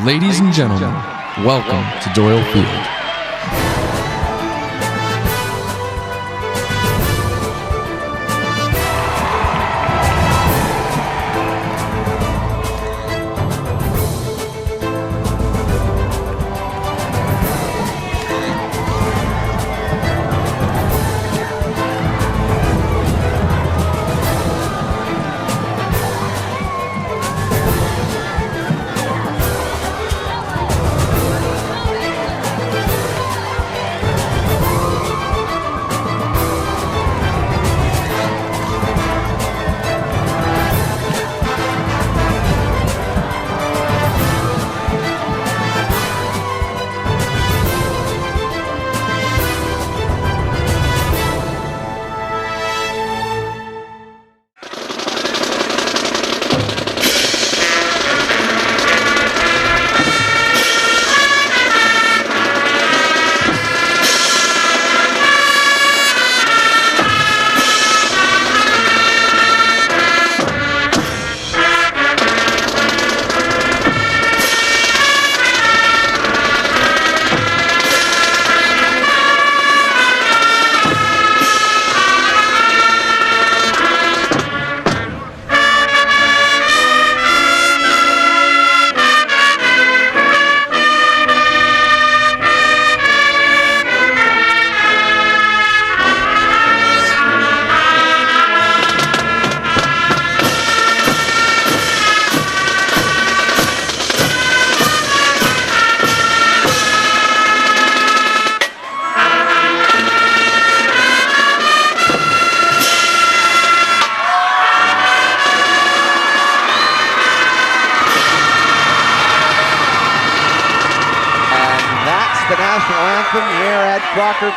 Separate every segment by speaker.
Speaker 1: Ladies and gentlemen, welcome to Doyle Field.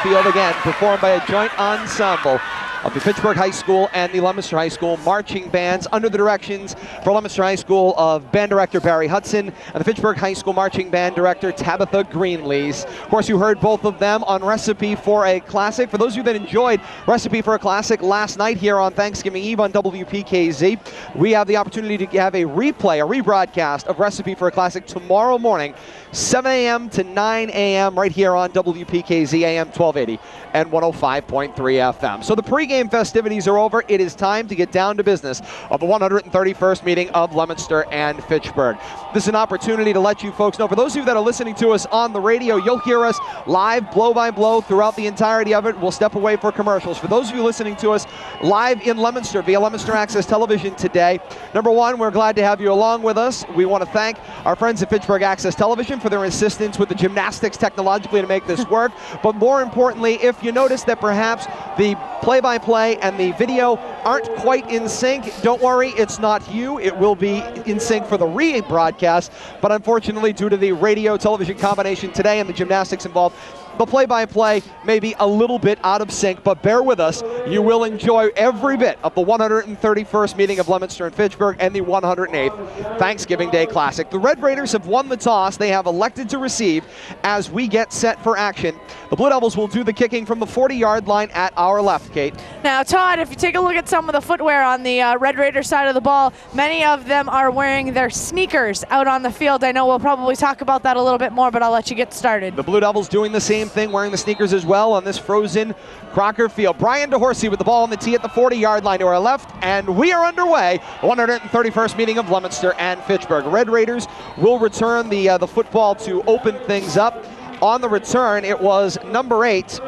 Speaker 2: Field again, performed by a joint ensemble of the Fitchburg High School and the Leominster High School marching bands under the directions for Leominster High School of band director Barry Hudson and the Fitchburg High School marching band director Tabitha Greenlees. Of course, you heard both of them on Recipe for a Classic. For those of you that enjoyed Recipe for a Classic last night here on Thanksgiving Eve on WPKZ, we have the opportunity to have a replay, a rebroadcast of Recipe for a Classic tomorrow morning, 7 a.m. to 9 a.m. right here on WPKZ AM 1280 and 105.3 FM. So the pregame festivities are over. It is time to get down to business of the 131st meeting of Leominster and Fitchburg. This is an opportunity to let you folks know. For those of you that are listening to us on the radio, you'll hear us live, blow by blow, throughout the entirety of it. We'll step away for commercials. For those of you listening to us live in Leominster via Leominster Access Television today, number one, we're glad to have you along with us. We want to thank our friends at Fitchburg Access Television for their assistance with the gymnastics technologically to make this work. But more importantly, if you notice that perhaps the play-by-play and the video aren't quite in sync, don't worry, it's not you. It will be in sync for the rebroadcast. But unfortunately, due to the radio-television combination today and the gymnastics involved, the play-by-play may be a little bit out of sync, but bear with us. You will enjoy every bit of the 131st meeting of Leominster and Fitchburg and the 108th Thanksgiving Day Classic. The Red Raiders have won the toss. They have elected to receive as we get set for action. The Blue Devils will do the kicking from the 40-yard line at our left, Kate.
Speaker 3: Now, Todd, if you take a look at some of the footwear on the Red Raider side of the ball, many of them are wearing their sneakers out on the field. I know we'll probably talk about that a little bit more, but I'll let you get started.
Speaker 2: The Blue Devils doing the same thing, wearing the sneakers as well on this frozen Crocker Field. Brian DeHorsey with the ball on the tee at the 40-yard line to our left, and we are underway. 131st meeting of Leominster and Fitchburg. Red Raiders will return the football to open things up. On the return, it was number 8.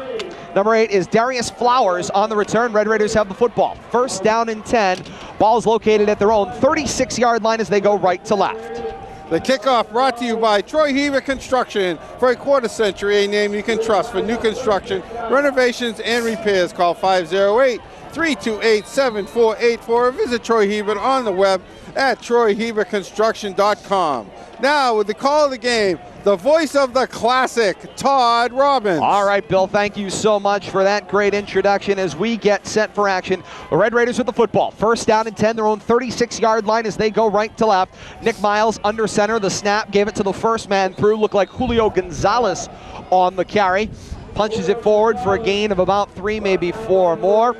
Speaker 2: Number 8 is Darius Flowers on the return. Red Raiders have the football. First down and 10. Ball is located at their own 36-yard line as they go right to left.
Speaker 4: The kickoff brought to you by Troy Heber Construction. For a quarter century, a name you can trust for new construction, renovations, and repairs. Call 508-328-7484 or visit Troy Heber on the web at troyheberconstruction.com. Now, with the call of the game, the voice of the classic, Todd Robbins.
Speaker 2: All right, Bill, thank you so much for that great introduction as we get set for action. The Red Raiders with the football. First down and 10, their own 36-yard line as they go right to left. Nick Miles under center. The snap gave it to the first man through. Looked like Julio Gonzalez on the carry. Punches it forward for a gain of about 3, maybe 4 more.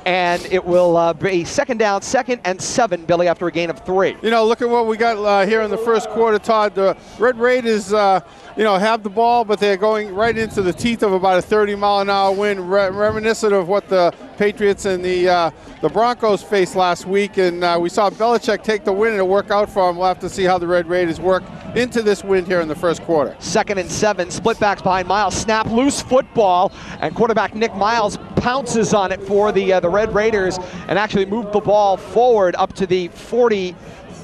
Speaker 2: And it will be second down, 2nd and 7, Billy, after a gain of 3.
Speaker 4: You know, look at what we got here in the first quarter, Todd. The Red Raiders, have the ball, but they're going right into the teeth of about a 30-mile-an-hour wind, reminiscent of what the Patriots and the Broncos faced last week. And we saw Belichick take the win and it work out for him. We'll have to see how the Red Raiders work into this win here in the first quarter.
Speaker 2: 2nd and 7, split backs behind Miles, snap, loose football, and quarterback Nick Miles pounces on it for the Red Raiders and actually moved the ball forward up to the 40,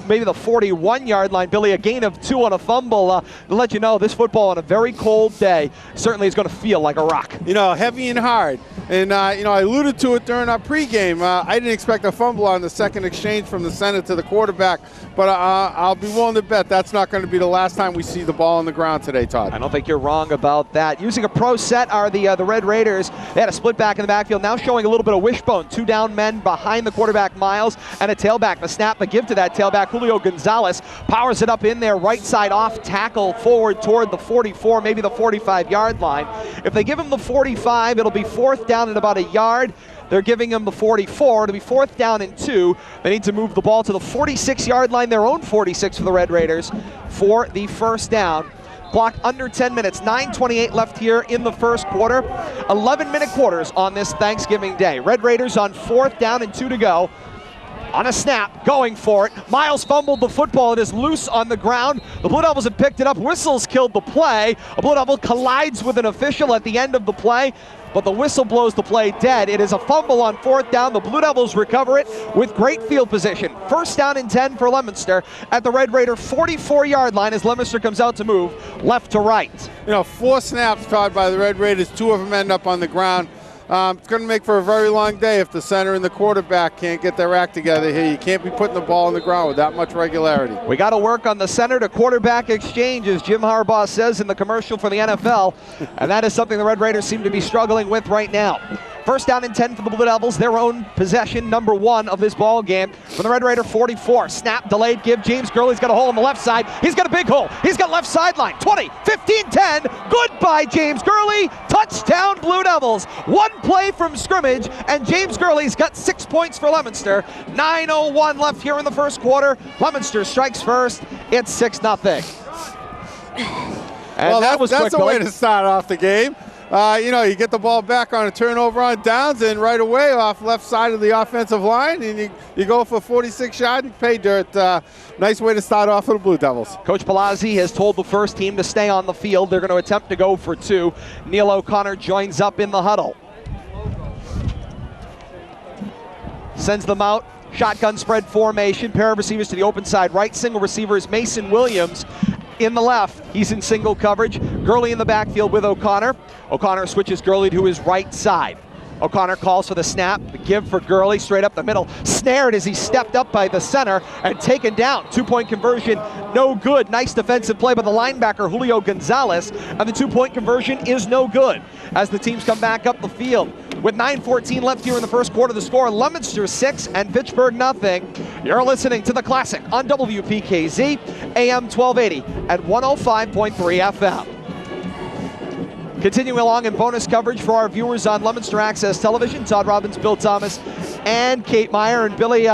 Speaker 2: maybe the 41-yard line. Billy, a gain of 2 on a fumble. To let you know, this football on a very cold day certainly is going to feel like a rock.
Speaker 4: You know, heavy and hard. And, I alluded to it during our pregame. I didn't expect a fumble on the second exchange from the center to the quarterback, but I'll be willing to bet that's not going to be the last time we see the ball on the ground today, Todd.
Speaker 2: I don't think you're wrong about that. Using a pro set are the Red Raiders. They had a split back in the backfield, now showing a little bit of wishbone. 2 down men behind the quarterback, Miles, and a tailback. The snap, the give to that tailback, Julio Gonzalez, powers it up in there, right side off tackle forward toward the 44, maybe the 45-yard line. If they give him the 45, it'll be 4th down and about a yard. They're giving him the 44. It'll be 4th down and 2. They need to move the ball to the 46-yard line, their own 46 for the Red Raiders, for the first down. Clock under 10 minutes, 9:28 left here in the first quarter. 11-minute quarters on this Thanksgiving Day. Red Raiders on 4th down and 2 to go. On a snap, going for it. Miles fumbled the football. It is loose on the ground. The Blue Devils have picked it up. Whistles killed the play. A Blue Devil collides with an official at the end of the play, but the whistle blows the play dead. It is a fumble on 4th down. The Blue Devils recover it with great field position. 1st down and 10 for Leominster at the Red Raider 44-yard line as Leominster comes out to move left to right.
Speaker 4: 4 snaps, Todd, by the Red Raiders. 2 of them end up on the ground. It's going to make for a very long day if the center and the quarterback can't get their act together here. You can't be putting the ball on the ground with that much regularity.
Speaker 2: We got to work on the center to quarterback exchange, as Jim Harbaugh says in the commercial for the NFL, and that is something the Red Raiders seem to be struggling with right now. 1st down and 10 for the Blue Devils, their own possession, number 1 of this ball game. From the Red Raider 44, snap, delayed give. James Gurley's got a hole on the left side. He's got a big hole. He's got left sideline. 20, 15, 10. Goodbye, James Gurley. Touchdown, Blue Devils. 1 play from scrimmage, and James Gurley's got 6 points for Leominster. 9:01 left here in the first quarter. Leominster strikes first. It's 6-0.
Speaker 4: Well, that's a way to start off the game. You get the ball back on a turnover on downs, and right away off left side of the offensive line, and you go for 46-yard and pay dirt. Nice way to start off for the Blue Devils.
Speaker 2: Coach Palazzi has told the first team to stay on the field. They're going to attempt to go for 2. Neil O'Connor joins up in the huddle. Sends them out. Shotgun spread formation. Pair of receivers to the open side right. Single receiver is Mason Williams. In the left, he's in single coverage. Gurley in the backfield with O'Connor. O'Connor switches Gurley to his right side. O'Connor calls for the snap, the give for Gurley straight up the middle. Snared as he stepped up by the center and taken down. 2-point conversion, no good. Nice defensive play by the linebacker Julio Gonzalez, and the 2-point conversion is no good as the teams come back up the field. With 9:14 left here in the first quarter, the score, Leominster 6 and Fitchburg 0. You're listening to The Classic on WPKZ, AM 1280 at 105.3 FM. Continuing along in bonus coverage for our viewers on Leominster Access Television, Todd Robbins, Bill Thomas, and Kate Meyer. And Billy,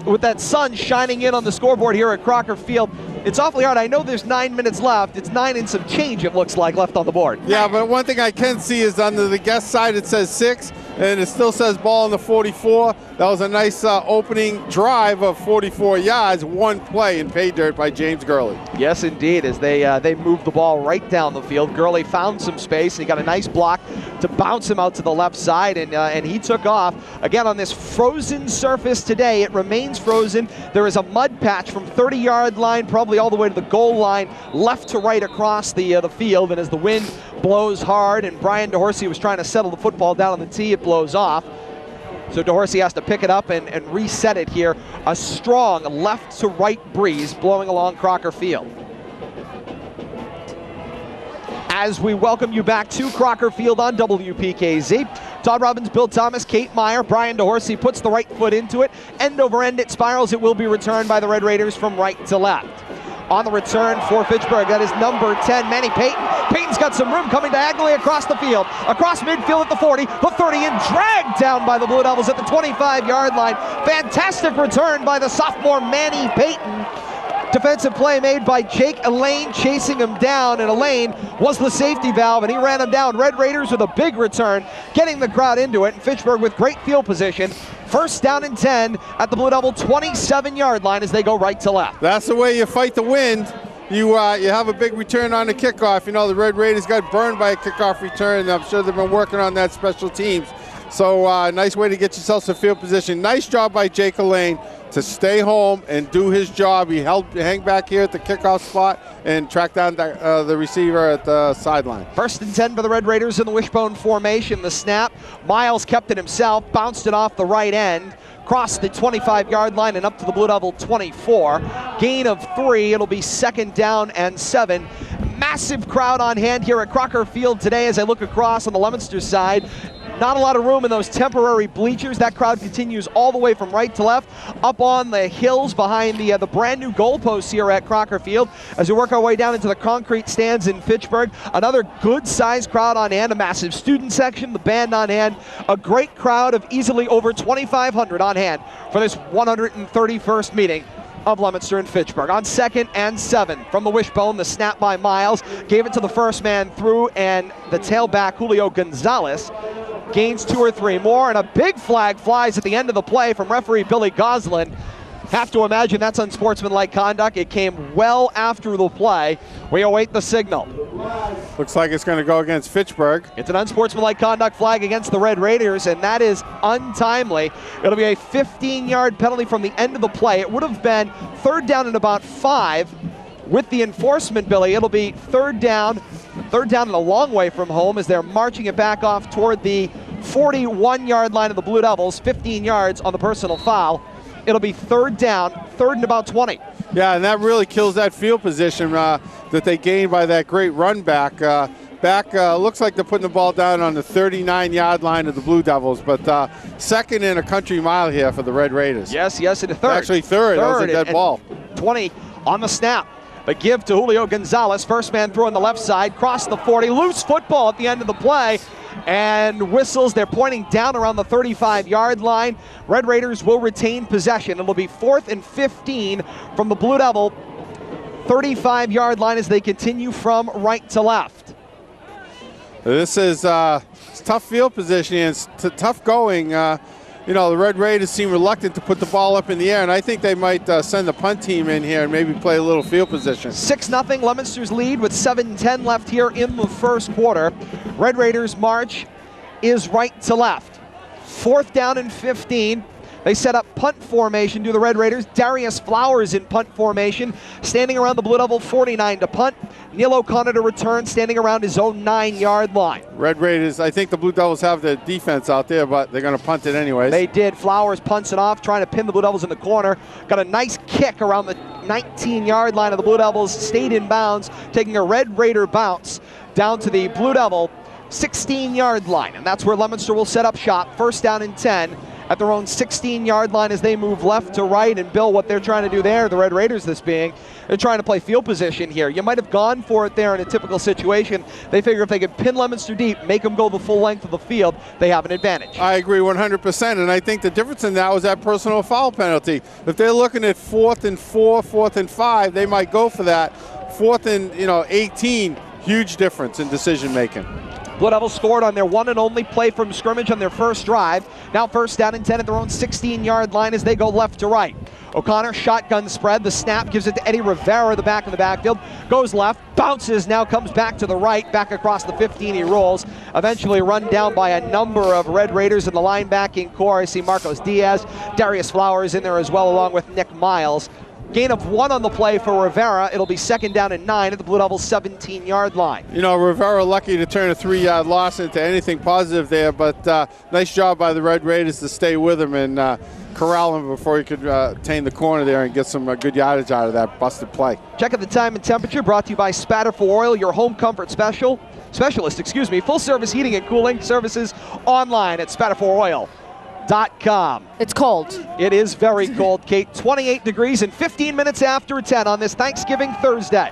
Speaker 2: with that sun shining in on the scoreboard here at Crocker Field, it's awfully hard. I know there's 9 minutes left. It's 9 and some change, it looks like, left on the board.
Speaker 4: Yeah, but one thing I can see is under the guest side it says 6, and it still says ball on the 44. That was a nice opening drive of 44 yards, 1 play in pay dirt by James Gurley.
Speaker 2: Yes, indeed, as they moved the ball right down the field. Gurley found some space, and he got a nice block to bounce him out to the left side, and he took off. Again, on this frozen surface today, it remains frozen. There is a mud patch from 30-yard line, probably all the way to the goal line, left to right across the field, and as the wind blows hard, and Brian DeHorsey was trying to settle the football down on the tee, it blows off. So DeHorsey has to pick it up and reset it here. A strong left to right breeze blowing along Crocker Field. As we welcome you back to Crocker Field on WPKZ. Todd Robbins, Bill Thomas, Kate Meyer, Brian DeHorsey puts the right foot into it. End over end it spirals. It will be returned by the Red Raiders from right to left. On the return for Fitchburg, that is number 10, Manny Payton. Payton's got some room coming diagonally across the field. Across midfield at the 40, the 30, and dragged down by the Blue Devils at the 25-yard line. Fantastic return by the sophomore Manny Payton. Defensive play made by Jake Elaine, chasing him down, and Elaine was the safety valve, and he ran him down. Red Raiders with a big return, getting the crowd into it, and Fitchburg with great field position. First down and 10 at the Blue Devil 27-yard line as they go right to left.
Speaker 4: That's the way you fight the wind. You have a big return on the kickoff. You know, the Red Raiders got burned by a kickoff return, and I'm sure they've been working on that special teams. So nice way to get yourself some field position. Nice job by Jake Elaine to stay home and do his job. He hang back here at the kickoff spot and track down the receiver at the sideline.
Speaker 2: First and 10 for the Red Raiders in the wishbone formation. The snap, Miles kept it himself, bounced it off the right end, crossed the 25-yard line and up to the Blue Devil 24. Gain of 3, it'll be second down and 7. Massive crowd on hand here at Crocker Field today as I look across on the Leominster side. Not a lot of room in those temporary bleachers. That crowd continues all the way from right to left, up on the hills behind the brand new goalposts here at Crocker Field. As we work our way down into the concrete stands in Fitchburg, another good-sized crowd on hand, a massive student section, the band on hand, a great crowd of easily over 2,500 on hand for this 131st meeting of Leominster and Fitchburg. On second and 7 from the wishbone, the snap by Miles, gave it to the first man through, and the tailback Julio Gonzalez gains 2 or 3 more, and a big flag flies at the end of the play from referee Billy Goslin. Have to imagine that's unsportsmanlike conduct. It came well after the play. We await the signal.
Speaker 4: Looks like it's going to go against Fitchburg.
Speaker 2: It's an unsportsmanlike conduct flag against the Red Raiders, and that is untimely. It'll be a 15-yard penalty from the end of the play. It would have been third down and about 5. With the enforcement, Billy, it'll be third down and a long way from home as they're marching it back off toward the 41-yard line of the Blue Devils, 15 yards on the personal foul. It'll be third down, third and about 20.
Speaker 4: Yeah, and that really kills that field position that they gained by that great run back. Looks like they're putting the ball down on the 39-yard line of the Blue Devils, but second and a country mile here for the Red Raiders.
Speaker 2: Yes, and a third.
Speaker 4: Actually third. That was a dead ball.
Speaker 2: 20 on the snap. A give to Julio Gonzalez, first man through on the left side, cross the 40, loose football at the end of the play, and whistles. They're pointing down around the 35-yard line. Red Raiders will retain possession. It'll be 4th and 15 from the Blue Devil 35-yard line as they continue from right to left.
Speaker 4: This is tough field position, and it's tough going. The Red Raiders seem reluctant to put the ball up in the air, and I think they might send the punt team in here and maybe play a little field position.
Speaker 2: 6-0 Leominster's lead with 7:10 left here in the first quarter. Red Raiders' march is right to left. 4th down and 15. They set up punt formation to the Red Raiders. Darius Flowers in punt formation, standing around the Blue Devil 49 to punt. Neil O'Connor to return, standing around his own 9-yard line.
Speaker 4: Red Raiders, I think the Blue Devils have the defense out there, but they're going to punt it anyways.
Speaker 2: They did. Flowers punts it off, trying to pin the Blue Devils in the corner. Got a nice kick around the 19-yard line of the Blue Devils, stayed in bounds, taking a Red Raider bounce down to the Blue Devil 16-yard line. And that's where Leominster will set up shop. First down and 10. At their own 16-yard line as they move left to right. And Bill, what they're trying to do there, the Red Raiders this being, they're trying to play field position here. You might have gone for it there in a typical situation. They figure if they can pin Leominster deep, make them go the full length of the field, they have an advantage.
Speaker 4: I agree 100%, and I think the difference in that was that personal foul penalty. If they're looking at 4th and 4, 4th and 5, they might go for that. 4th and 18, huge difference in decision making.
Speaker 2: Blue Devils scored on their one and only play from scrimmage on their first drive. Now first down and 10 at their own 16-yard line as they go left to right. O'Connor shotgun spread. The snap gives it to Eddie Rivera, the back of the backfield. Goes left, bounces, now comes back to the right, back across the 15 he rolls. Eventually run down by a number of Red Raiders in the linebacking core. I see Marcos Diaz, Darius Flowers in there as well, along with Nick Miles. Gain of 1 on the play for Rivera. It'll be second down and 9 at the Blue Devils 17-yard line.
Speaker 4: Rivera lucky to turn a 3-yard loss into anything positive there, but nice job by the Red Raiders to stay with him and corral him before he could attain the corner there and get some good yardage out of that busted play.
Speaker 2: Check out the time and temperature brought to you by Spatter for Oil, your home comfort specialist. Full service heating and cooling services online at spatterforoil.com. FHSThanksgivingGame.com.
Speaker 3: It's cold.
Speaker 2: It is very cold, Kate. 28 degrees and 15 minutes after 10 on this Thanksgiving Thursday.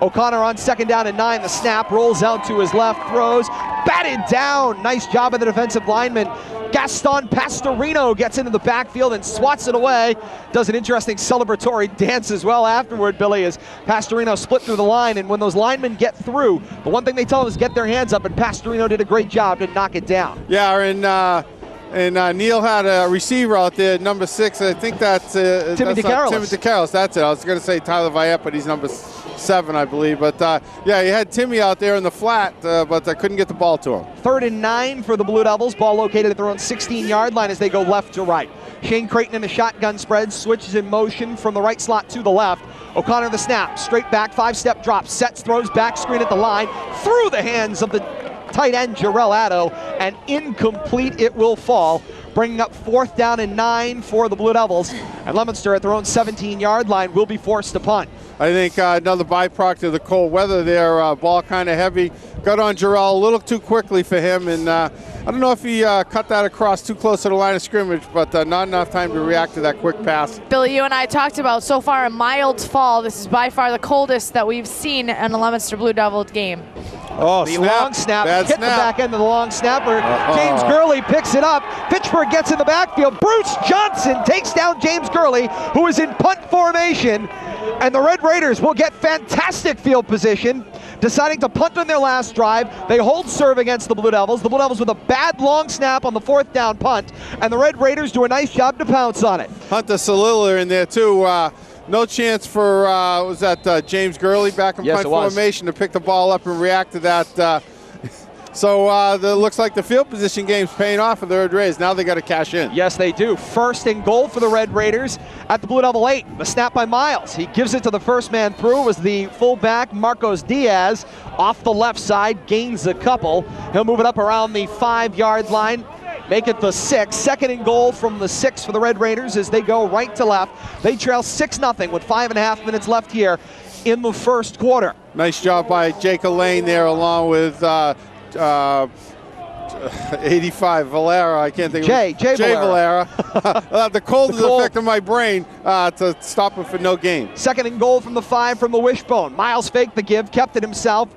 Speaker 2: O'Connor on 2nd down and 9. The snap rolls out to his left, throws, batted down. Nice job of the defensive lineman. Gaston Pastorino gets into the backfield and swats it away. Does an interesting celebratory dance as well afterward, Billy, as Pastorino split through the line. And when those linemen get through, the one thing they tell them is get their hands up, and Pastorino did a great job to knock it down.
Speaker 4: Yeah, and Neil had a receiver out there, number 6. I think that's
Speaker 2: Timmy DeCarolis.
Speaker 4: That's it. I was going to say Tyler Viette, but he's number 7, I believe. But yeah, he had Timmy out there in the flat, but I couldn't get the ball to him.
Speaker 2: 3rd and 9 for the Blue Devils. Ball located at their own 16-yard line as they go left to right. Shane Creighton in a shotgun spread, switches in motion from the right slot to the left. O'Connor the snap, straight back, 5-step drop, sets, throws, back screen at the line, through the hands of the tight end Jarrell Addo, and incomplete it will fall, bringing up 4th down and 9 for the Blue Devils. And Leominster at their own 17-yard line will be forced to punt.
Speaker 4: I think another byproduct of the cold weather there, ball kind of heavy. Got on Jarrell a little too quickly for him, and I don't know if he cut that across too close to the line of scrimmage, but not enough time to react to that quick pass.
Speaker 3: Billy, you and I talked about so far a mild fall. This is by far the coldest that we've seen in a Leominster Blue Devils game.
Speaker 4: Oh,
Speaker 2: the long snap, hit
Speaker 4: snap.
Speaker 2: The back end of the long snapper. James Gurley picks it up. Fitchburg gets in the backfield. Bruce Johnson takes down James Gurley, who is in punt formation. And the Red Raiders will get fantastic field position, deciding to punt on their last drive. They hold serve against the Blue Devils. The Blue Devils with a bad long snap on the 4th down punt. And the Red Raiders do a nice job to pounce on it.
Speaker 4: Hunter Salilla in there too. No chance for, was that James Gurley back in punt formation to pick the ball up and react to that. So it looks like the field position game's paying off for the Red Raiders. Now they got to cash in.
Speaker 2: Yes, they do. 1st and goal for the Red Raiders at the Blue Devil 8. The snap by Miles. He gives it to the first man through. It was the fullback, Marcos Diaz, off the left side, gains a couple. He'll move it up around the 5-yard line. Make it the 6. 2nd and goal from the 6 for the Red Raiders as they go right to left. They trail 6-0 with 5.5 minutes left here in the first quarter.
Speaker 4: Nice job by Jake Lane there, along with 85 Valera. I can't think
Speaker 2: Jay
Speaker 4: Valera. The cold is affecting my brain to stop him for no gain.
Speaker 2: 2nd and goal from the 5 from the wishbone. Miles faked the give, kept it himself.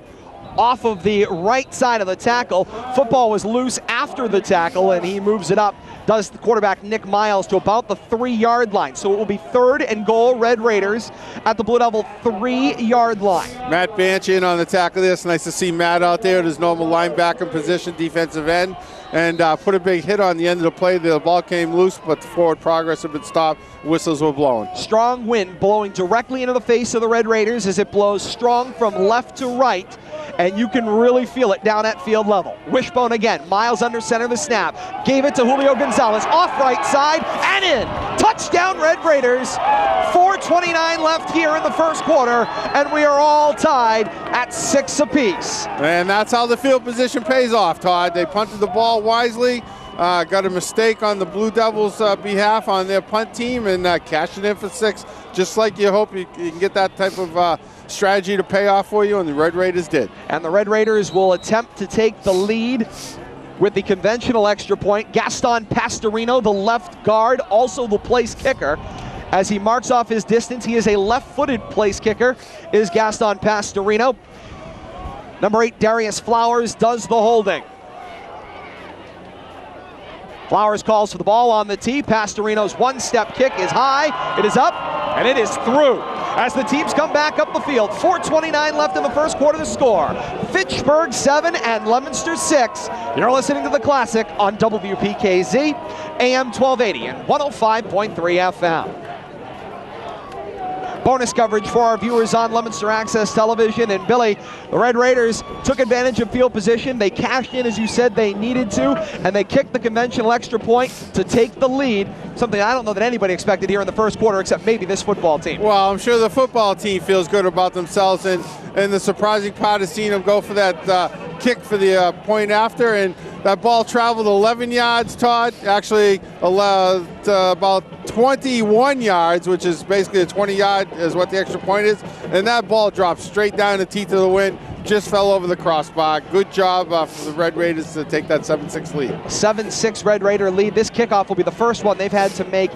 Speaker 2: Off of the right side of the tackle. Football was loose after the tackle, and he moves it up. Does the quarterback Nick Miles to about the 3-yard line. So it will be 3rd and goal, Red Raiders at the Blue Devil 3-yard line.
Speaker 4: Matt Banch in on the tackle there. It's nice to see Matt out there at his normal linebacker position, defensive end, and put a big hit on the end of the play. The ball came loose, but the forward progress had been stopped. Whistles were blowing. Strong
Speaker 2: wind blowing directly into the face of the Red Raiders as it blows strong from left to right. And you can really feel it down at field level. Wishbone again. Miles under center the snap. Gave it to Julio Gonzalez. Off right side and in. Touchdown Red Raiders. 4:29 left here in the first quarter. And we are all tied at 6 apiece.
Speaker 4: And that's how the field position pays off, Todd. They punted the ball wisely. Got a mistake on the Blue Devils' behalf on their punt team and cashed it in for 6. Just like you hope you can get that type of strategy to pay off for you, and the Red Raiders did.
Speaker 2: And the Red Raiders will attempt to take the lead with the conventional extra point. Gaston Pastorino, the left guard, also the place kicker. As he marks off his distance, he is a left-footed place kicker, is Gaston Pastorino. Number 8, Darius Flowers, does the holding. Flowers calls for the ball on the tee. Pastorino's one-step kick is high. It is up, and it is through. As the teams come back up the field, 4:29 left in the first quarter to score. Fitchburg 7 and Leominster 6. You're listening to The Classic on WPKZ, AM 1280 and 105.3 FM. Bonus coverage for our viewers on Leominster Access Television. And Billy, the Red Raiders took advantage of field position. They cashed in, as you said, they needed to, and they kicked the conventional extra point to take the lead. Something I don't know that anybody expected here in the first quarter, except maybe this football team.
Speaker 4: Well, I'm sure the football team feels good about themselves, and the surprising part is seeing them go for that kick for the point after, and that ball traveled 11 yards, Todd. Actually, about 21 yards, which is basically a 20-yard is what the extra point is. And that ball dropped straight down the teeth of the wind. just fell over the crossbar. Good job for the Red Raiders to take that 7-6 lead.
Speaker 2: 7-6 Red Raider lead. This kickoff will be the first one they've had to make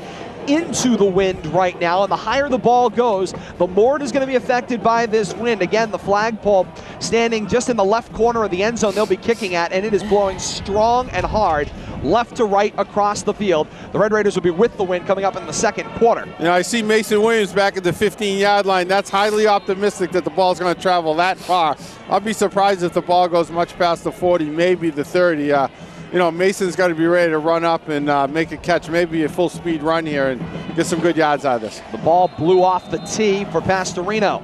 Speaker 2: into the wind right now, and the higher the ball goes, the more it is going to be affected by this wind. Again, the flagpole standing just in the left corner of the end zone they'll be kicking at, and it is blowing strong and hard left to right across the field. The Red Raiders will be with the wind coming up in the second quarter.
Speaker 4: You know, I see Mason Williams back at the 15-yard line. That's highly optimistic that the ball's going to travel that far. I'll be surprised if the ball goes much past the 40, maybe the 30. You know, Mason's got to be ready to run up and make a catch, maybe a full-speed run here and get some good yards out of this.
Speaker 2: The ball blew off the tee for Pastorino.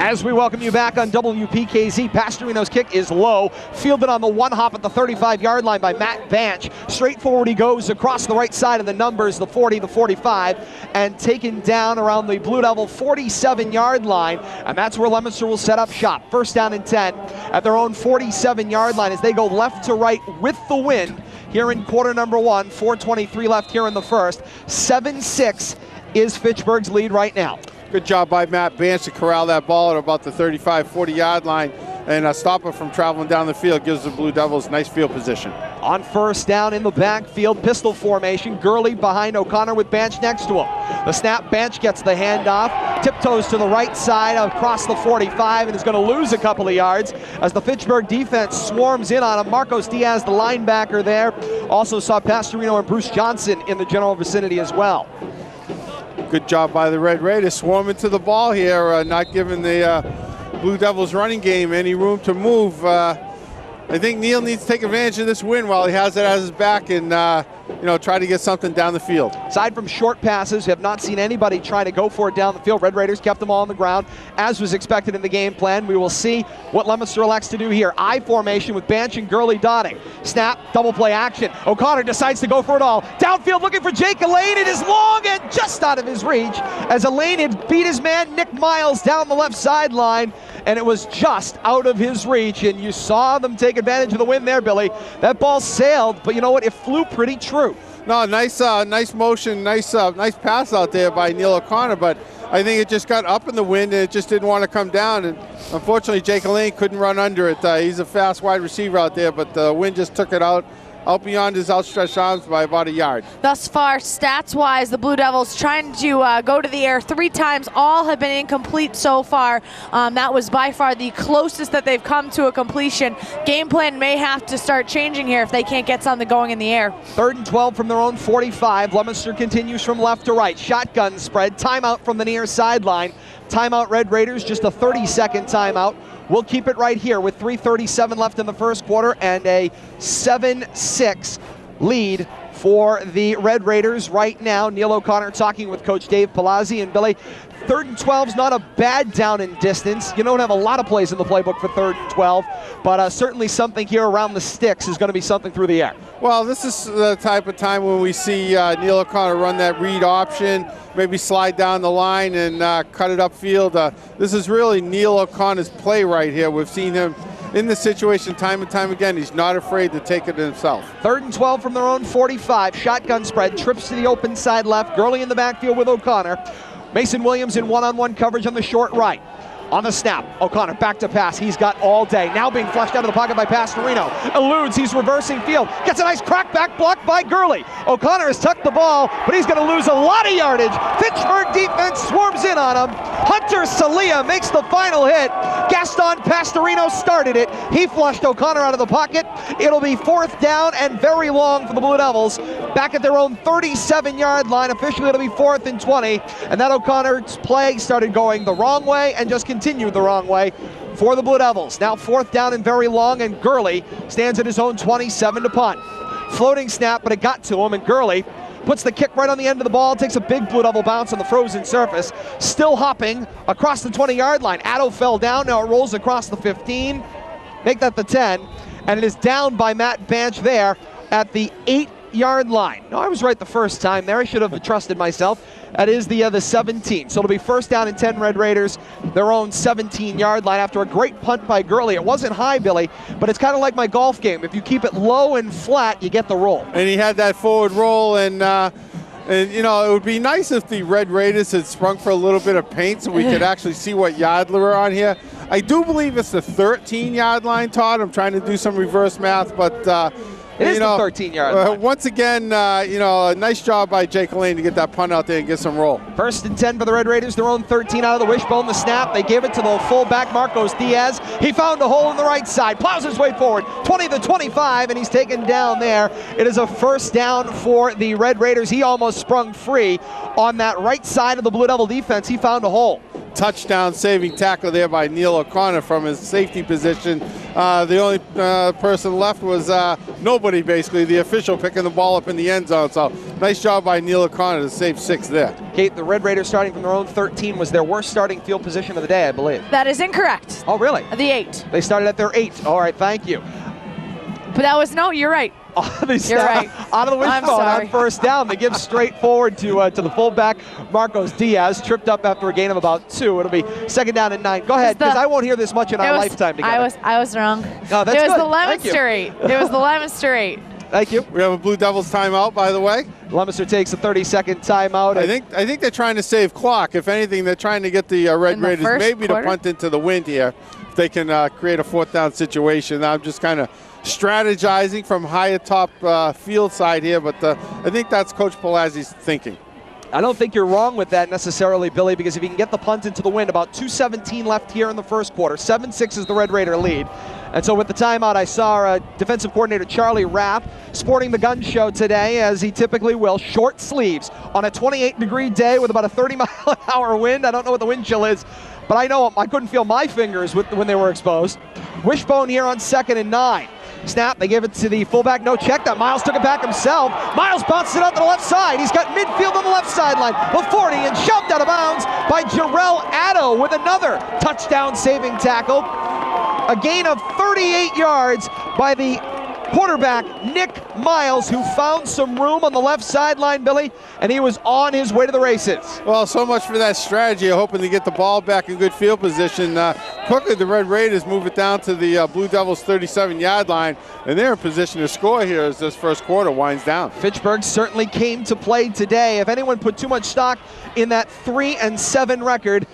Speaker 2: As we welcome you back on WPKZ, Pastorino's kick is low, fielded on the one hop at the 35-yard line by Matt Banch. Straight forward he goes across the right side of the numbers, the 40, the 45, and taken down around the Blue Devil 47-yard line, and that's where Leominster will set up shop. First down and 10 at their own 47-yard line as they go left to right with the wind here in quarter number one. 4:23 left here in the first. 7-6 is Fitchburg's lead right now.
Speaker 4: Good job by Matt Banch to corral that ball at about the 35, 40-yard line and stop it from traveling down the field. Gives the Blue Devils nice field position.
Speaker 2: On first down in the backfield, pistol formation. Gurley behind O'Connor with Banch next to him. The snap, Banch gets the handoff, tiptoes to the right side across the 45 and is going to lose a couple of yards as the Fitchburg defense swarms in on him. Marcos Diaz, the linebacker there. Also saw Pastorino and Bruce Johnson in the general vicinity as well.
Speaker 4: Good job by the Red Raiders swarming to the ball here, not giving the Blue Devils running game any room to move. I think Neal needs to take advantage of this win while he has it at his back and you know, try to get something down the field.
Speaker 2: Aside from short passes, we have not seen anybody try to go for it down the field. Red Raiders kept them all on the ground, as was expected in the game plan. We will see what Leominster elects to do here. I formation with Banch and Gurley dotting. Snap, double play action. O'Connor decides to go for it all. Downfield looking for Jake Elaine. It is long and just out of his reach as Elaine had beat his man Nick Miles down the left sideline, and it was just out of his reach, and you saw them take advantage of the wind there, Billy. That ball sailed, but you know what? It flew pretty true.
Speaker 4: No, nice motion, nice pass out there by Neal O'Connor, but I think it just got up in the wind and it just didn't want to come down, and unfortunately Jake Elaine couldn't run under it. He's a fast wide receiver out there, but the wind just took it out beyond his outstretched arms by about a yard.
Speaker 3: Thus far, stats-wise, the Blue Devils trying to go to the air 3 times. All have been incomplete so far. That was by far the closest that they've come to a completion. Game plan may have to start changing here if they can't get something going in the air.
Speaker 2: 3rd and 12 from their own 45. Leominster continues from left to right. Shotgun spread. Timeout from the near sideline. Timeout Red Raiders, just a 30-second timeout. We'll keep it right here with 3:37 left in the first quarter and a 7-6 lead for the Red Raiders right now. Neal O'Connor talking with Coach Dave Palazzi. And Billy, 3rd and 12 is not a bad down in distance. You don't have a lot of plays in the playbook for 3rd and 12, but certainly something here around the sticks is going to be something through the air.
Speaker 4: Well, this is the type of time when we see Neal O'Connor run that read option, maybe slide down the line and cut it upfield. This is really Neal O'Connor's play right here. We've seen him in this situation time and time again. He's not afraid to take it himself. 3rd
Speaker 2: and 12 from their own 45. Shotgun spread, trips to the open side left. Gurley in the backfield with O'Connor. Mason Williams in one-on-one coverage on the short right. On the snap, O'Connor back to pass. He's got all day. Now being flushed out of the pocket by Pastorino. Eludes, he's reversing field. Gets a nice crackback block by Gurley. O'Connor has tucked the ball, but he's going to lose a lot of yardage. Fitchburg defense swarms in on him. Hunter Salia makes the final hit. Gaston Pastorino started it. He flushed O'Connor out of the pocket. It'll be 4th down and very long for the Blue Devils. Back at their own 37-yard line. Officially it'll be 4th and 20. And that O'Connor's play started going the wrong way and just continued the wrong way for the Blue Devils. Now 4th down and very long, and Gurley stands at his own 27 to punt. Floating snap, but it got to him, and Gurley puts the kick right on the end of the ball, takes a big Blue Devil bounce on the frozen surface. Still hopping across the 20-yard line. Addo fell down, now it rolls across the 15. Make that the 10, and it is down by Matt Banch there at the 8-yard line. No, I was right the first time there. I should have trusted myself. That is the 17. So it'll be 1st down and 10 Red Raiders, their own 17-yard line after a great punt by Gurley. It wasn't high, Billy, but it's kind of like my golf game. If you keep it low and flat, you get the roll.
Speaker 4: And he had that forward roll, and And, you know, it would be nice if the Red Raiders had sprung for a little bit of paint so we could actually see what yard we're on here. I do believe it's the 13-yard line, Todd. I'm trying to do some reverse math, but
Speaker 2: it is the 13-yard line.
Speaker 4: Once again, you know, a nice job by Jake Lane to get that punt out there and get some roll.
Speaker 2: 1st and 10 for the Red Raiders. Their own 13 out of the wishbone. The snap. They give it to the fullback, Marcos Diaz. He found a hole on the right side. Plows his way forward. 20 to 25, and he's taken down there. It is a first down for the Red Raiders. He almost sprung free on that right side of the Blue Devil defense. He found a hole.
Speaker 4: Touchdown saving tackle there by Neil O'Connor from his safety position. The only person left was nobody, basically, the official picking the ball up in the end zone. So nice job by Neil O'Connor to save 6 there.
Speaker 2: Kate, the Red Raiders starting from their own 13 was their worst starting field position of the day, I believe.
Speaker 3: That is incorrect.
Speaker 2: Oh, really?
Speaker 3: The 8.
Speaker 2: They started at their 8. All right, thank you.
Speaker 3: But that was, no, you're right.
Speaker 2: You're
Speaker 3: right.
Speaker 2: Out of the wishbone
Speaker 3: sorry.
Speaker 2: on first down. They give straight forward to the fullback, Marcos Diaz, tripped up after a gain of about 2. It'll be 2nd down and 9. Go ahead, because I won't hear this much in our lifetime together.
Speaker 3: I was wrong.
Speaker 2: No, that's
Speaker 3: it was
Speaker 2: good.
Speaker 3: the Leominster 8. It was the Leominster 8.
Speaker 2: Thank you.
Speaker 4: We have a Blue Devils timeout, by the way.
Speaker 2: Leominster takes a 30-second timeout.
Speaker 4: I think they're trying to save clock. If anything, they're trying to get the Red Raiders maybe to punt into the wind here. If they can create a 4th down situation. I'm just kind of strategizing from higher top field side here, but I think that's Coach Palazzi's thinking.
Speaker 2: I don't think you're wrong with that necessarily, Billy, because if you can get the punt into the wind, about 2:17 left here in the first quarter. 7-6 is the Red Raider lead. And so with the timeout, I saw defensive coordinator Charlie Rapp sporting the gun show today, as he typically will. Short sleeves on a 28-degree day with about a 30-mile-an-hour wind. I don't know what the wind chill is, but I know I couldn't feel my fingers when they were exposed. Wishbone here on 2nd and 9. Snap, they give it to the fullback, no check. That Miles took it back himself. Miles bounced it out to the left side. He's got midfield on the left sideline. The 40 and shoved out of bounds by Jarrell Addo with another touchdown saving tackle. A gain of 38 yards by the quarterback, Nick Miles, who found some room on the left sideline, Billy, and he was on his way to the races.
Speaker 4: Well, so much for that strategy, hoping to get the ball back in good field position. Quickly, the Red Raiders move it down to the Blue Devils' 37-yard line, and they're in position to score here as this first quarter winds down.
Speaker 2: Fitchburg certainly came to play today. If anyone put too much stock in that 3-7 record,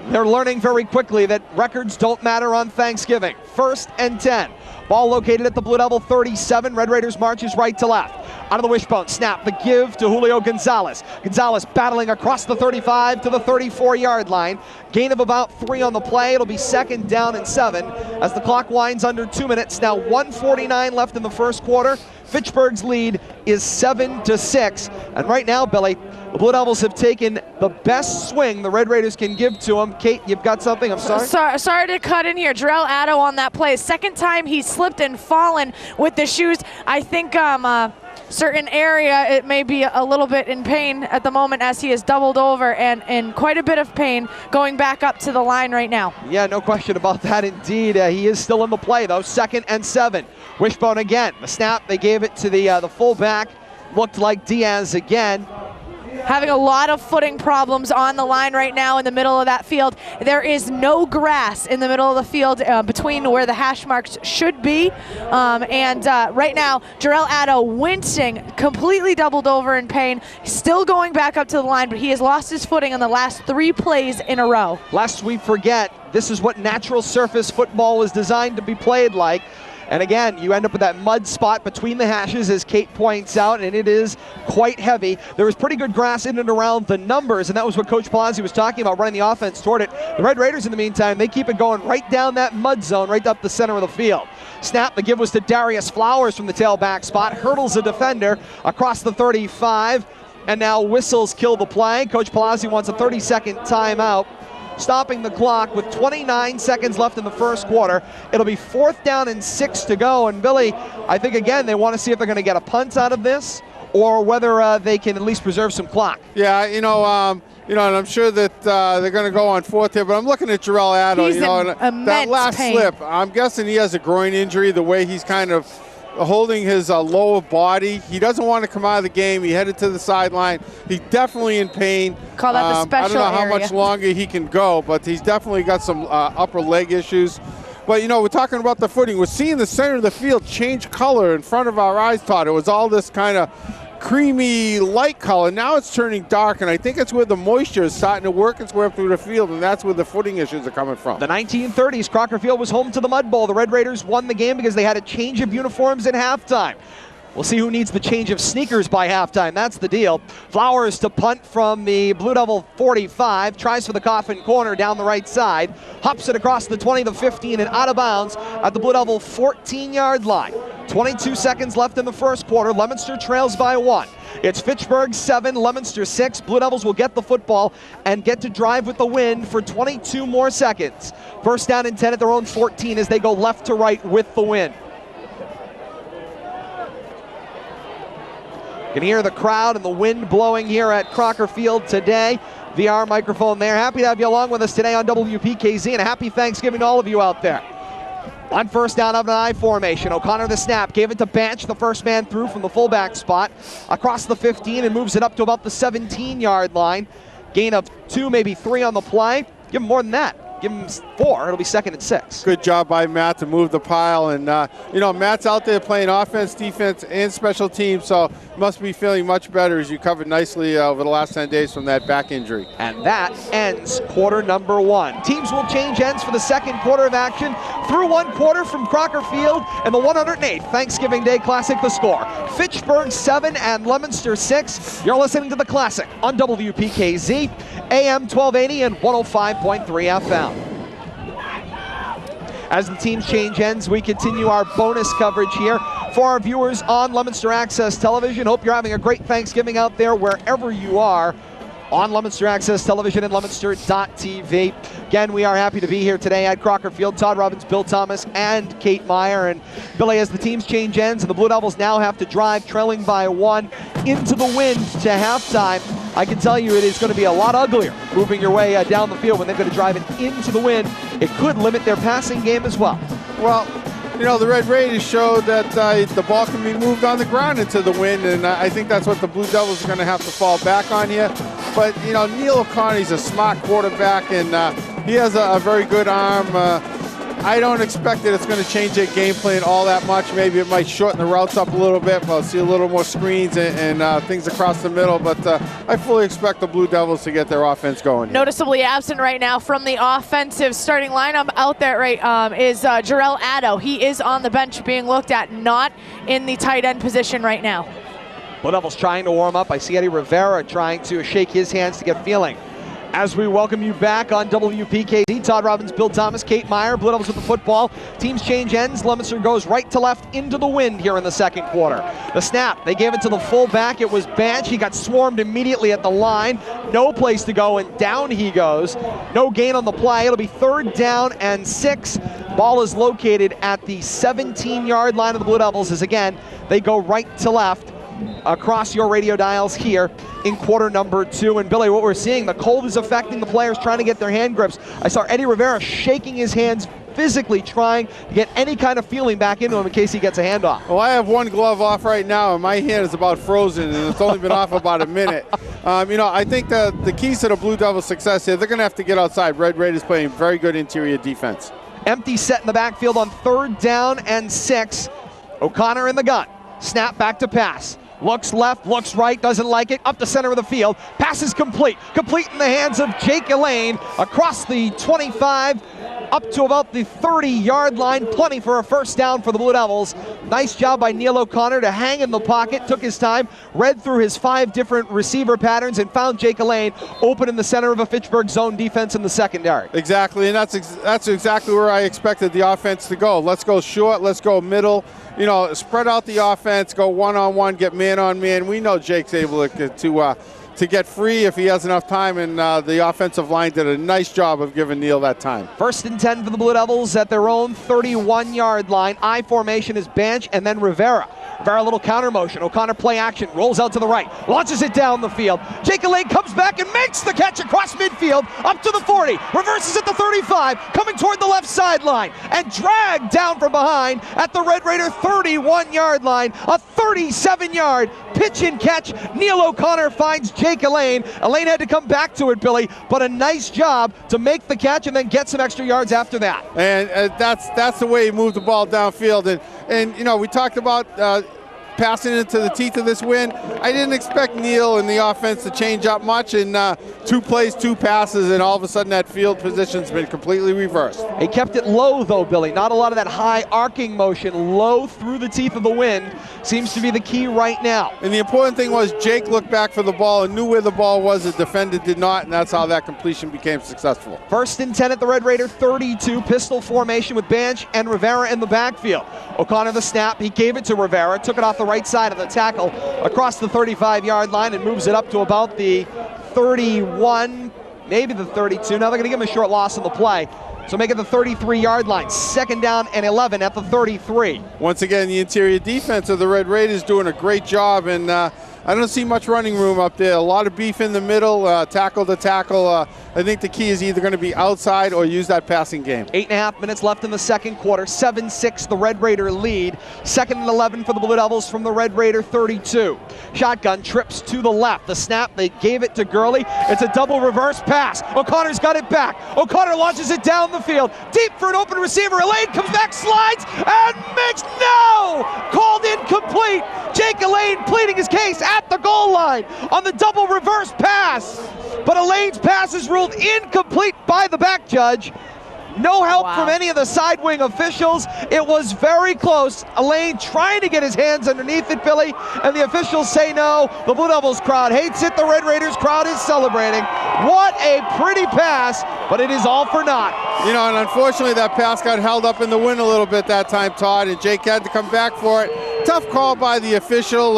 Speaker 2: they're learning very quickly that records don't matter on Thanksgiving. 1st and 10. Ball located at the Blue Devil 37. Red Raiders marches right to left. Out of the wishbone, snap, the give to Julio Gonzalez. Gonzalez battling across the 35 to the 34-yard line. Gain of about 3 on the play. It'll be 2nd down and 7 as the clock winds under 2 minutes. Now 1:49 left in the first quarter. Fitchburg's lead is 7-6. And right now, Billy, the Blue Devils have taken the best swing the Red Raiders can give to them. Kate, you've got something? I'm sorry.
Speaker 3: Sorry to cut in here. Jarrell Addo on that play. 2nd time he slipped and fallen with the shoes. I think certain area, it may be a little bit in pain at the moment as he is doubled over and in quite a bit of pain going back up to the line right now.
Speaker 2: Yeah, no question about that indeed. He is still in the play though. 2nd and 7. Wishbone again. The snap, they gave it to the fullback. Looked like Diaz again.
Speaker 3: Having a lot of footing problems on the line right now in the middle of that field. There is no grass in the middle of the field between where the hash marks should be. And right now, Jarrell Addo wincing, completely doubled over in pain, still going back up to the line, but he has lost his footing on the last 3 plays in a row.
Speaker 2: Lest we forget, this is what natural surface football was designed to be played like. And again, you end up with that mud spot between the hashes, as Kate points out, and it is quite heavy. There was pretty good grass in and around the numbers, and that was what Coach Palazzi was talking about, running the offense toward it. The Red Raiders, in the meantime, they keep it going right down that mud zone, right up the center of the field. Snap, the give was to Darius Flowers from the tailback spot, hurdles a defender across the 35, and now whistles kill the play. Coach Palazzi wants a 30-second timeout, stopping the clock with 29 seconds left in the first quarter. It'll be 4th down and 6 to go. And Billy, I think again they want to see if they're going to get a punt out of this or whether they can at least preserve some clock.
Speaker 4: Yeah, and I'm sure that they're going to go on 4th here, but I'm looking at Jarrell Addo.
Speaker 3: He's in
Speaker 4: that last
Speaker 3: pain.
Speaker 4: slip, I'm guessing he has a groin injury, the way he's kind of holding his lower body. He doesn't want to come out of the game. He headed to the sideline. He's definitely in pain.
Speaker 3: Call that the special
Speaker 4: I don't know how
Speaker 3: area.
Speaker 4: much longer he can go, but he's definitely got some upper leg issues. But, we're talking about the footing. We're seeing the center of the field change color in front of our eyes, Todd. It was all this kind of creamy light color. Now it's turning dark, and I think it's where the moisture is starting to work its way up through the field, and that's where the footing issues are coming from.
Speaker 2: The 1930s, Crocker Field was home to the Mud Bowl. The Red Raiders won the game because they had a change of uniforms at halftime. We'll see who needs the change of sneakers by halftime. That's the deal. Flowers to punt from the Blue Devil 45. Tries for the coffin corner down the right side. Hops it across the 20, the 15, and out of bounds at the Blue Devil 14-yard line. 22 seconds left in the first quarter. Leominster trails by 1. It's Fitchburg 7, Leominster 6. Blue Devils will get the football and get to drive with the win for 22 more seconds. First down and 10 at their own 14 as they go left to right with the win. You can hear the crowd and the wind blowing here at Crocker Field today. VR microphone there. Happy to have you along with us today on WPKZ, and a happy Thanksgiving to all of you out there. On first down of an I formation, O'Connor the snap, gave it to Banch, the first man through from the fullback spot, across the 15 and moves it up to about the 17-yard line. Gain of 2, maybe 3 on the play. Give him more than that. Give him 4. It'll be 2nd and 6.
Speaker 4: Good job by Matt to move the pile. And, Matt's out there playing offense, defense, and special teams, so must be feeling much better, as you covered nicely over the last 10 days from that back injury.
Speaker 2: And that ends quarter number 1. Teams will change ends for the second quarter of action. Through 1 quarter from Crocker Field and the 108th Thanksgiving Day Classic. The score, Fitchburg 7 and Leominster 6. You're listening to the Classic on WPKZ, AM 1280 and 105.3 FM. As the teams change ends, we continue our bonus coverage here for our viewers on Leominster Access Television. Hope you're having a great Thanksgiving out there wherever you are on Leominster Access Television and Leominster.tv. Again, we are happy to be here today at Crocker Field. Todd Robbins, Bill Thomas, and Kate Meyer. And Billy, as the teams change ends and the Blue Devils now have to drive trailing by 1 into the wind to halftime, I can tell you it is going to be a lot uglier moving your way down the field when they're going to drive it into the wind. It could limit their passing game as well.
Speaker 4: Well, the Red Raiders showed that the ball can be moved on the ground into the wind, and I think that's what the Blue Devils are going to have to fall back on here. But, Neil O'Connor's a smart quarterback, and he has a very good arm. I don't expect that it's going to change their game plan all that much. Maybe it might shorten the routes up a little bit. We'll see a little more screens and things across the middle. But I fully expect the Blue Devils to get their offense going.
Speaker 3: Noticeably absent right now from the offensive starting lineup out there is Jarrell Addo. He is on the bench being looked at, not in the tight end position right now.
Speaker 2: Blue Devils trying to warm up. I see Eddie Rivera trying to shake his hands to get feeling. As we welcome you back on WPKZ, Todd Robbins, Bill Thomas, Kate Meyer, Blue Devils with the football. Teams change ends. Leominster goes right to left into the wind here in the second quarter. The snap, they gave it to the fullback. It was Banch. He got swarmed immediately at the line. No place to go, and down he goes. No gain on the play. It'll be 3rd down and 6. Ball is located at the 17-yard line of the Blue Devils as, again, they go right to left across your radio dials here in quarter number 2. And Billy, what we're seeing, the cold is affecting the players trying to get their hand grips. I saw Eddie Rivera shaking his hands, physically trying to get any kind of feeling back into him in case he gets a handoff.
Speaker 4: Well, I have one glove off right now, and my hand is about frozen, and it's only been off about a minute. I think the keys to the Blue Devils' success here, they're going to have to get outside. Red Raiders playing very good interior defense.
Speaker 2: Empty set in the backfield on 3rd down and 6. O'Connor in the gun. Snap back to pass. Looks left, looks right, doesn't like it, up the center of the field. Pass is complete. Complete in the hands of Jake Elaine across the 25, up to about the 30-yard line. Plenty for a first down for the Blue Devils. Nice job by Neil O'Connor to hang in the pocket, took his time, read through his 5 different receiver patterns, and found Jake Elaine open in the center of a Fitchburg zone defense in the secondary.
Speaker 4: Exactly, and that's exactly where I expected the offense to go. Let's go short, let's go middle. Spread out the offense, go one-on-one, get man-on-man. We know Jake's able to get free if he has enough time, and the offensive line did a nice job of giving Neil that time. 1st and 10 for the Blue Devils at their own 31-yard line. I formation is Banch and then Rivera. Rivera, a little counter motion. O'Connor play action, rolls out to the right, launches it down the field. Jake Elaine comes back and makes the catch across midfield, up to the 40, reverses at the 35, coming toward the left sideline, and dragged down from behind at the Red Raider 31-yard line. A 37-yard pitch and catch. Neil O'Connor finds Jake Elaine. Elaine had to come back to it, Billy, but a nice job to make the catch and then get some extra yards after that. And that's the way he moved the ball downfield. And we talked about passing into the teeth of this wind. I didn't expect Neal and the offense to change up much in 2 plays, 2 passes, and all of a sudden that field position's been completely reversed.
Speaker 2: He kept it low though, Billy. Not a lot of that high arcing motion. Low through the teeth of the wind seems to be the key right now.
Speaker 4: And the important thing was Jake looked back for the ball and knew where the ball was. The defender did not, and that's how that completion became successful.
Speaker 2: 1st and 10 at the Red Raider 32. Pistol formation with Banch and Rivera in the backfield. O'Connor the snap. He gave it to Rivera. Took it off the right side of the tackle across the 35-yard line and moves it up to about the 31, maybe the 32. Now they're going to give him a short loss on the play. So make it the 33-yard line. 2nd down and 11 at the 33.
Speaker 4: Once again, the interior defense of the Red Raiders doing a great job, and I don't see much running room up there. A lot of beef in the middle, tackle to tackle. I think the key is either going to be outside or use that passing game.
Speaker 2: 8.5 minutes left in the second quarter. 7-6 the Red Raider lead. 2nd and 11 for the Blue Devils from the Red Raider 32. Shotgun trips to the left. The snap, they gave it to Gurley. It's a double reverse pass. O'Connor's got it back. O'Connor launches it down the field. Deep for an open receiver. Elaine comes back, slides, and makes no! Called incomplete. Jake Elaine pleading his case at the goal line on the double reverse pass. But Elaine's pass is ruled incomplete by the back judge. No help from any of the side wing officials. It was very close. Elaine trying to get his hands underneath it, Billy, and the officials say no. The Blue Devils crowd hates it. The Red Raiders crowd is celebrating. What a pretty pass, but it is all for naught.
Speaker 4: You know, and unfortunately that pass got held up in the wind a little bit that time, Todd, and Jake had to come back for it. Tough call by the official.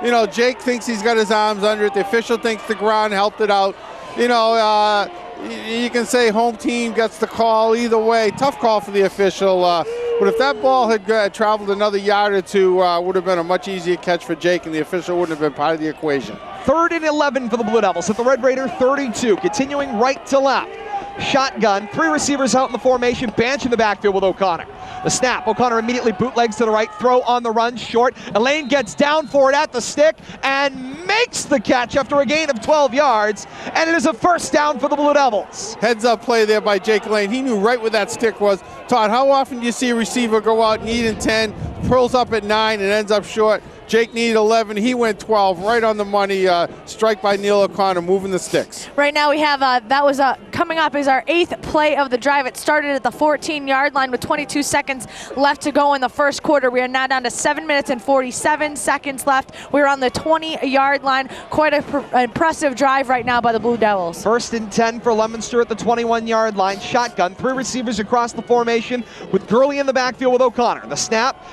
Speaker 4: You know, Jake thinks he's got his arms under it. The official thinks the ground helped it out. You know, you can say home team gets the call either way. Tough call for the official. But if that ball had traveled another yard or two, would have been a much easier catch for Jake, and the official wouldn't have been part of the equation.
Speaker 2: 3rd and 11 for the Blue Devils at the Red Raider 32. Continuing right to left. Shotgun, 3 receivers out in the formation. Banch in the backfield with O'Connor. The snap, O'Connor immediately bootlegs to the right, throw on the run, short. Elaine gets down for it at the stick and makes the catch after a gain of 12 yards, and it is a 1st down for the Blue Devils.
Speaker 4: Heads up play there by Jake Elaine. He knew right where that stick was. Todd, how often do you see a receiver go out needing 10, pulls up at 9 and ends up short? Jake needed 11. He went 12, right on the money. Strike by Neal O'Connor, moving the sticks.
Speaker 3: Right now we have, that was coming up is our 8th play of the drive. It started at the 14-yard line with 22 seconds left to go in the first quarter. We are now down to 7 minutes and 47 seconds left. We're on the 20-yard line. Quite an impressive drive right now by the Blue Devils.
Speaker 2: 1st and 10 for Leominster at the 21-yard line. Shotgun, 3 receivers across the formation with Gurley in the backfield with O'Connor. The snap,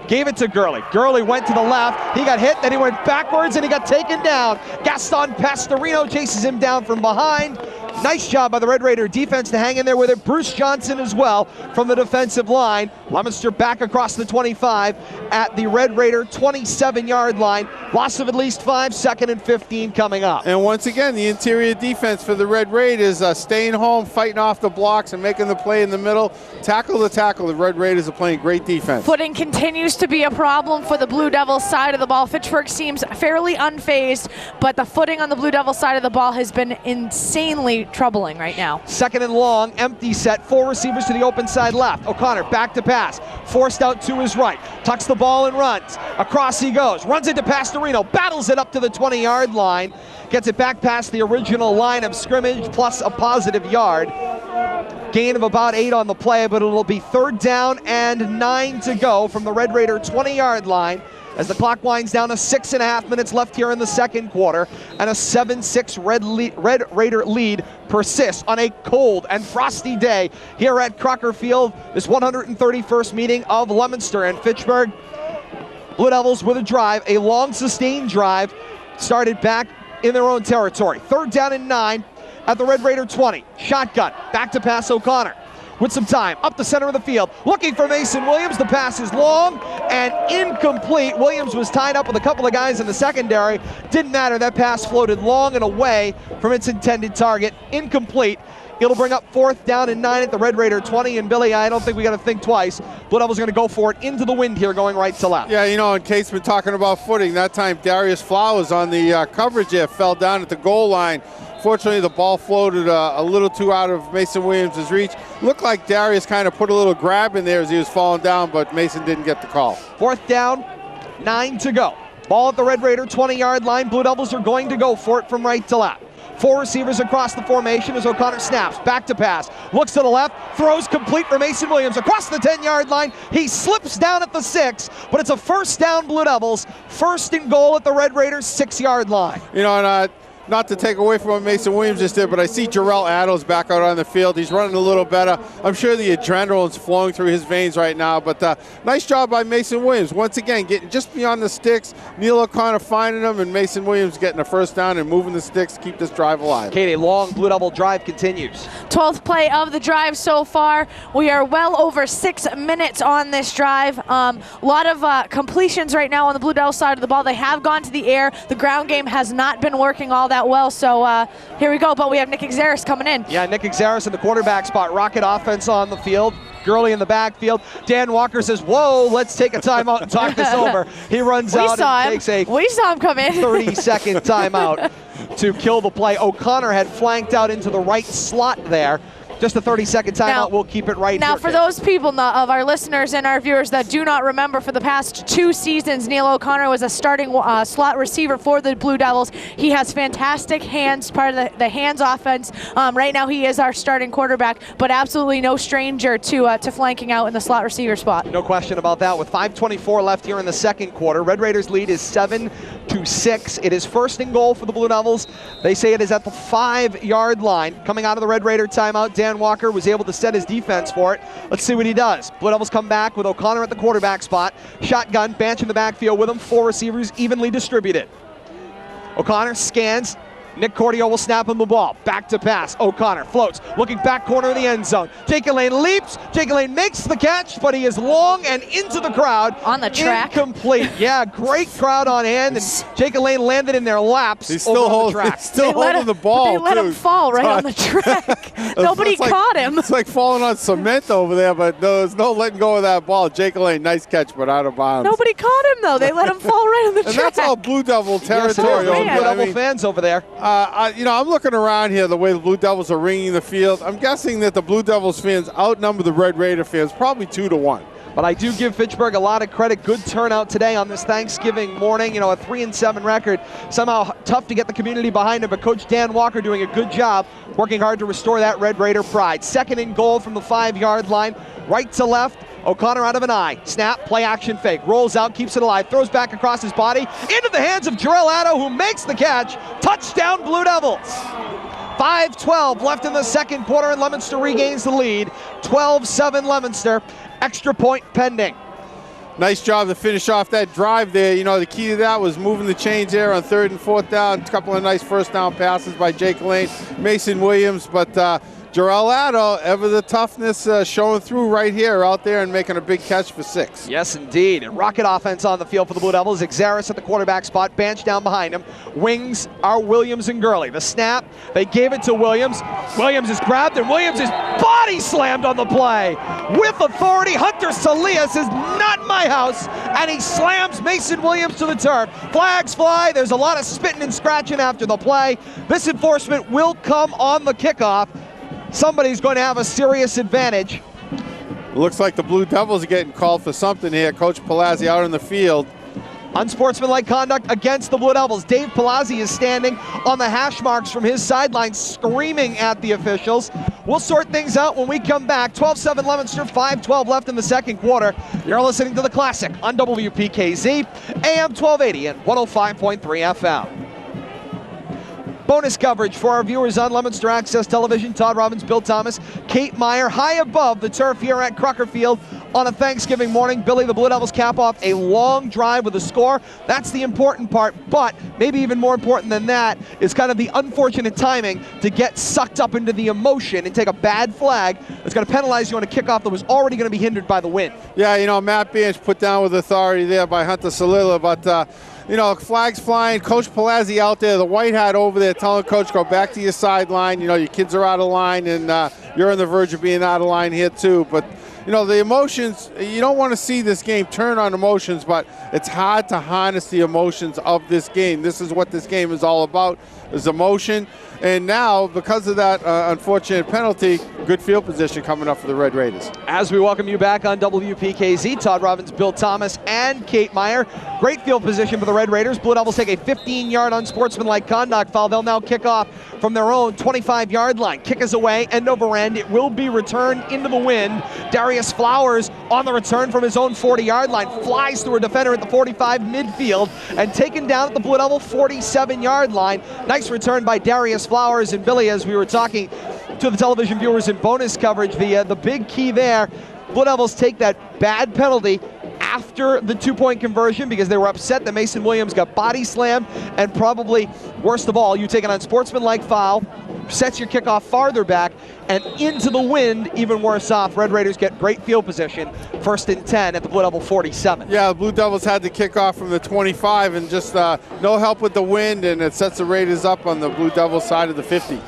Speaker 2: gave it to Gurley. Gurley went to the left. He got hit, then he went backwards, and he got taken down. Gaston Pastorino chases him down from behind. Nice job by the Red Raider defense to hang in there with it. Bruce Johnson as well from the defensive line. Leominster back across the 25 at the Red Raider 27-yard line. Loss of at least 5, 2nd and 15 coming up.
Speaker 4: And once again, the interior defense for the Red Raiders staying home, fighting off the blocks and making the play in the middle. Tackle to tackle, the Red Raiders are playing great defense.
Speaker 3: Footing continues to be a problem for the Blue Devils side of the ball. Fitchburg seems fairly unfazed, but the footing on the Blue Devils side of the ball has been insanely troubling right now.
Speaker 2: 2nd and long, empty set, 4 receivers to the open side left. O'Connor back to pass, forced out to his right, tucks the ball and runs. Across he goes, runs into Pastorino, battles it up to the 20-yard line, gets it back past the original line of scrimmage plus a positive yard. Gain of about 8 on the play, but it'll be 3rd down and 9 to go from the Red Raider 20-yard line as the clock winds down to 6.5 minutes left here in the second quarter, and a 7-6 Red Raider lead persists on a cold and frosty day here at Crocker Field, this 131st meeting of Leominster and Fitchburg. Blue Devils with a drive, a long sustained drive, started back in their own territory. 3rd down and 9 at the Red Raider 20. Shotgun, back to pass O'Connor. With some time, up the center of the field, looking for Mason Williams. The pass is long and incomplete. Williams was tied up with a couple of guys in the secondary. Didn't matter, that pass floated long and away from its intended target. Incomplete. It'll bring up 4th down and 9 at the Red Raider 20. And Billy, I don't think we got to think twice. Blue Devils going to go for it into the wind here, going right to left.
Speaker 4: Yeah, you know, and Kate's been talking about footing. That time, Darius Flowers on the coverage there fell down at the goal line. Fortunately, the ball floated a little too out of Mason Williams' reach. Looked like Darius kind of put a little grab in there as he was falling down, but Mason didn't get the call.
Speaker 2: 4th down 9 to go. Ball at the Red Raider 20-yard line. Blue Devils are going to go for it from right to left. 4 receivers across the formation as O'Connor snaps. Back to pass. Looks to the left. Throws complete for Mason Williams across the 10-yard line. He slips down at the 6, but it's a first down Blue Devils. First and goal at the Red Raiders 6-yard line.
Speaker 4: You know, and not to take away from what Mason Williams just did, but I see Jarrell Adams back out on the field. He's running a little better. I'm sure the adrenaline's flowing through his veins right now, but nice job by Mason Williams. Once again, getting just beyond the sticks. Neil O'Connor finding him, and Mason Williams getting a first down and moving the sticks to keep this drive alive.
Speaker 2: Kate, a long Blue Devil drive continues.
Speaker 3: 12th play of the drive so far. We are well over 6 minutes on this drive. A lot of completions right now on the Blue Devil side of the ball. They have gone to the air. The ground game has not been working all that well, so here we go. But we have Nick Exaris coming in.
Speaker 2: Yeah, Nick Exaris in the quarterback spot. Rocket offense on the field. Gurley in the backfield. Dan Walker says, whoa, let's take a timeout and talk this over. He runs out and takes a
Speaker 3: we saw him come in.
Speaker 2: 30-second timeout to kill the play. O'Connor had flanked out into the right slot there. Just a 30-second timeout.
Speaker 3: Now,
Speaker 2: we'll keep it right
Speaker 3: now,
Speaker 2: here.
Speaker 3: for those people of our listeners and our viewers that do not remember, for the past 2 seasons, Neil O'Connor was a starting slot receiver for the Blue Devils. He has fantastic hands, part of the hands offense. Right now, he is our starting quarterback, but absolutely no stranger to flanking out in the slot receiver spot.
Speaker 2: No question about that. With 5:24 left here in the second quarter, Red Raiders lead is 7-6. It is first and goal for the Blue Devils. They say it is at the 5-yard line. Coming out of the Red Raider timeout, Dan Walker was able to set his defense for it. Let's see what he does. Blue Devils come back with O'Connor at the quarterback spot. Shotgun, Banch in the backfield with him. 4 receivers evenly distributed. O'Connor scans. Nick Cordio will snap him the ball. Back to pass. O'Connor floats. Looking back corner of the end zone. Jake Lane leaps. Jake Lane makes the catch, but he is long and into the crowd.
Speaker 3: On the track.
Speaker 2: Incomplete. Yeah, great crowd on hand. And Jake Lane landed in their laps.
Speaker 4: He's still holding the ball.
Speaker 3: They let him fall right on the track. Nobody caught him.
Speaker 4: It's like falling on cement over there, but there's no letting go of that ball. Jake Lane, nice catch, but out of bounds.
Speaker 3: Nobody caught him, though. They let him fall right on the track.
Speaker 4: And that's all Blue Devil territory.
Speaker 2: Yes, Blue Devil fans over there.
Speaker 4: I'm looking around here the way the Blue Devils are ringing the field. I'm guessing that the Blue Devils fans outnumber the Red Raider fans probably 2-1.
Speaker 2: But I do give Fitchburg a lot of credit. Good turnout today on this Thanksgiving morning. You know, a 3-7 record. Somehow tough to get the community behind him, but Coach Dan Walker doing a good job working hard to restore that Red Raider pride. Second and goal from the 5-yard line. Right to left. O'Connor out of an eye. Snap, play action fake. Rolls out, keeps it alive. Throws back across his body. Into the hands of Jarrell Addo, who makes the catch. Touchdown, Blue Devils. 5:12 left in the second quarter, and Leominster regains the lead. 12-7 Leominster. Extra point pending.
Speaker 4: Nice job to finish off that drive there. You know, the key to that was moving the chains there on 3rd and 4th down. A couple of nice first down passes by Jake Lane, Mason Williams, but Jarrell Addo, ever the toughness showing through right here out there and making a big catch for 6.
Speaker 2: Yes, indeed. Rocket offense on the field for the Blue Devils. Exaris at the quarterback spot. Banch down behind him. Wings are Williams and Gurley. The snap, they gave it to Williams. Williams is grabbed, and Williams is body slammed on the play. With authority, Hunter Salias is not my house, and he slams Mason Williams to the turf. Flags fly. There's a lot of spitting and scratching after the play. This enforcement will come on the kickoff. Somebody's going to have a serious advantage.
Speaker 4: Looks like the Blue Devils are getting called for something here. Coach Palazzi out in the field.
Speaker 2: Unsportsmanlike conduct against the Blue Devils. Dave Palazzi is standing on the hash marks from his sideline screaming at the officials. We'll sort things out when we come back. 12-7 Leominster, 5:12 left in the second quarter. You're listening to The Classic on WPKZ, AM 1280 and 105.3 FM. Bonus coverage for our viewers on Leominster Access Television. Todd Robbins, Bill Thomas, Kate Meyer, high above the turf here at Crocker Field on a Thanksgiving morning. Billy, the Blue Devils cap off a long drive with a score. That's the important part, but maybe even more important than that is kind of the unfortunate timing to get sucked up into the emotion and take a bad flag that's going to penalize you on a kickoff that was already going to be hindered by the wind.
Speaker 4: Yeah, you know, Matt Banch put down with authority there by Hunter Salila, but you know, flags flying, Coach Palazzi out there, the white hat over there telling Coach, go back to your sideline. You know, your kids are out of line, and you're on the verge of being out of line here too. But you know, the emotions, you don't want to see this game turn on emotions, but it's hard to harness the emotions of this game. This is what this game is all about, is emotion. And now, because of that unfortunate penalty, good field position coming up for the Red Raiders.
Speaker 2: As we welcome you back on WPKZ, Todd Robbins, Bill Thomas, and Kate Meyer. Great field position for the Red Raiders. Blue Devils take a 15-yard unsportsmanlike conduct foul. They'll now kick off from their own 25-yard line. Kick is away, end over end. It will be returned into the wind. Darius Flowers on the return from his own 40-yard line. Flies through a defender at the 45 midfield and taken down at the Blue Devil 47-yard line. Nice return by Darius Flowers. And Billy, as we were talking to the television viewers in bonus coverage, the big key there, Blue Devils take that bad penalty after the two-point conversion because they were upset that Mason Williams got body slammed, and probably worst of all, you take an unsportsmanlike foul, sets your kickoff farther back and into the wind, even worse off. Red Raiders get great field position, 1st and 10 at the Blue Devil 47.
Speaker 4: Yeah, the Blue Devils had to kick off from the 25 and just no help with the wind, and it sets the Raiders up on the Blue Devil side of the 50.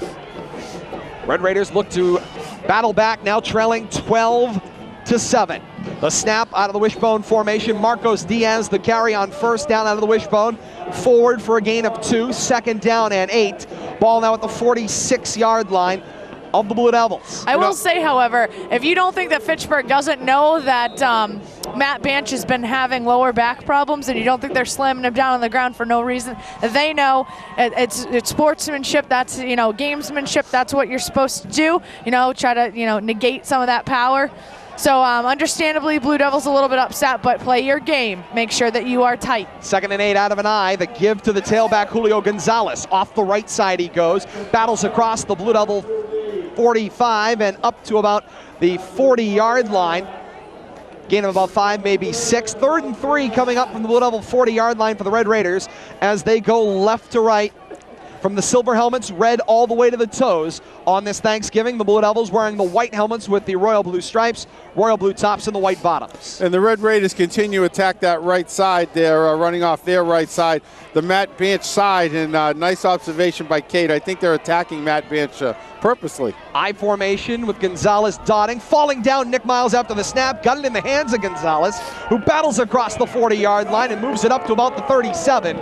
Speaker 2: Red Raiders look to battle back, now trailing 12-7. The snap out of the wishbone formation. Marcos Diaz, the carry on 1st down out of the wishbone. Forward for a gain of 2, 2nd down and 8. Ball now at the 46-yard line of the Blue Devils.
Speaker 3: I will say, however, if you don't think that Fitchburg doesn't know that Matt Banch has been having lower back problems, and you don't think they're slamming him down on the ground for no reason, they know it's sportsmanship. That's, you know, gamesmanship. That's what you're supposed to do. You know, try to, you know, negate some of that power. So understandably, Blue Devils a little bit upset, but play your game. Make sure that you are tight.
Speaker 2: 2nd and 8 out of an eye. The give to the tailback, Julio Gonzalez. Off the right side he goes. Battles across the Blue Devil 45 and up to about the 40-yard line. Gain of about 5, maybe 6. 3rd and 3 coming up from the Blue Devil 40-yard line for the Red Raiders as they go left to right. From the silver helmets, red all the way to the toes. On this Thanksgiving, the Blue Devils wearing the white helmets with the royal blue stripes, royal blue tops, and the white bottoms.
Speaker 4: And the Red Raiders continue to attack that right side. They're running off their right side, the Matt Banch side, and nice observation by Kate. I think they're attacking Matt Banch purposely.
Speaker 2: I formation with Gonzalez dotting, falling down Nick Miles after the snap, got it in the hands of Gonzalez, who battles across the 40-yard line and moves it up to about the 37.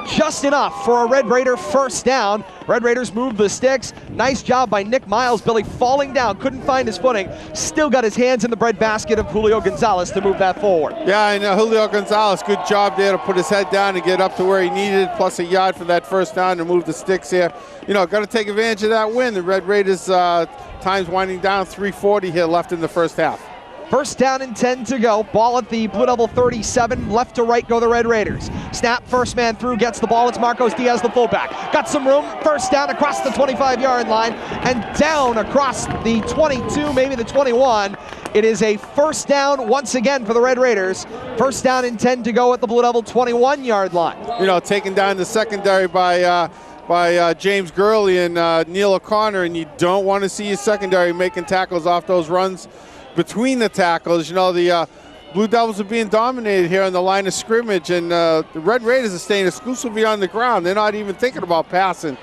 Speaker 2: Just enough for a Red Raider 1st down. Red Raiders move the sticks. Nice job by Nick Miles. Billy falling down, couldn't find his footing. Still got his hands in the breadbasket of Julio Gonzalez to move that forward.
Speaker 4: Yeah, and Julio Gonzalez, good job there to put his head down and get up to where he needed, plus a yard for that 1st down to move the sticks here. You know, got to take advantage of that win. The Red Raiders time's winding down, 3:40 here left in the 1st half.
Speaker 2: 1st down and 10 to go. Ball at the Blue Devil 37. Left to right go the Red Raiders. Snap, 1st man through, gets the ball. It's Marcos Diaz, the fullback. Got some room. 1st down across the 25-yard line and down across the 22, maybe the 21. It is a 1st down once again for the Red Raiders. 1st down and 10 to go at the Blue Devil 21-yard line.
Speaker 4: You know, taken down the secondary by James Gurley and Neil O'Connor, and you don't want to see your secondary making tackles off those runs between the tackles. You know, the Blue Devils are being dominated here on the line of scrimmage, and the Red Raiders are staying exclusively on the ground. They're not even thinking about passing.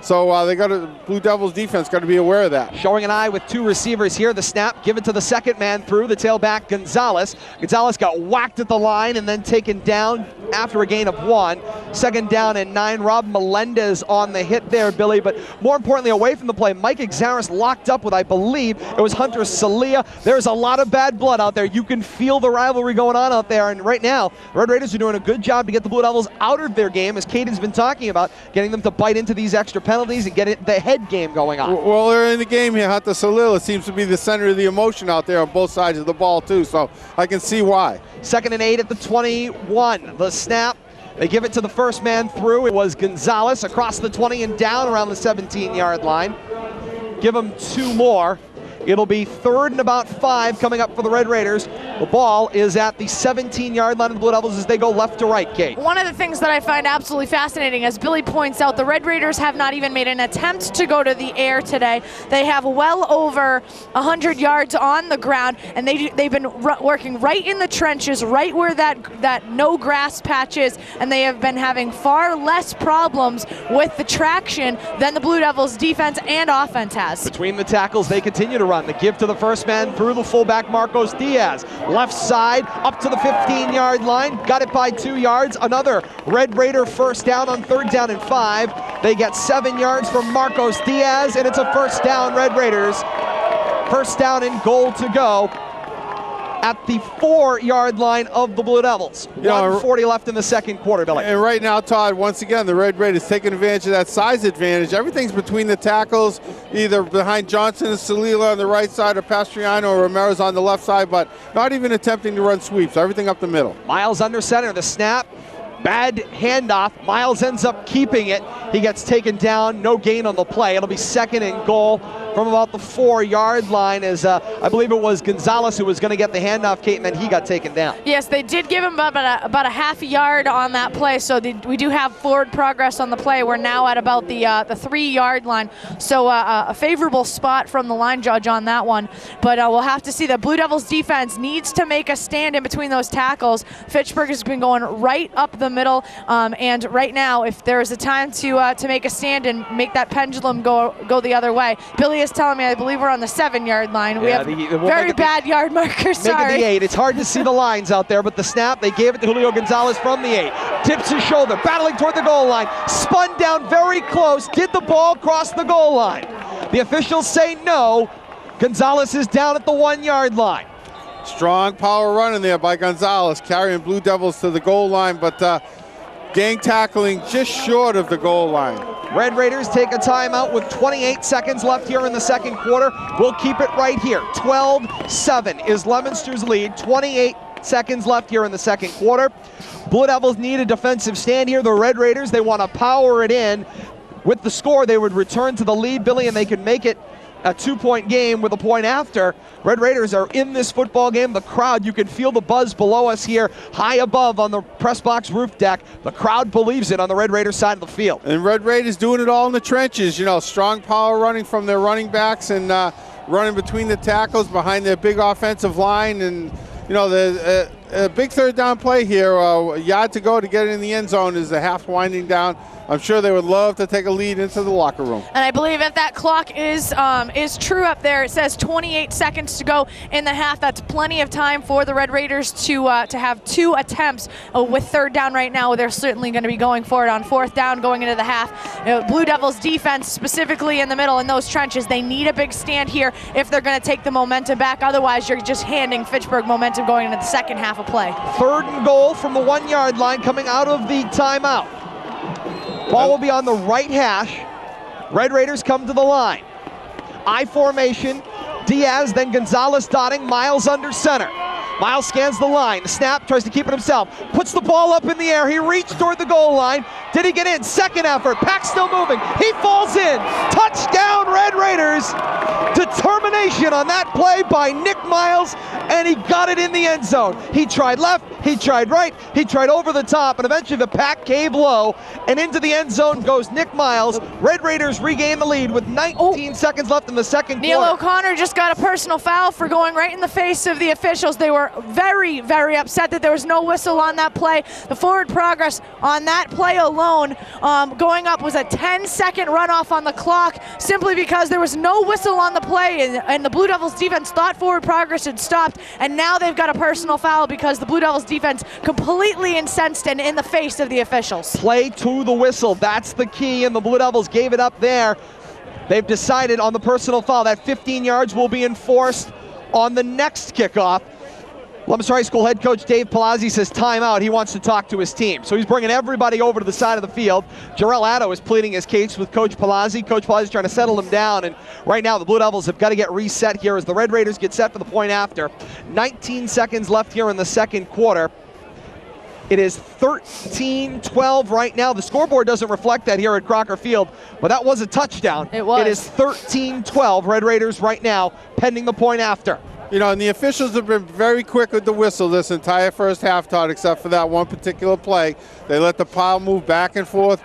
Speaker 4: So Blue Devils defense got to be aware of that.
Speaker 2: Showing an eye with 2 receivers here. The snap, give it to the 2nd man through, the tailback Gonzalez. Gonzalez got whacked at the line and then taken down after a gain of 1. 2nd down and 9. Rob Melendez on the hit there, Billy. But more importantly, away from the play, Mike Exaris locked up with, I believe, it was Hunter Salia. There's a lot of bad blood out there. You can feel the rivalry going on out there. And right now, Red Raiders are doing a good job to get the Blue Devils out of their game, as Kate has been talking about, getting them to bite into these extra penalties and get the head game going on.
Speaker 4: Well, they're in the game here. Hunter Salil seems to be the center of the emotion out there on both sides of the ball too, so I can see why.
Speaker 2: 2nd and 8 at the 21. The snap, they give it to the 1st man through. It was Gonzalez across the 20 and down around the 17-yard line. Give them 2 more. It'll be 3rd and about 5 coming up for the Red Raiders. The ball is at the 17-yard line of the Blue Devils as they go left to right, Kate.
Speaker 3: One of the things that I find absolutely fascinating, as Billy points out, the Red Raiders have not even made an attempt to go to the air today. They have well over 100 yards on the ground, and they've been working right in the trenches, right where that no grass patch is, and they have been having far less problems with the traction than the Blue Devils defense and offense has.
Speaker 2: Between the tackles, they continue to run. The give to the first man through the fullback, Marcos Diaz. Left side, up to the 15-yard line. Got it by 2 yards. Another Red Raider first down on 3rd down and 5. They get 7 yards from Marcos Diaz, and it's a first down, Red Raiders. First down and goal to go at the 4-yard line of the Blue Devils. 1:40 left in the second quarter, Billy.
Speaker 4: And right now, Todd, once again, the Red Raiders taking advantage of that size advantage. Everything's between the tackles, either behind Johnson and Salila on the right side, or Pastriano or Ramirez on the left side, but not even attempting to run sweeps. Everything up the middle.
Speaker 2: Miles under center, the snap. Bad handoff. Miles ends up keeping it. He gets taken down. No gain on the play. It'll be 2nd and goal from about the 4-yard line, as I believe it was Gonzalez who was going to get the handoff, Kate, and then he got taken down. Yes, they did give him about a half yard on that play, so we do have forward progress on the play. We're now at about the 3-yard line, so a favorable spot from the line judge on that one. But we'll have to see. The Blue Devils defense needs to make a stand in between those tackles. Fitchburg has been going right up the middle, and right now, if there is a time to make a stand and make that pendulum go the other way, Billy is telling me I believe we're on the 7-yard line. We have very bad yard markers. Sorry. Make it the 8. It's hard to see the lines out there, but the snap, they gave it to Julio Gonzalez from the 8. Tips his shoulder, battling toward the goal line. Spun down very close. Did the ball cross the goal line? The officials say no. Gonzalez is down at the 1-yard line.
Speaker 4: Strong power running there by Gonzalez, carrying Blue Devils to the goal line, but gang tackling just short of the goal line. Red Raiders take a timeout with 28 seconds left here in the second quarter. We'll keep it right here. 12-7 is Leominster's lead. 28 seconds left here in the second quarter. Blue Devils need a defensive stand here. The Red Raiders, they want to power it in. With the score, they would return to the lead, Billy, and they could make it a 2-point game with a point after. Red Raiders are in this football game. The crowd, you can feel the buzz below us here, high above on the press box roof deck. The crowd believes it on the Red Raiders side of the field. And Red Raiders doing it all in the trenches. You know, strong power running from their running backs and running between the tackles behind their big offensive line. And, you know, the big 3rd down play here, a yard to go to get it in the end zone as the half winding down. I'm sure they would love to take a lead into the locker room. And I believe if that clock is true up there, it says 28 seconds to go in the half. That's plenty of time for the Red Raiders to have 2 attempts with 3rd down right now. They're certainly going to be going for it on 4th down going into the half. Blue Devils defense, specifically in the middle in those trenches, they need a big stand here if they're going to take the momentum back. Otherwise, you're just handing Fitchburg momentum going into the second half of play. 3rd and goal from the 1-yard line coming out of the timeout. Ball will be on the right hash. Red Raiders come to the line. I formation. Diaz, then Gonzalez dotting. Miles under center. Miles scans the line. The snap, tries to keep it himself. Puts the ball up in the air. He reached toward the goal line. Did he get in? Second effort. Pack still moving. He falls in. Touchdown, Red Raiders. Determination on that play by Nick Miles, and he got it in the end zone. He tried left, he tried right, he tried over the top, and eventually the pack caved low, and into the end zone goes Nick Miles. Red Raiders regain the lead with 19 seconds left in the second quarter. Neil O'Connor just got a personal foul for going right in the face of the officials. They were very, very upset that there was no whistle on that play. The forward progress on that play alone going up was a 10-second runoff on the clock, simply because there was no whistle on the play, and the Blue Devils defense thought forward progress had stopped, and now they've got a personal foul because the Blue Devils defense completely incensed and in the face of the officials. Play to the whistle, that's the key, and the Blue Devils gave it up there. They've decided on the personal foul that 15 yards will be enforced on the next kickoff. Leominster High School head coach Dave Palazzi says timeout. He wants to talk to his team. So he's bringing everybody over to the side of the field. Jarrell Addo is pleading his case with Coach Palazzi. Coach Palazzi is trying to settle him down. And right now the Blue Devils have got to get reset here as the Red Raiders get set for the point after. 19 seconds left here in the second quarter. It is 13-12 right now. The scoreboard doesn't reflect that here at Crocker Field, but that was a touchdown. It was. It is 13-12 Red Raiders right now, pending the point after. You know, and the officials have been very quick with the whistle this entire first half, Todd, except for that one particular play. They let the pile move back and forth,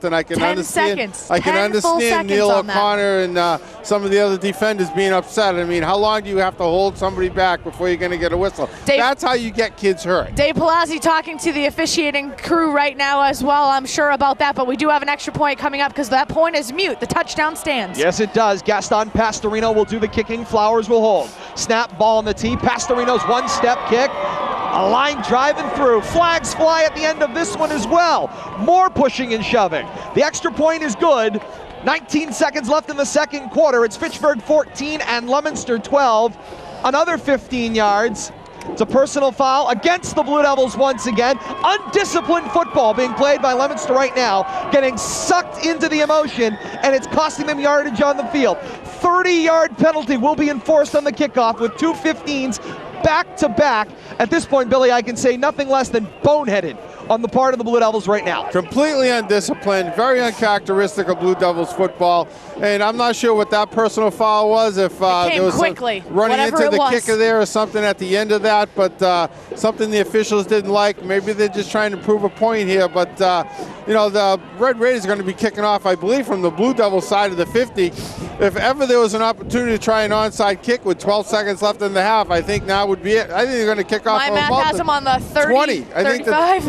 Speaker 4: and I can
Speaker 3: 10
Speaker 4: understand.
Speaker 3: seconds.
Speaker 4: I can
Speaker 3: 10 full
Speaker 4: understand
Speaker 3: seconds
Speaker 4: Neil
Speaker 3: on that.
Speaker 4: O'Connor and some of the other defenders being upset. I mean, how long do you have to hold somebody back before you're going to get a whistle? That's how you get kids hurt.
Speaker 3: Dave Palazzi talking to the officiating crew right now as well, I'm sure about that, but we do have an extra point coming up because that point is mute. The touchdown stands.
Speaker 2: Yes, it does. Gaston Pastorino will do the kicking. Flowers will hold. Snap, ball on the tee. Pastorino's one-step kick. A line driving through. Flags fly at the end of this one as well. More pushing and shoving. The extra point is good. 19 seconds left in the second quarter. It's Fitchburg 14 and Leominster 12. Another 15 yards. It's a personal foul against the Blue Devils once again. Undisciplined football being played by Leominster right now, getting sucked into the emotion, and it's costing them yardage on the field. 30-yard penalty will be enforced on the kickoff with 2 15s back-to-back. At this point, Billy, I can say nothing less than boneheaded on the part of the Blue Devils right now.
Speaker 4: Completely undisciplined, very uncharacteristic of Blue Devils football, and I'm not sure what that personal foul was, if there was
Speaker 3: quickly,
Speaker 4: running into the kicker there or something at the end of that, but something the officials didn't like. Maybe they're just trying to prove a point here, but you know, the Red Raiders are going to be kicking off, I believe, from the Blue Devils side of the 50. If ever there was an opportunity to try an onside kick with 12 seconds left in the half, I think now would be it. I think they're going to kick off.
Speaker 3: My math has them on the 30,
Speaker 4: 20.
Speaker 3: 35.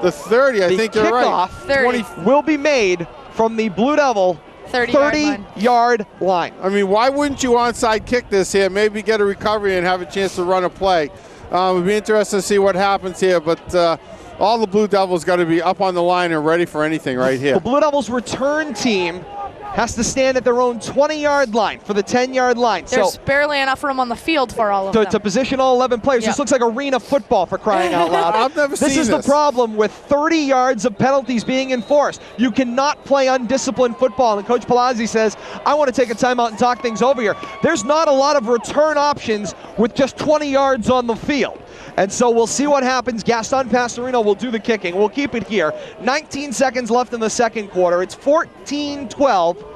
Speaker 4: The 30, I think you're right.
Speaker 2: The kickoff will be made from the Blue Devil 30-yard line.
Speaker 4: I mean, why wouldn't you onside kick this here? Maybe get a recovery and have a chance to run a play. It would be interesting to see what happens here, but all the Blue Devils got to be up on the line and ready for anything right here.
Speaker 2: The Blue Devils return team has to stand at their own 20-yard line for the 10-yard line.
Speaker 3: There's barely enough room on the field for all of them.
Speaker 2: To position all 11 players. This looks like arena football, for crying out loud.
Speaker 4: I've never seen this.
Speaker 2: This is the problem with 30 yards of penalties being enforced. You cannot play undisciplined football. And Coach Palazzi says, I want to take a timeout and talk things over here. There's not a lot of return options with just 20 yards on the field. And so we'll see what happens. Gaston Pastorino will do the kicking. We'll keep it here. 19 seconds left in the second quarter. It's 14-12.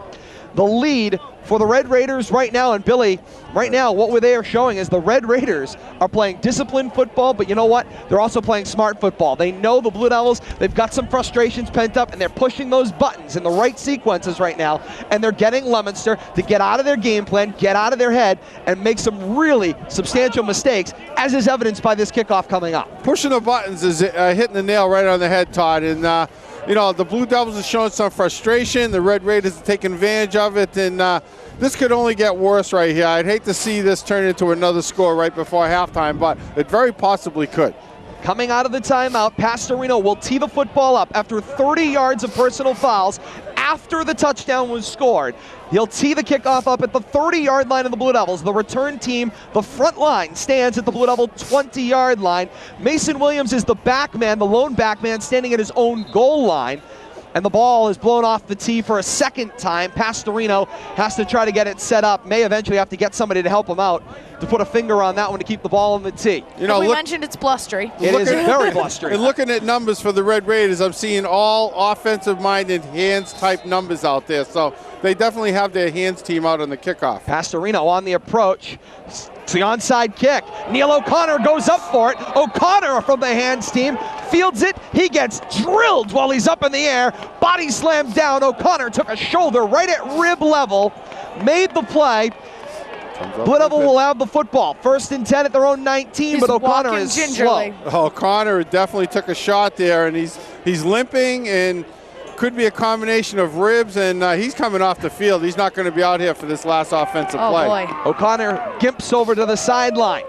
Speaker 2: The lead for the Red Raiders right now. And Billy, right now what they are showing is the Red Raiders are playing disciplined football, but you know what? They're also playing smart football. They know the Blue Devils, they've got some frustrations pent up, and they're pushing those buttons in the right sequences right now, and they're getting Leominster to get out of their game plan, get out of their head, and make some really substantial mistakes, as is evidenced by this kickoff coming up.
Speaker 4: Pushing the buttons is hitting the nail right on the head, Todd, and you know, the Blue Devils are showing some frustration. The Red Raiders are taking advantage of it, and this could only get worse right here. I'd hate to see this turn into another score right before halftime, but it very possibly could.
Speaker 2: Coming out of the timeout, Pastorino will tee the football up after 30 yards of personal fouls after the touchdown was scored. He'll tee the kickoff up at the 30-yard line of the Blue Devils. The return team, the front line, stands at the Blue Devil 20-yard line. Mason Williams is the back man, the lone back man, standing at his own goal line. And the ball is blown off the tee for a second time. Pastorino has to try to get it set up. May eventually have to get somebody to help him out to put a finger on that one to keep the ball on the tee.
Speaker 3: You know, we mentioned it's blustery.
Speaker 2: It is very blustery.
Speaker 4: And looking at numbers for the Red Raiders, I'm seeing all offensive-minded hands-type numbers out there. So they definitely have their hands team out on the kickoff.
Speaker 2: Pastorino on the approach. It's the onside kick. Neil O'Connor goes up for it. O'Connor from the hands team fields it. He gets drilled while he's up in the air. Body slammed down. O'Connor took a shoulder right at rib level. Made the play. Blue Devil will have the football. 1st and 10 at their own 19, but O'Connor is slow.
Speaker 4: O'Connor definitely took a shot there, and he's limping, and could be a combination of ribs, and he's coming off the field. He's not going to be out here for this last offensive play.
Speaker 3: Boy.
Speaker 2: O'Connor gimps over to the sideline.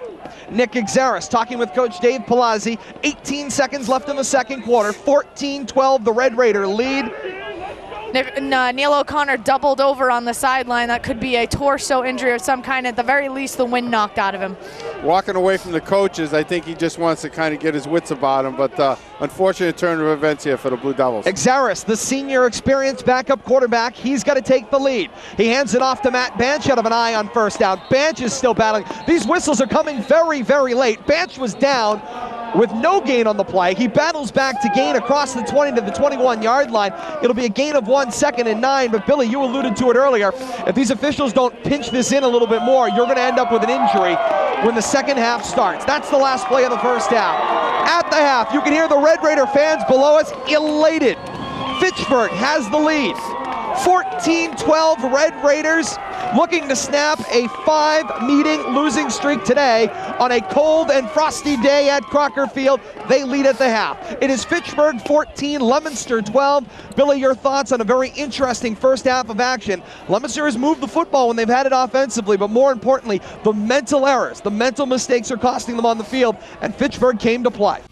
Speaker 2: Nick Exaris talking with Coach Dave Palazzi. 18 seconds left in the second quarter. 14-12, the Red Raider lead.
Speaker 3: Neil O'Connor doubled over on the sideline. That could be a torso injury of some kind. At the very least, the wind knocked out of him.
Speaker 4: Walking away from the coaches, I think he just wants to kind of get his wits about him, but unfortunate turn of events here for the Blue Devils.
Speaker 2: Exaris, the senior experienced backup quarterback, he's got to take the lead. He hands it off to Matt Banch out of an eye on first down. Banch is still battling. These whistles are coming very, very late. Banch was down with no gain on the play. He battles back to gain across the 20 to the 21-yard line. It'll be a gain of 1 second and 9, but Billy, you alluded to it earlier. If these officials don't pinch this in a little bit more, you're going to end up with an injury when the second half starts. That's the last play of the first half. At the half, you can hear the Red Raider fans below us elated. Fitchburg has the lead. 14-12 Red Raiders looking to snap a 5-meeting losing streak today on a cold and frosty day at Crocker Field. They lead at the half. It is Fitchburg 14, Leominster 12. Billy, your thoughts on a very interesting first half of action. Leominster has moved the football when they've had it offensively, but more importantly, the mental errors, the mental mistakes are costing them on the field, and Fitchburg came to play.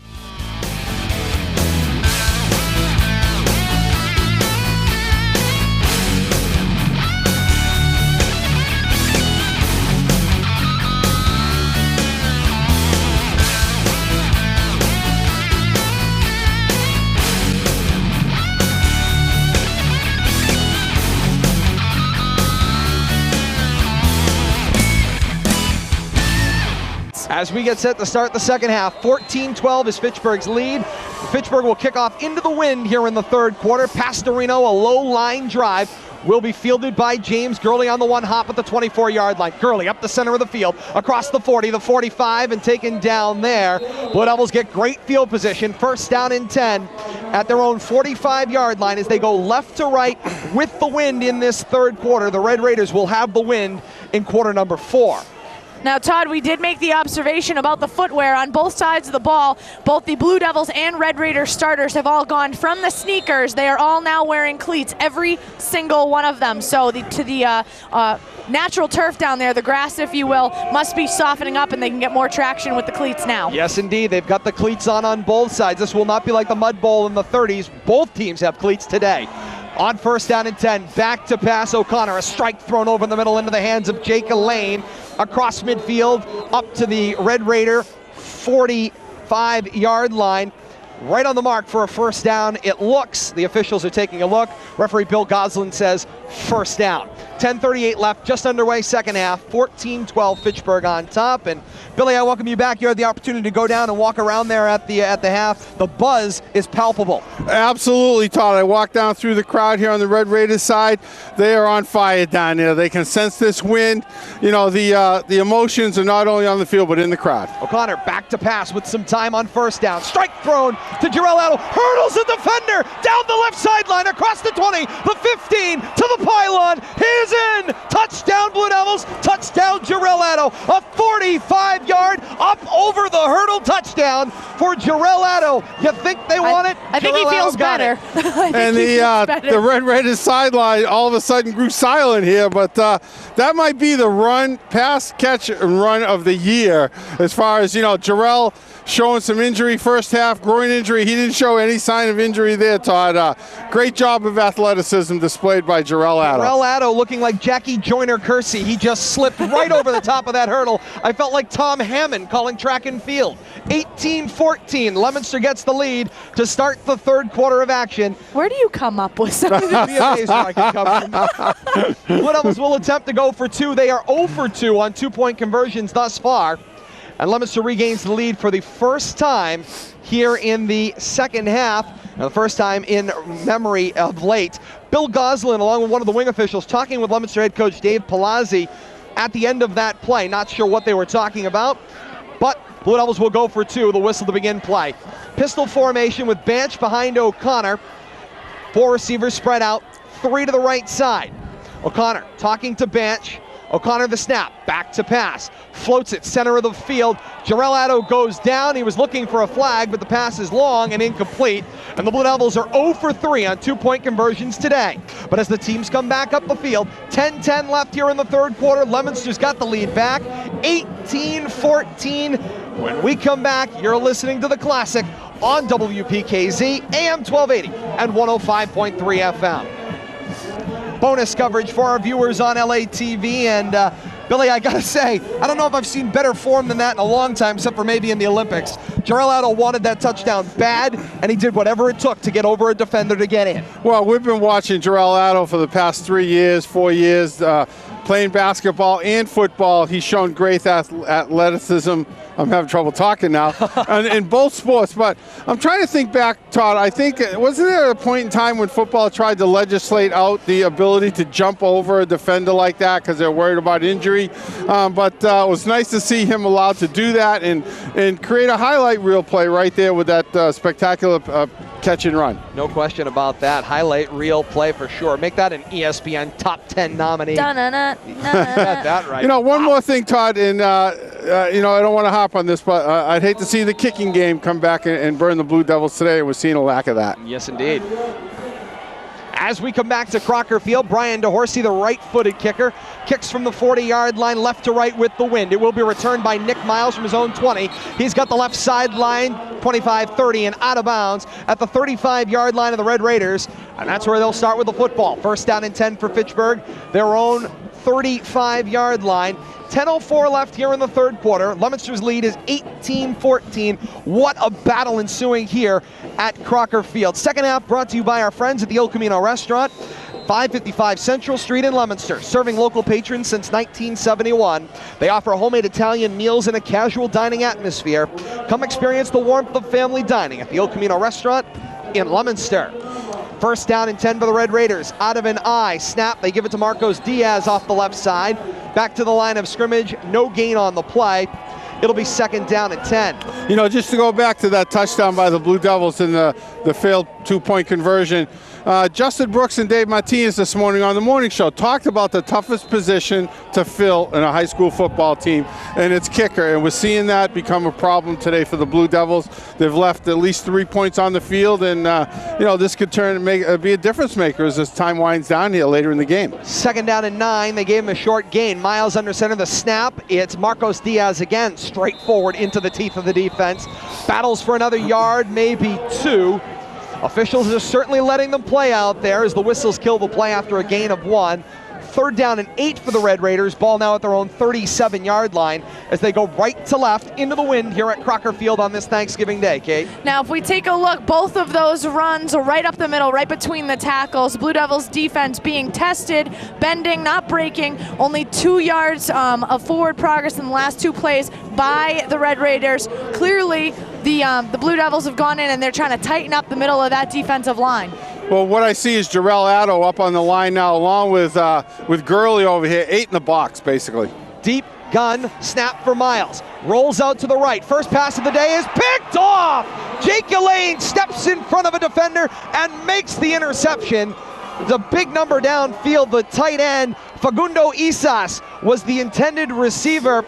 Speaker 2: As we get set to start the second half, 14-12 is Fitchburg's lead. Fitchburg will kick off into the wind here in the third quarter. Pastorino, a low line drive, will be fielded by James Gurley on the one hop at the 24-yard line. Gurley up the center of the field, across the 40, the 45, and taken down there. Blue Devils get great field position, first down and 10 at their own 45-yard line as they go left to right with the wind in this third quarter. The Red Raiders will have the wind in quarter number 4.
Speaker 3: Now, Todd, we did make the observation about the footwear on both sides of the ball. Both the Blue Devils and Red Raider starters have all gone from the sneakers. They are all now wearing cleats, every single one of them. So to the natural turf down there, the grass, if you will, must be softening up and they can get more traction with the cleats now.
Speaker 2: Yes, indeed. They've got the cleats on both sides. This will not be like the Mud Bowl in the 30s. Both teams have cleats today. On first down and 10, back to pass O'Connor. A strike thrown over the middle into the hands of Jake Lane. Across midfield, up to the Red Raider 45-yard line. Right on the mark for a first down. It looks, the officials are taking a look. Referee Bill Goslin says first down. 10:38 left, just underway, second half. 14-12 Fitchburg on top. And Billy, I welcome you back. You had the opportunity to go down and walk around there at the half. The buzz is palpable.
Speaker 4: Absolutely, Todd. I walked down through the crowd here on the Red Raiders side. They are on fire down there. They can sense this wind. You know, the emotions are not only on the field but in the crowd.
Speaker 2: O'Connor back to pass with some time on first down. Strike thrown to Jarrell Addo. Hurdles the defender down the left sideline across the 20, the 15 to the pylon. He is in. Touchdown Blue Devils. Touchdown Jarrell Addo. A 45-yard up over the hurdle touchdown for Jarrell Addo. You think they want it?
Speaker 3: I think he feels better.
Speaker 4: And the Red Raiders sideline all of a sudden grew silent here, but that might be the run, pass, catch, and run of the year as far as, you know, Jarrell showing some injury first half, groin injury. He didn't show any sign of injury there, Todd. Great job of athleticism displayed by Jarrell Addo.
Speaker 2: Jarrell Addo looking like Jackie Joyner-Kersee. He just slipped right over the top of that hurdle. I felt like Tom Hammond calling track and field. 18-14, Leominster gets the lead to start the third quarter of action.
Speaker 3: Where do you come up with some of this?
Speaker 2: Be amazed where I can come from. Blue Devils will attempt to go for 2. They are 0 for 2 on 2-point conversions thus far. And Leominster regains the lead for the first time here in the second half, and the first time in memory of late. Bill Goslin, along with one of the wing officials, talking with Leominster head coach Dave Palazzi at the end of that play. Not sure what they were talking about, but Blue Devils will go for 2, the whistle to begin play. Pistol formation with Banch behind O'Connor. 4 receivers spread out, 3 to the right side. O'Connor talking to Banch. O'Connor the snap, back to pass, floats it center of the field. Jarrell Addo goes down. He was looking for a flag, but the pass is long and incomplete. And the Blue Devils are 0 for 3 on 2-point conversions today. But as the teams come back up the field, 10-10 left here in the third quarter. Leominster's got the lead back, 18-14. When we come back, you're listening to The Classic on WPKZ, AM 1280 and 105.3 FM. Bonus coverage for our viewers on LATV, and Billy, I gotta say, I don't know if I've seen better form than that in a long time, except for maybe in the Olympics. Jarrell Addo wanted that touchdown bad, and he did whatever it took to get over a defender to get in.
Speaker 4: Well, we've been watching Jarrell Addo for the past 3 years, 4 years. playing basketball and football. He's shown great athleticism. I'm having trouble talking now, in both sports. But I'm trying to think back, Todd. I think, wasn't there a point in time when football tried to legislate out the ability to jump over a defender like that because they're worried about injury? But it was nice to see him allowed to do that and create a highlight reel play right there with that spectacular catch and run.
Speaker 2: No question about that. Highlight reel play for sure. Make that an ESPN top 10 nominee. Got that right.
Speaker 4: One more thing, Todd, and I don't want to hop on this, but I'd hate to see the kicking game come back and burn the Blue Devils today. We're seeing a lack of that.
Speaker 2: Yes, indeed. As we come back to Crocker Field, Brian DeHorsey, the right-footed kicker, kicks from the 40-yard line left to right with the wind. It will be returned by Nick Miles from his own 20. He's got the left sideline, 25-30, and out of bounds at the 35-yard line of the Red Raiders. And that's where they'll start with the football. First down and 10 for Fitchburg, their own 35-yard line. 10:04 left here in the third quarter. Leominster's lead is 18-14. What a battle ensuing here at Crocker Field. Second half brought to you by our friends at the El Camino Restaurant, 555 Central Street in Leominster, serving local patrons since 1971. They offer homemade Italian meals in a casual dining atmosphere. Come experience the warmth of family dining at the El Camino Restaurant in Leominster. First down and 10 for the Red Raiders. Out of an eye, snap, they give it to Marcos Diaz off the left side. Back to the line of scrimmage, no gain on the play. It'll be second down and 10.
Speaker 4: Just to go back to that touchdown by the Blue Devils in the failed two-point conversion, Justin Brooks and Dave Martinez this morning on the morning show talked about the toughest position to fill in a high school football team, and it's kicker. And we're seeing that become a problem today for the Blue Devils. They've left at least 3 points on the field, and this could turn and be a difference maker as time winds down here later in the game.
Speaker 2: Second down and 9. They gave him a short gain. Miles under center, the snap. It's Marcos Diaz again, straight forward into the teeth of the defense. Battles for another yard, maybe 2. Officials are certainly letting them play out there as the whistles kill the play after a gain of 1. Third down and 8 for the Red Raiders. Ball now at their own 37-yard line as they go right to left into the wind here at Crocker Field on this Thanksgiving Day, Kate.
Speaker 3: Now, if we take a look, both of those runs are right up the middle, right between the tackles. Blue Devils defense being tested, bending, not breaking. Only 2 yards of forward progress in the last 2 plays by the Red Raiders. Clearly, the Blue Devils have gone in and they're trying to tighten up the middle of that defensive line.
Speaker 4: Well, what I see is Jarrell Addo up on the line now, along with Gurley over here, 8 in the box, basically.
Speaker 2: Deep gun, snap for Miles. Rolls out to the right. First pass of the day is picked off. Jake Elaine steps in front of a defender and makes the interception. The big number downfield, the tight end, Facundo Isas, was the intended receiver,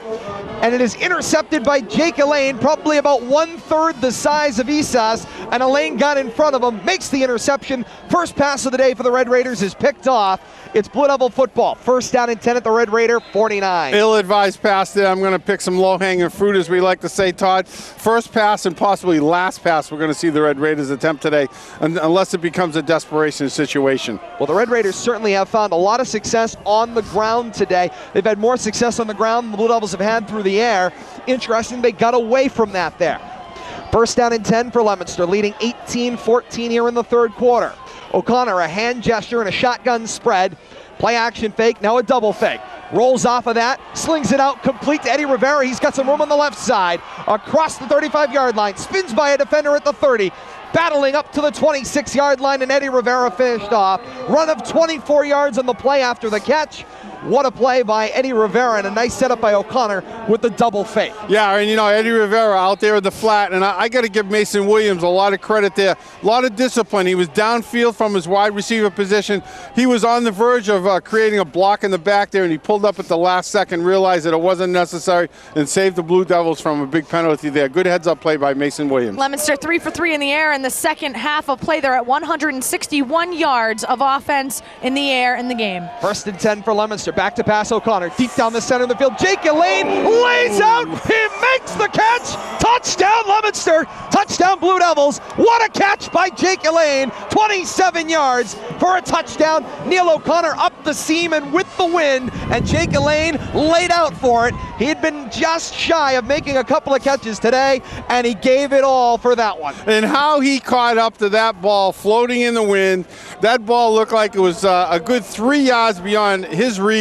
Speaker 2: and it is intercepted by Jake Elaine, probably about 1/3 the size of Isas, and Elaine got in front of him, makes the interception. First pass of the day for the Red Raiders is picked off. It's Blue Devil football. First down and 10 at the Red Raider 49.
Speaker 4: Ill-advised pass there. I'm going to pick some low-hanging fruit, as we like to say, Todd. First pass and possibly last pass we're going to see the Red Raiders attempt today, unless it becomes a desperation situation.
Speaker 2: Well, the Red Raiders certainly have found a lot of success on the ground today. They've had more success on the ground than the Blue Devils have had through the air. Interesting, they got away from that there. First down and 10 for Leominster, leading 18-14 here in the third quarter. O'Connor, a hand gesture and a shotgun spread. Play action fake, now a double fake. Rolls off of that, slings it out complete to Eddie Rivera. He's got some room on the left side. Across the 35-yard line, spins by a defender at the 30. Battling up to the 26-yard line, and Eddie Rivera finished off. Run of 24 yards on the play after the catch. What a play by Eddie Rivera, and a nice setup by O'Connor with the double fake.
Speaker 4: Yeah, and Eddie Rivera out there at the flat, and I got to give Mason Williams a lot of credit there. A lot of discipline. He was downfield from his wide receiver position. He was on the verge of creating a block in the back there, and he pulled up at the last second, realized that it wasn't necessary, and saved the Blue Devils from a big penalty there. Good heads-up play by Mason Williams.
Speaker 3: Leominster 3 for 3 in the air in the second half of play. They're at 161 yards of offense in the air in the game.
Speaker 2: First and 10 for Leominster. Back to pass O'Connor. Deep down the center of the field. Jake Elaine lays out. He makes the catch. Touchdown Leominster. Touchdown Blue Devils. What a catch by Jake Elaine. 27 yards for a touchdown. Neil O'Connor up the seam and with the wind. And Jake Elaine laid out for it. He had been just shy of making a couple of catches today, and he gave it all for that one.
Speaker 4: And how he caught up to that ball floating in the wind. That ball looked like it was a good 3 yards beyond his reach.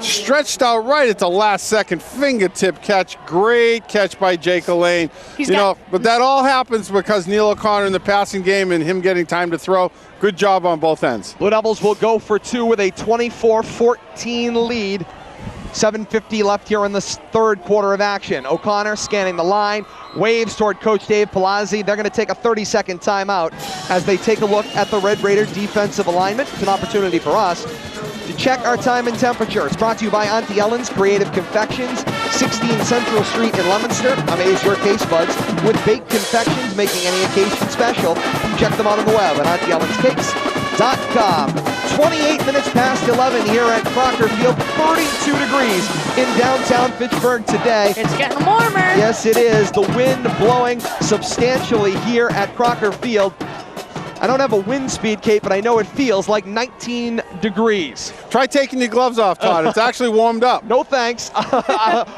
Speaker 4: stretched out right at the last second, fingertip catch. Great catch by Jake Elaine. But that all happens because Neil O'Connor in the passing game and him getting time to throw. Good job on both ends.
Speaker 2: Blue Devils will go for 2 with a 24-14 lead. 7:50 left here in the third quarter of action. O'Connor scanning the line, waves toward Coach Dave Palazzi. They're going to take a 30-second timeout as they take a look at the Red Raider defensive alignment. It's an opportunity for us to check our time and temperature. It's brought to you by Auntie Ellen's Creative Confections, 16 Central Street in Leominster. Amaze your taste buds with baked confections, making any occasion special. Check them out on the web at AuntieEllensCakes.com. 28 minutes past 11 here at Crocker Field, 32 degrees in downtown Fitchburg today.
Speaker 3: It's getting warmer.
Speaker 2: Yes, it is. The wind blowing substantially here at Crocker Field. I don't have a wind speed, Kate, but I know it feels like 19 degrees.
Speaker 4: Try taking your gloves off, Todd. It's actually warmed up.
Speaker 2: No thanks.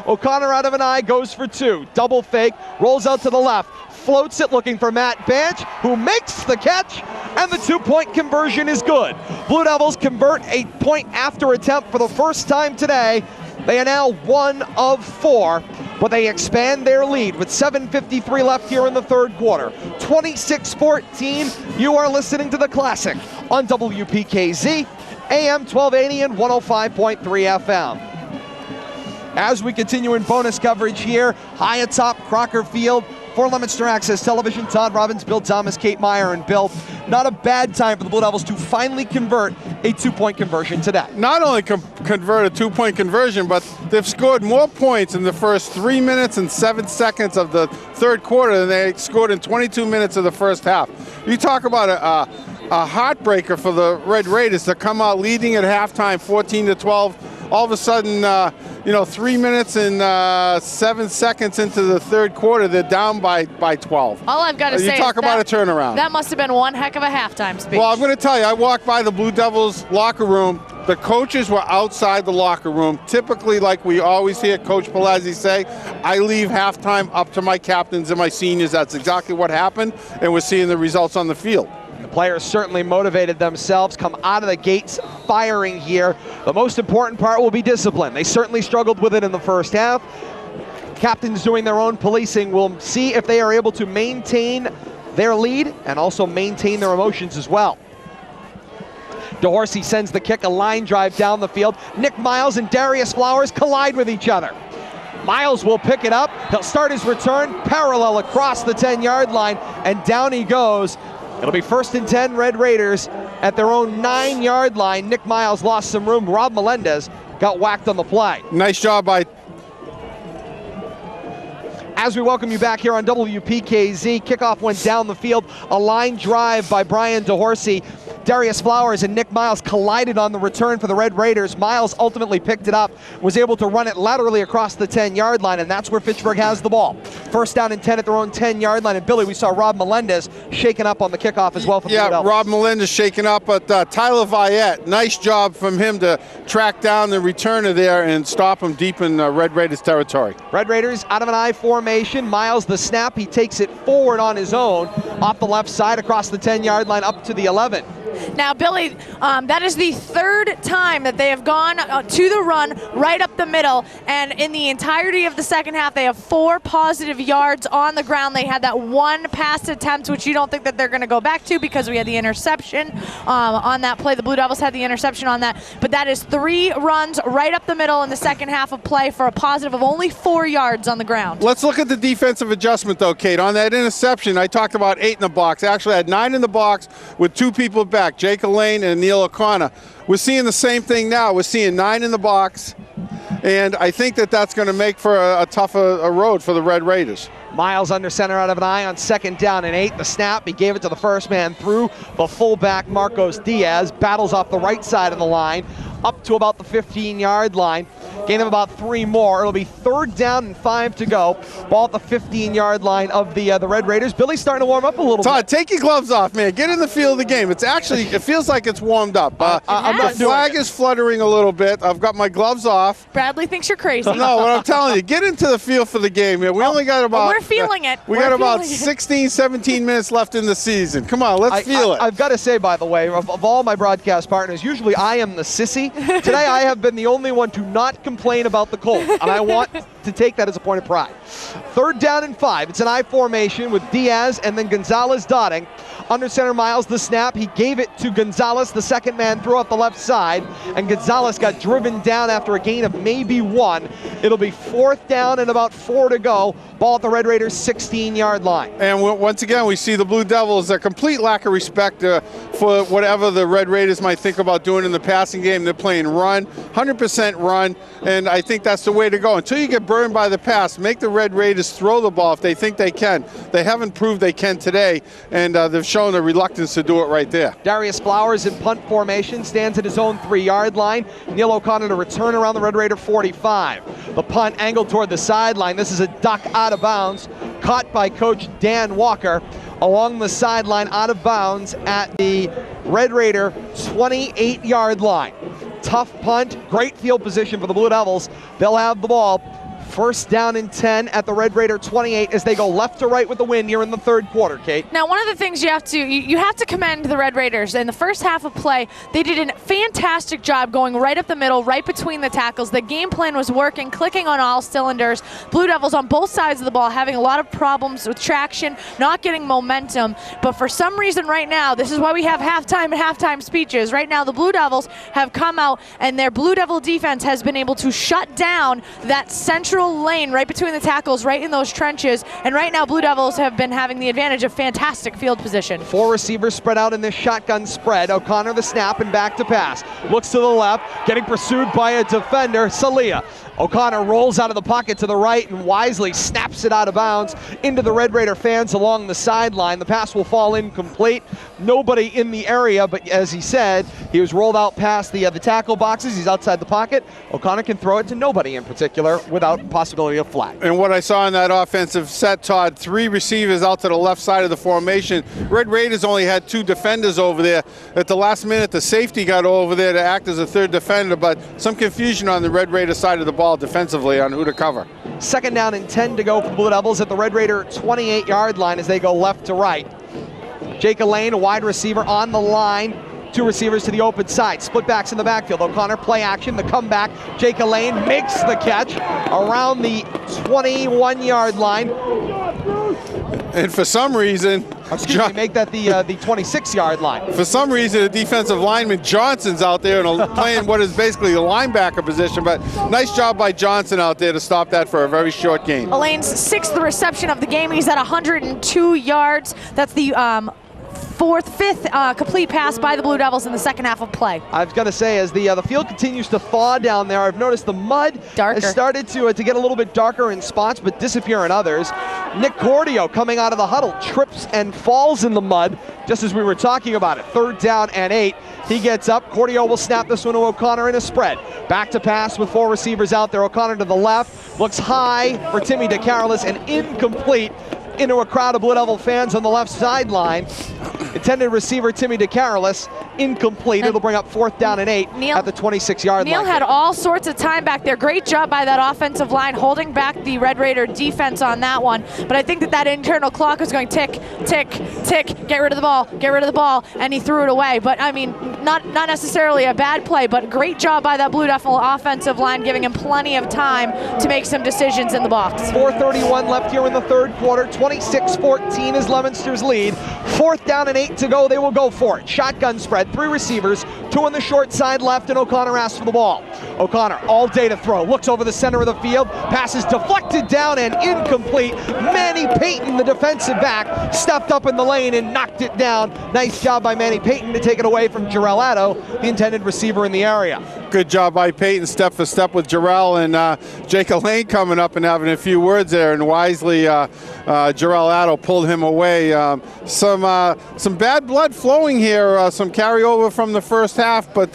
Speaker 2: O'Connor out of an eye, goes for 2. Double fake, rolls out to the left, floats it looking for Matt Banch, who makes the catch, and the 2-point conversion is good. Blue Devils convert a point after attempt for the first time today. They are now 1 of 4, but they expand their lead with 7:53 left here in the third quarter. 26-14, you are listening to The Classic on WPKZ, AM 1280 and 105.3 FM. As we continue in bonus coverage here, high atop Crocker Field, for Leominster Access Television, Todd Robbins, Bill Thomas, Kate Meyer, and Bill. Not a bad time for the Blue Devils to finally convert a 2-point conversion today.
Speaker 4: Not only convert a 2-point conversion, but they've scored more points in the first 3 minutes and 7 seconds of the third quarter than they scored in 22 minutes of the first half. You talk about a heartbreaker for the Red Raiders to come out leading at halftime 14-12. All of a sudden, 3 minutes and 7 seconds into the third quarter, they're down by 12.
Speaker 3: All I've got to say
Speaker 4: You talk about a turnaround.
Speaker 3: That must have been one heck of a halftime speech.
Speaker 4: Well, I'm going to tell you, I walked by the Blue Devils locker room. The coaches were outside the locker room. Typically, like we always hear Coach Palazzi say, I leave halftime up to my captains and my seniors. That's exactly what happened, and we're seeing the results on the field.
Speaker 2: The players certainly motivated themselves, come out of the gates firing here. The most important part will be discipline. They certainly struggled with it in the first half. Captains doing their own policing. We'll see if they are able to maintain their lead and also maintain their emotions as well. DeHorsey sends the kick, a line drive down the field. Nick Miles and Darius Flowers collide with each other. Miles will pick it up. He'll start his return parallel across the 10-yard line, and down he goes. It'll be 1st and 10 Red Raiders at their own 9-yard line. Nick Miles lost some room. Rob Melendez got whacked on the play.
Speaker 4: Nice job by...
Speaker 2: As we welcome you back here on WPKZ, kickoff went down the field. A line drive by Brian DeHorsey. Darius Flowers and Nick Miles collided on the return for the Red Raiders. Miles ultimately picked it up, was able to run it laterally across the 10-yard line, and that's where Fitchburg has the ball. 1st down and 10 at their own 10-yard line. And Billy, we saw Rob Melendez shaking up on the kickoff as well.
Speaker 4: Yeah, Rob Melendez shaking up, but Tyler Viette, nice job from him to track down the returner there and stop him deep in Red Raiders territory.
Speaker 2: Red Raiders out of an I formation. Miles the snap, he takes it forward on his own, off the left side across the 10-yard line up to the 11.
Speaker 3: Now, Billy, that is the 3rd time that they have gone to the run right up the middle, and in the entirety of the second half, they have 4 positive yards on the ground. They had that 1 pass attempt, which you don't think that they're going to go back to because we had the interception on that play. The Blue Devils had the interception on that, but that is 3 runs right up the middle in the second half of play for a positive of only 4 yards on the ground.
Speaker 4: Let's look at the defensive adjustment, though, Kate. On that interception, I talked about 8 in the box. Actually, I had 9 in the box with 2 people back. Jake Elaine and Neil O'Connor. We're seeing the same thing now. We're seeing 9 in the box, and I think that that's going to make for a tougher road for the Red Raiders.
Speaker 2: Miles under center out of an eye on 2nd down and 8. The snap, he gave it to the first man through. The fullback, Marcos Diaz, battles off the right side of the line, up to about the 15-yard line. gain them about 3 more. It'll be 3rd down and 5 to go. Ball at the 15-yard line of the Red Raiders. Billy's starting to warm up a little bit.
Speaker 4: Todd, take your gloves off, man. Get in the field of the game. It's actually, it feels like it's warmed up. The flag is fluttering a little bit. I've got my gloves off.
Speaker 3: Bradley thinks you're crazy.
Speaker 4: No, what I'm telling you, get into the field for the game. We only got about...
Speaker 3: we're feeling it.
Speaker 4: We got about 16, 17 minutes left in the season. Come on, let's feel it.
Speaker 2: I've got to say, by the way, of all my broadcast partners, usually I am the sissy. Today I have been the only one to not complain about the cold, and I want to take that as a point of pride. 3rd down and 5. It's an I formation with Diaz and then Gonzalez dotting. Under center Miles, the snap. He gave it to Gonzalez, the second man threw out the left side, and Gonzalez got driven down after a gain of maybe 1. It'll be 4th down and about 4 to go. Ball at the Red Raiders' 16-yard line.
Speaker 4: And once again, we see the Blue Devils, a complete lack of respect for whatever the Red Raiders might think about doing in the passing game. They're playing run, 100% run, and I think that's the way to go. Until you get burned by the pass, make the Red Raiders throw the ball if they think they can. They haven't proved they can today, and they've shown a reluctance to do it right there.
Speaker 2: Darius Flowers in punt formation stands at his own 3-yard line. Neil O'Connor to return around the Red Raider 45. The punt angled toward the sideline. This is a duck out of bounds, caught by Coach Dan Walker along the sideline, out of bounds at the Red Raider 28-yard line. Tough punt, great field position for the Blue Devils. They'll have the ball. 1st down and 10 at the Red Raider 28 as they go left to right with the wind here in the 3rd quarter, Kate.
Speaker 3: Now, one of the things you have to commend the Red Raiders. In the first half of play, they did a fantastic job going right up the middle, right between the tackles. The game plan was working, clicking on all cylinders. Blue Devils on both sides of the ball having a lot of problems with traction, not getting momentum. But for some reason right now, this is why we have halftime and halftime speeches. Right now, the Blue Devils have come out, and their Blue Devil defense has been able to shut down that central lane right between the tackles, right in those trenches, and right now Blue Devils have been having the advantage of fantastic field position.
Speaker 2: 4 receivers spread out in this shotgun spread. O'Connor the snap and back to pass. Looks to the left, getting pursued by a defender, Salia. O'Connor rolls out of the pocket to the right and wisely snaps it out of bounds into the Red Raider fans along the sideline. The pass will fall incomplete. Nobody in the area, but as he said, he was rolled out past the tackle boxes. He's outside the pocket. O'Connor can throw it to nobody in particular without possibility of flag.
Speaker 4: And what I saw in that offensive set, Todd, 3 receivers out to the left side of the formation. Red Raiders only had 2 defenders over there. At the last minute, the safety got over there to act as a 3rd defender, but some confusion on the Red Raider side of the ball defensively on who to cover.
Speaker 2: 2nd down and 10 to go for the Blue Devils at the Red Raider 28-yard line as they go left to right. Jake Elaine, a wide receiver on the line. 2 receivers to the open side. Split backs in the backfield. O'Connor play action. The comeback. Jake Elaine makes the catch around the 21-yard line.
Speaker 4: And for some reason,
Speaker 2: make that the 26-yard line.
Speaker 4: For some reason, the defensive lineman Johnson's out there and playing what is basically the linebacker position, but nice job by Johnson out there to stop that for a very short gain.
Speaker 3: Elaine's 6th reception of the game. He's at 102 yards. That's the fifth complete pass by the Blue Devils in the second half of play.
Speaker 2: I was going to say, as the field continues to thaw down there, I've noticed the mud has started to get a little bit darker in spots, but disappear in others. Nick Cordio coming out of the huddle, trips and falls in the mud, just as we were talking about it. 3rd down and 8. He gets up. Cordio will snap this one to O'Connor in a spread. Back to pass with 4 receivers out there. O'Connor to the left, looks high for Timmy DeCarolis and incomplete into a crowd of Blue Devil fans on the left sideline. Intended receiver Timmy DeCarolis, incomplete. It'll bring up 4th down and 8 at the 26-yard line.
Speaker 3: Neil had all sorts of time back there. Great job by that offensive line holding back the Red Raider defense on that one. But I think that internal clock is going tick, tick, tick. Get rid of the ball, get rid of the ball, and he threw it away. But I mean, not necessarily a bad play, but great job by that Blue Devil offensive line, giving him plenty of time to make some decisions in the box.
Speaker 2: 4:31 left here in the 3rd quarter. 26-14 is Leominster's lead. 4th down and 8 to go. They will go for it. Shotgun spread. 3 receivers. 2 on the short side left, and O'Connor asks for the ball. O'Connor all day to throw. Looks over the center of the field. Passes deflected down and incomplete. Manny Payton, the defensive back, stepped up in the lane and knocked it down. Nice job by Manny Payton to take it away from Jarrell Addo, the intended receiver in the area.
Speaker 4: Good job by Payton, step for step with Jarrell, and Jake Elaine coming up and having a few words there, and wisely Jarrell Addo pulled him away. Some bad blood flowing here, some carryover from the first half, but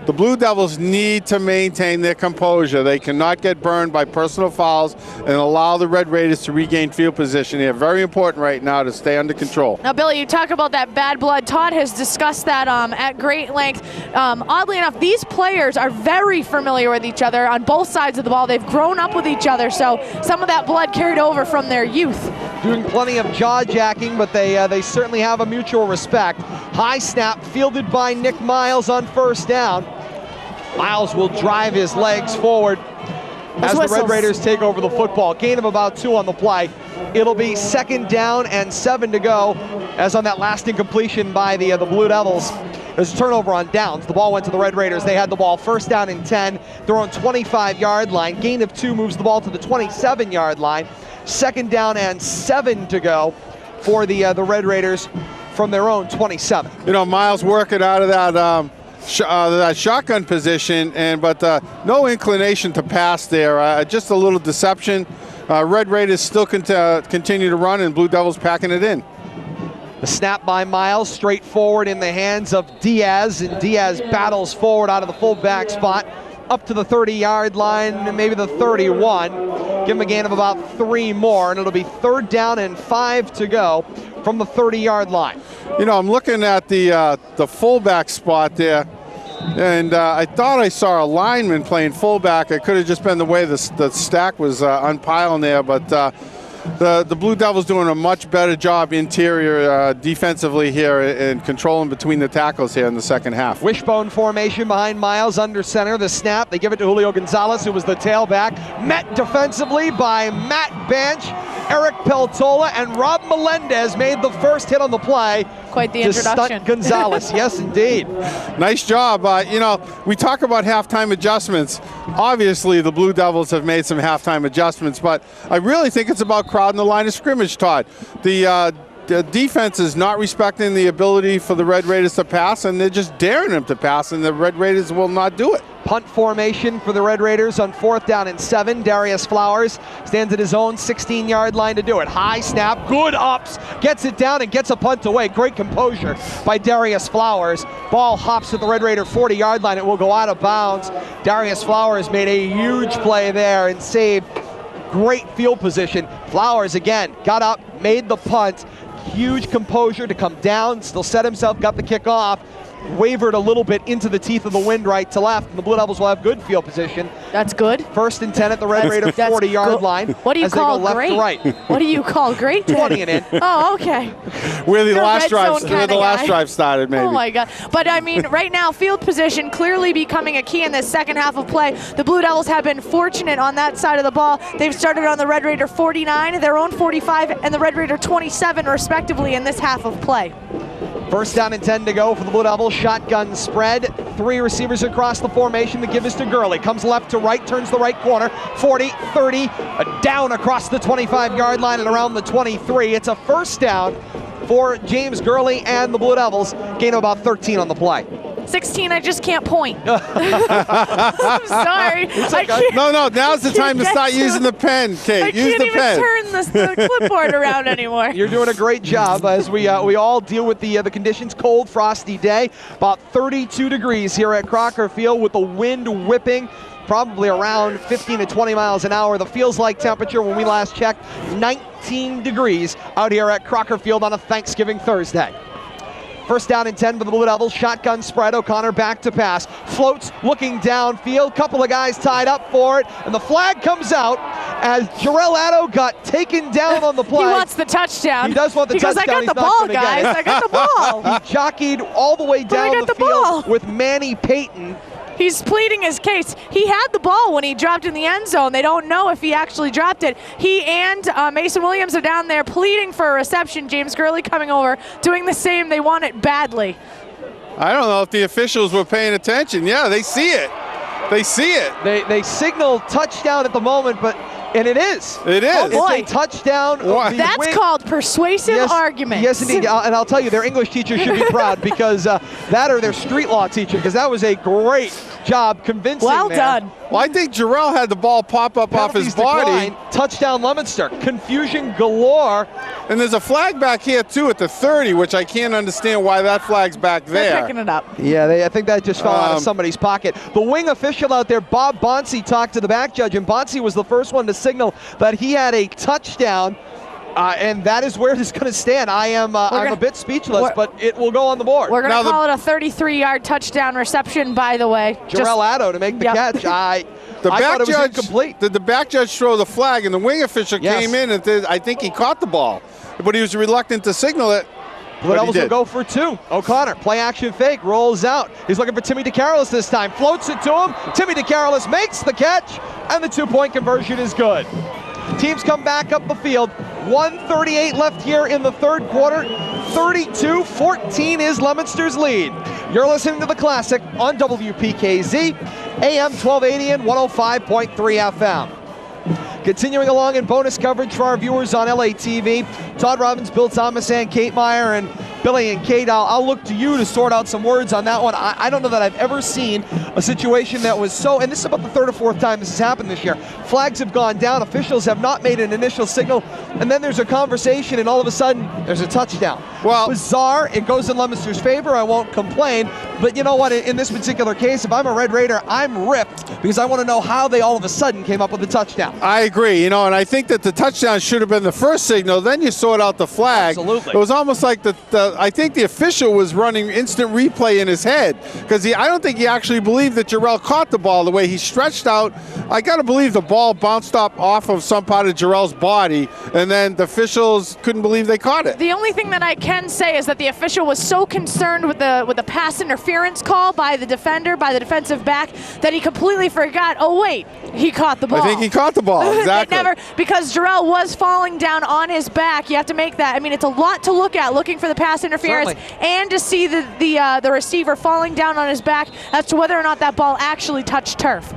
Speaker 4: the Blue Devils need to maintain their composure. They cannot get burned by personal fouls and allow the Red Raiders to regain field position. They're very important right now to stay under control.
Speaker 3: Now, Billy, you talk about that bad blood. Todd has discussed that at great length. Oddly enough, these players are very familiar with each other on both sides of the ball. They've grown up with each other, so some of that blood carried over from their youth.
Speaker 2: Doing plenty of jaw-jacking, but they certainly have a mutual respect. High snap fielded by Nick Miles on first down. Miles will drive his legs forward as the Red Raiders take over the football. Gain of about 2 on the play. It'll be 2nd down and 7 to go, as on that last incompletion by the Blue Devils. There's a turnover on downs. The ball went to the Red Raiders. They had the ball 1st down and 10. They're on 25-yard line. Gain of 2 moves the ball to the 27-yard line. 2nd down and 7 to go for the Red Raiders from their own 27.
Speaker 4: You know, Miles working out of that that shotgun position, but no inclination to pass there. Just a little deception. Red Raiders still continue to run, and Blue Devils packing it in.
Speaker 2: The snap by Miles, straight forward in the hands of Diaz, and Diaz battles forward out of the fullback spot up to the 30-yard line, maybe the 31. Give him a gain of about 3 more, and it'll be 3rd down and 5 to go from the 30-yard line.
Speaker 4: You know, I'm looking at the fullback spot there, and I thought I saw a lineman playing fullback. It could have just been the way the stack was unpiling there, but the Blue Devils doing a much better job interior defensively here and controlling between the tackles here in the second half.
Speaker 2: Wishbone formation behind Miles under center. The snap, they give it to Julio Gonzalez, who was the tailback. Met defensively by Matt Bench, Eric Peltola, and Rob Melendez made the first hit on the play.
Speaker 3: Quite the introduction.
Speaker 2: To stunt Gonzalez, yes indeed.
Speaker 4: Nice job. You know, we talk about halftime adjustments. Obviously, the Blue Devils have made some halftime adjustments, but I really think it's about crowding the line of scrimmage, Todd. The defense is not respecting the ability for the Red Raiders to pass, and they're just daring them to pass, and the Red Raiders will not do it.
Speaker 2: Punt formation for the Red Raiders on 4th down and 7. Darius Flowers stands at his own 16-yard line to do it. High snap, good ups, gets it down and gets a punt away. Great composure by Darius Flowers. Ball hops to the Red Raider 40-yard line. It will go out of bounds. Darius Flowers made a huge play there and saved great field position. Flowers again got up, made the punt. Huge composure to come down, still set himself, got the kick off. Wavered a little bit into the teeth of the wind right to left, and the Blue Devils will have good field position.
Speaker 3: That's good.
Speaker 2: 1st and 10 at the Red Raider 40-yard line.
Speaker 3: What do you call
Speaker 2: left
Speaker 3: great?
Speaker 2: To right.
Speaker 3: What do you call great?
Speaker 2: 20 and in.
Speaker 3: Oh, okay.
Speaker 4: Where the last
Speaker 3: drive
Speaker 4: drive started, maybe.
Speaker 3: Oh my God! But I mean, right now, field position clearly becoming a key in this second half of play. The Blue Devils have been fortunate on that side of the ball. They've started on the Red Raider 49, their own 45, and the Red Raider 27, respectively, in this half of play.
Speaker 2: 1st down and 10 to go for the Blue Devils. Shotgun spread. 3 receivers across the formation. The give is to Gurley. Comes left to right, turns the right corner. 40, 30, down across the 25-yard line and around the 23. It's a 1st down for James Gurley and the Blue Devils. Gain of about 13 on the play.
Speaker 3: 16, I just can't point. I'm sorry.
Speaker 2: Okay.
Speaker 4: No, now's the time to start using the pen, Kate. Use the pen.
Speaker 3: I can't even turn the clipboard around anymore.
Speaker 2: You're doing a great job as we all deal with the conditions. Cold, frosty day. About 32 degrees here at Crocker Field with the wind whipping. Probably around 15 to 20 miles an hour. The feels-like temperature when we last checked, 19 degrees out here at Crocker Field on a Thanksgiving Thursday. 1st down and 10 for the Blue Devils. Shotgun spread. O'Connor back to pass. Floats, looking downfield. Couple of guys tied up for it. And the flag comes out as Jarrell Addo got taken down on the play.
Speaker 3: He wants the touchdown.
Speaker 2: He does want the touchdown.
Speaker 3: Because I got the ball, guys. I got the ball.
Speaker 2: He jockeyed all the way down the field with Manny Payton.
Speaker 3: He's pleading his case. He had the ball when he dropped in the end zone. They don't know if he actually dropped it. He and Mason Williams are down there pleading for a reception. James Gurley coming over, doing the same. They want it badly.
Speaker 4: I don't know if the officials were paying attention. Yeah, they see it. They see it.
Speaker 2: They signal touchdown at the moment, and it is.
Speaker 4: It is.
Speaker 3: Oh boy.
Speaker 2: It's a touchdown.
Speaker 3: That's called persuasive argument.
Speaker 2: Yes, indeed. And I'll tell you, their English teacher should be proud because that or their street law teacher, because that was a great job convincing
Speaker 3: Well
Speaker 2: there.
Speaker 3: done.
Speaker 4: Well, I think Jarrell had the ball pop up off his
Speaker 2: Penalties
Speaker 4: body.
Speaker 2: decline. Touchdown Leominster. Confusion galore.
Speaker 4: And there's a flag back here, too, at the 30, which I can't understand why that flag's back
Speaker 3: They're
Speaker 4: there.
Speaker 3: picking it up.
Speaker 2: Yeah, I think that just fell out of somebody's pocket. The wing official out there, Bob Bonsi, talked to the back judge, and Bonsi was the first one to signal that he had a touchdown. And that is where it is going to stand. I'm a bit speechless, but it will go on the board.
Speaker 3: We're going to call it a 33-yard touchdown reception, by the way.
Speaker 2: Jarrell Addo to make the catch. I thought it was incomplete.
Speaker 4: Did the back judge throw the flag, and the wing official came in, and I think he caught the ball, but he was reluctant to signal it.
Speaker 2: Blue Devils will go for 2. O'Connor, play action fake, rolls out. He's looking for Timmy DeCarolis this time. Floats it to him. Timmy DeCarolis makes the catch, and the 2-point conversion is good. Teams come back up the field. 1:38 left here in the third quarter. 32-14 is Leominster's lead. You're listening to The Classic on WPKZ, AM 1280 and 105.3 FM. Continuing along in bonus coverage for our viewers on LATV, Todd Robbins, Bill Thomas, and Kate Meyer, and Billy and Kate, I'll look to you to sort out some words on that one. I don't know that I've ever seen a situation that was so, and this is about the third or fourth time this has happened this year. Flags have gone down, officials have not made an initial signal, and then there's a conversation, and all of a sudden, there's a touchdown.
Speaker 4: Well,
Speaker 2: bizarre. It goes in Leominster's favor. I won't complain, but you know what? In this particular case, if I'm a Red Raider, I'm ripped because I want to know how they all of a sudden came up with the touchdown.
Speaker 4: I agree, and I think that the touchdown should have been the first signal, then you sort out the flag.
Speaker 2: Absolutely.
Speaker 4: It was almost like I think the official was running instant replay in his head because I don't think he actually believed that Jarrell caught the ball the way he stretched out. I got to believe the ball bounced up off of some part of Jarrell's body, and then the officials couldn't believe they caught it.
Speaker 3: The only thing that I can say is that the official was so concerned with the pass interference call by the defender, by the defensive back, that he completely forgot, oh wait, he caught the ball.
Speaker 4: I think he caught the ball, exactly.
Speaker 3: Because Jarrell was falling down on his back. You have to make that. I mean, it's a lot to look at, looking for the pass interference.
Speaker 2: Certainly.
Speaker 3: And to see the receiver falling down on his back as to whether or not that ball actually touched turf.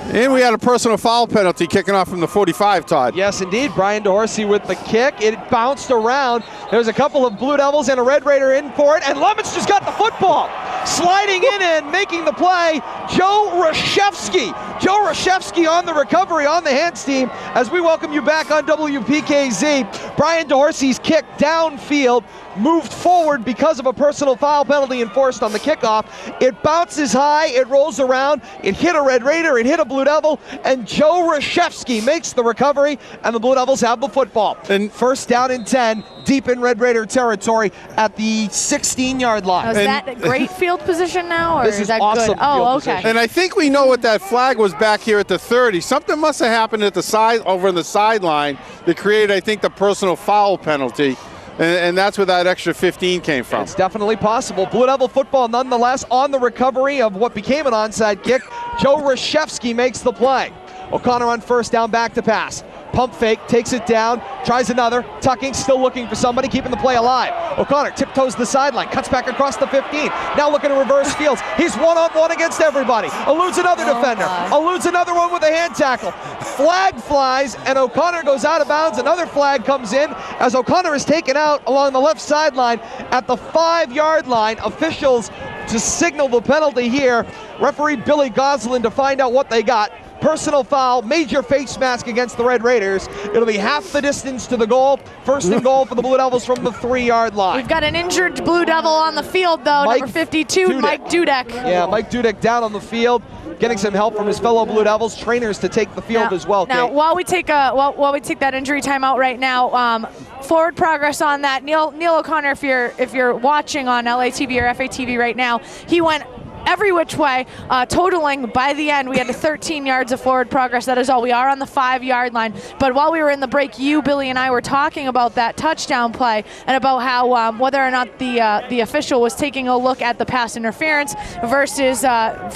Speaker 4: And we had a personal foul penalty kicking off from the 45, Todd.
Speaker 2: Yes, indeed. Brian Dorsey with the kick. It bounced around. There's a couple of Blue Devils and a Red Raider in for it, and Leominster's got the football. Sliding in and making the play, Joe Rashevsky. Joe Rashevsky on the recovery on the hands team as we welcome you back on WPKZ. Brian Dorsey's kick downfield moved forward because of a personal foul penalty enforced on the kickoff. It bounces high, it rolls around, it hit a Red Raider, it hit a Blue Devil, and Joe Rashevsky makes the recovery, and the Blue Devils have the football. And first down and 10, deep in Red Raider territory at the 16-yard line.
Speaker 3: Is that a great field position now, or
Speaker 2: this is
Speaker 3: that
Speaker 2: awesome
Speaker 3: good? Oh, okay.
Speaker 2: Position.
Speaker 4: And I think we know what that flag was back here at the 30. Something must have happened at the side, over on the sideline, that created, I think, the personal foul penalty. And that's where that extra 15 came from.
Speaker 2: It's definitely possible. Blue Devil football nonetheless on the recovery of what became an onside kick. Joe Rashevsky makes the play. O'Connor on first down, back to pass. Pump fake, takes it down, tries another, tucking, still looking for somebody, keeping the play alive. O'Connor tiptoes the sideline, cuts back across the 15. Now looking to reverse fields. He's one-on-one against everybody. Eludes another defender. Eludes another one with a hand tackle. Flag flies, and O'Connor goes out of bounds. Another flag comes in as O'Connor is taken out along the left sideline at the 5-yard line. Officials to signal the penalty here. Referee Billy Goslin to find out what they got. Personal foul, major face mask against the Red Raiders. It'll be half the distance to the goal. First and goal for the Blue Devils from the 3-yard line.
Speaker 3: We've got an injured Blue Devil on the field, though, number 52, Mike Dudek.
Speaker 2: Yeah, Mike Dudek down on the field, getting some help from his fellow Blue Devils trainers to take the field as well.
Speaker 3: Now,
Speaker 2: Kate.
Speaker 3: while we take that injury timeout right now, forward progress on that. Neil O'Connor, if you're watching on LATV or FATV right now, he went every which way, totaling by the end, we had 13 yards of forward progress. That is all. We are on the 5-yard line. But while we were in the break, you, Billy, and I were talking about that touchdown play and about how whether or not the official was taking a look at the pass interference versus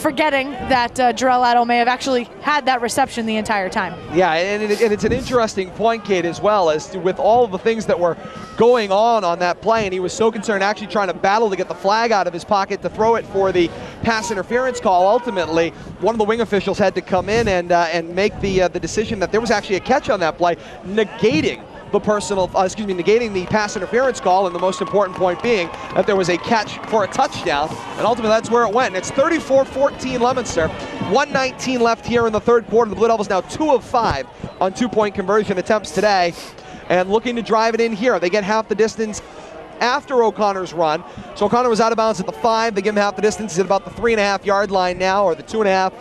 Speaker 3: forgetting that Jarrell Addo may have actually had that reception the entire time.
Speaker 2: Yeah, and it's an interesting point, Kate, as well, as to, with all of the things that were going on that play, and he was so concerned actually trying to battle to get the flag out of his pocket to throw it for the pass interference call. Ultimately, one of the wing officials had to come in and make the decision that there was actually a catch on that play, negating negating the pass interference call, and the most important point being that there was a catch for a touchdown, and ultimately that's where it went. And it's 34-14 Leominster, 1:19 left here in the third quarter. The Blue Devils now 2 of 5 on 2-point conversion attempts today, and looking to drive it in here. They get half the distance after O'Connor's run. So O'Connor was out of bounds at the 5. They give him half the distance. He's at about the 3.5-yard line now, or the 2.5.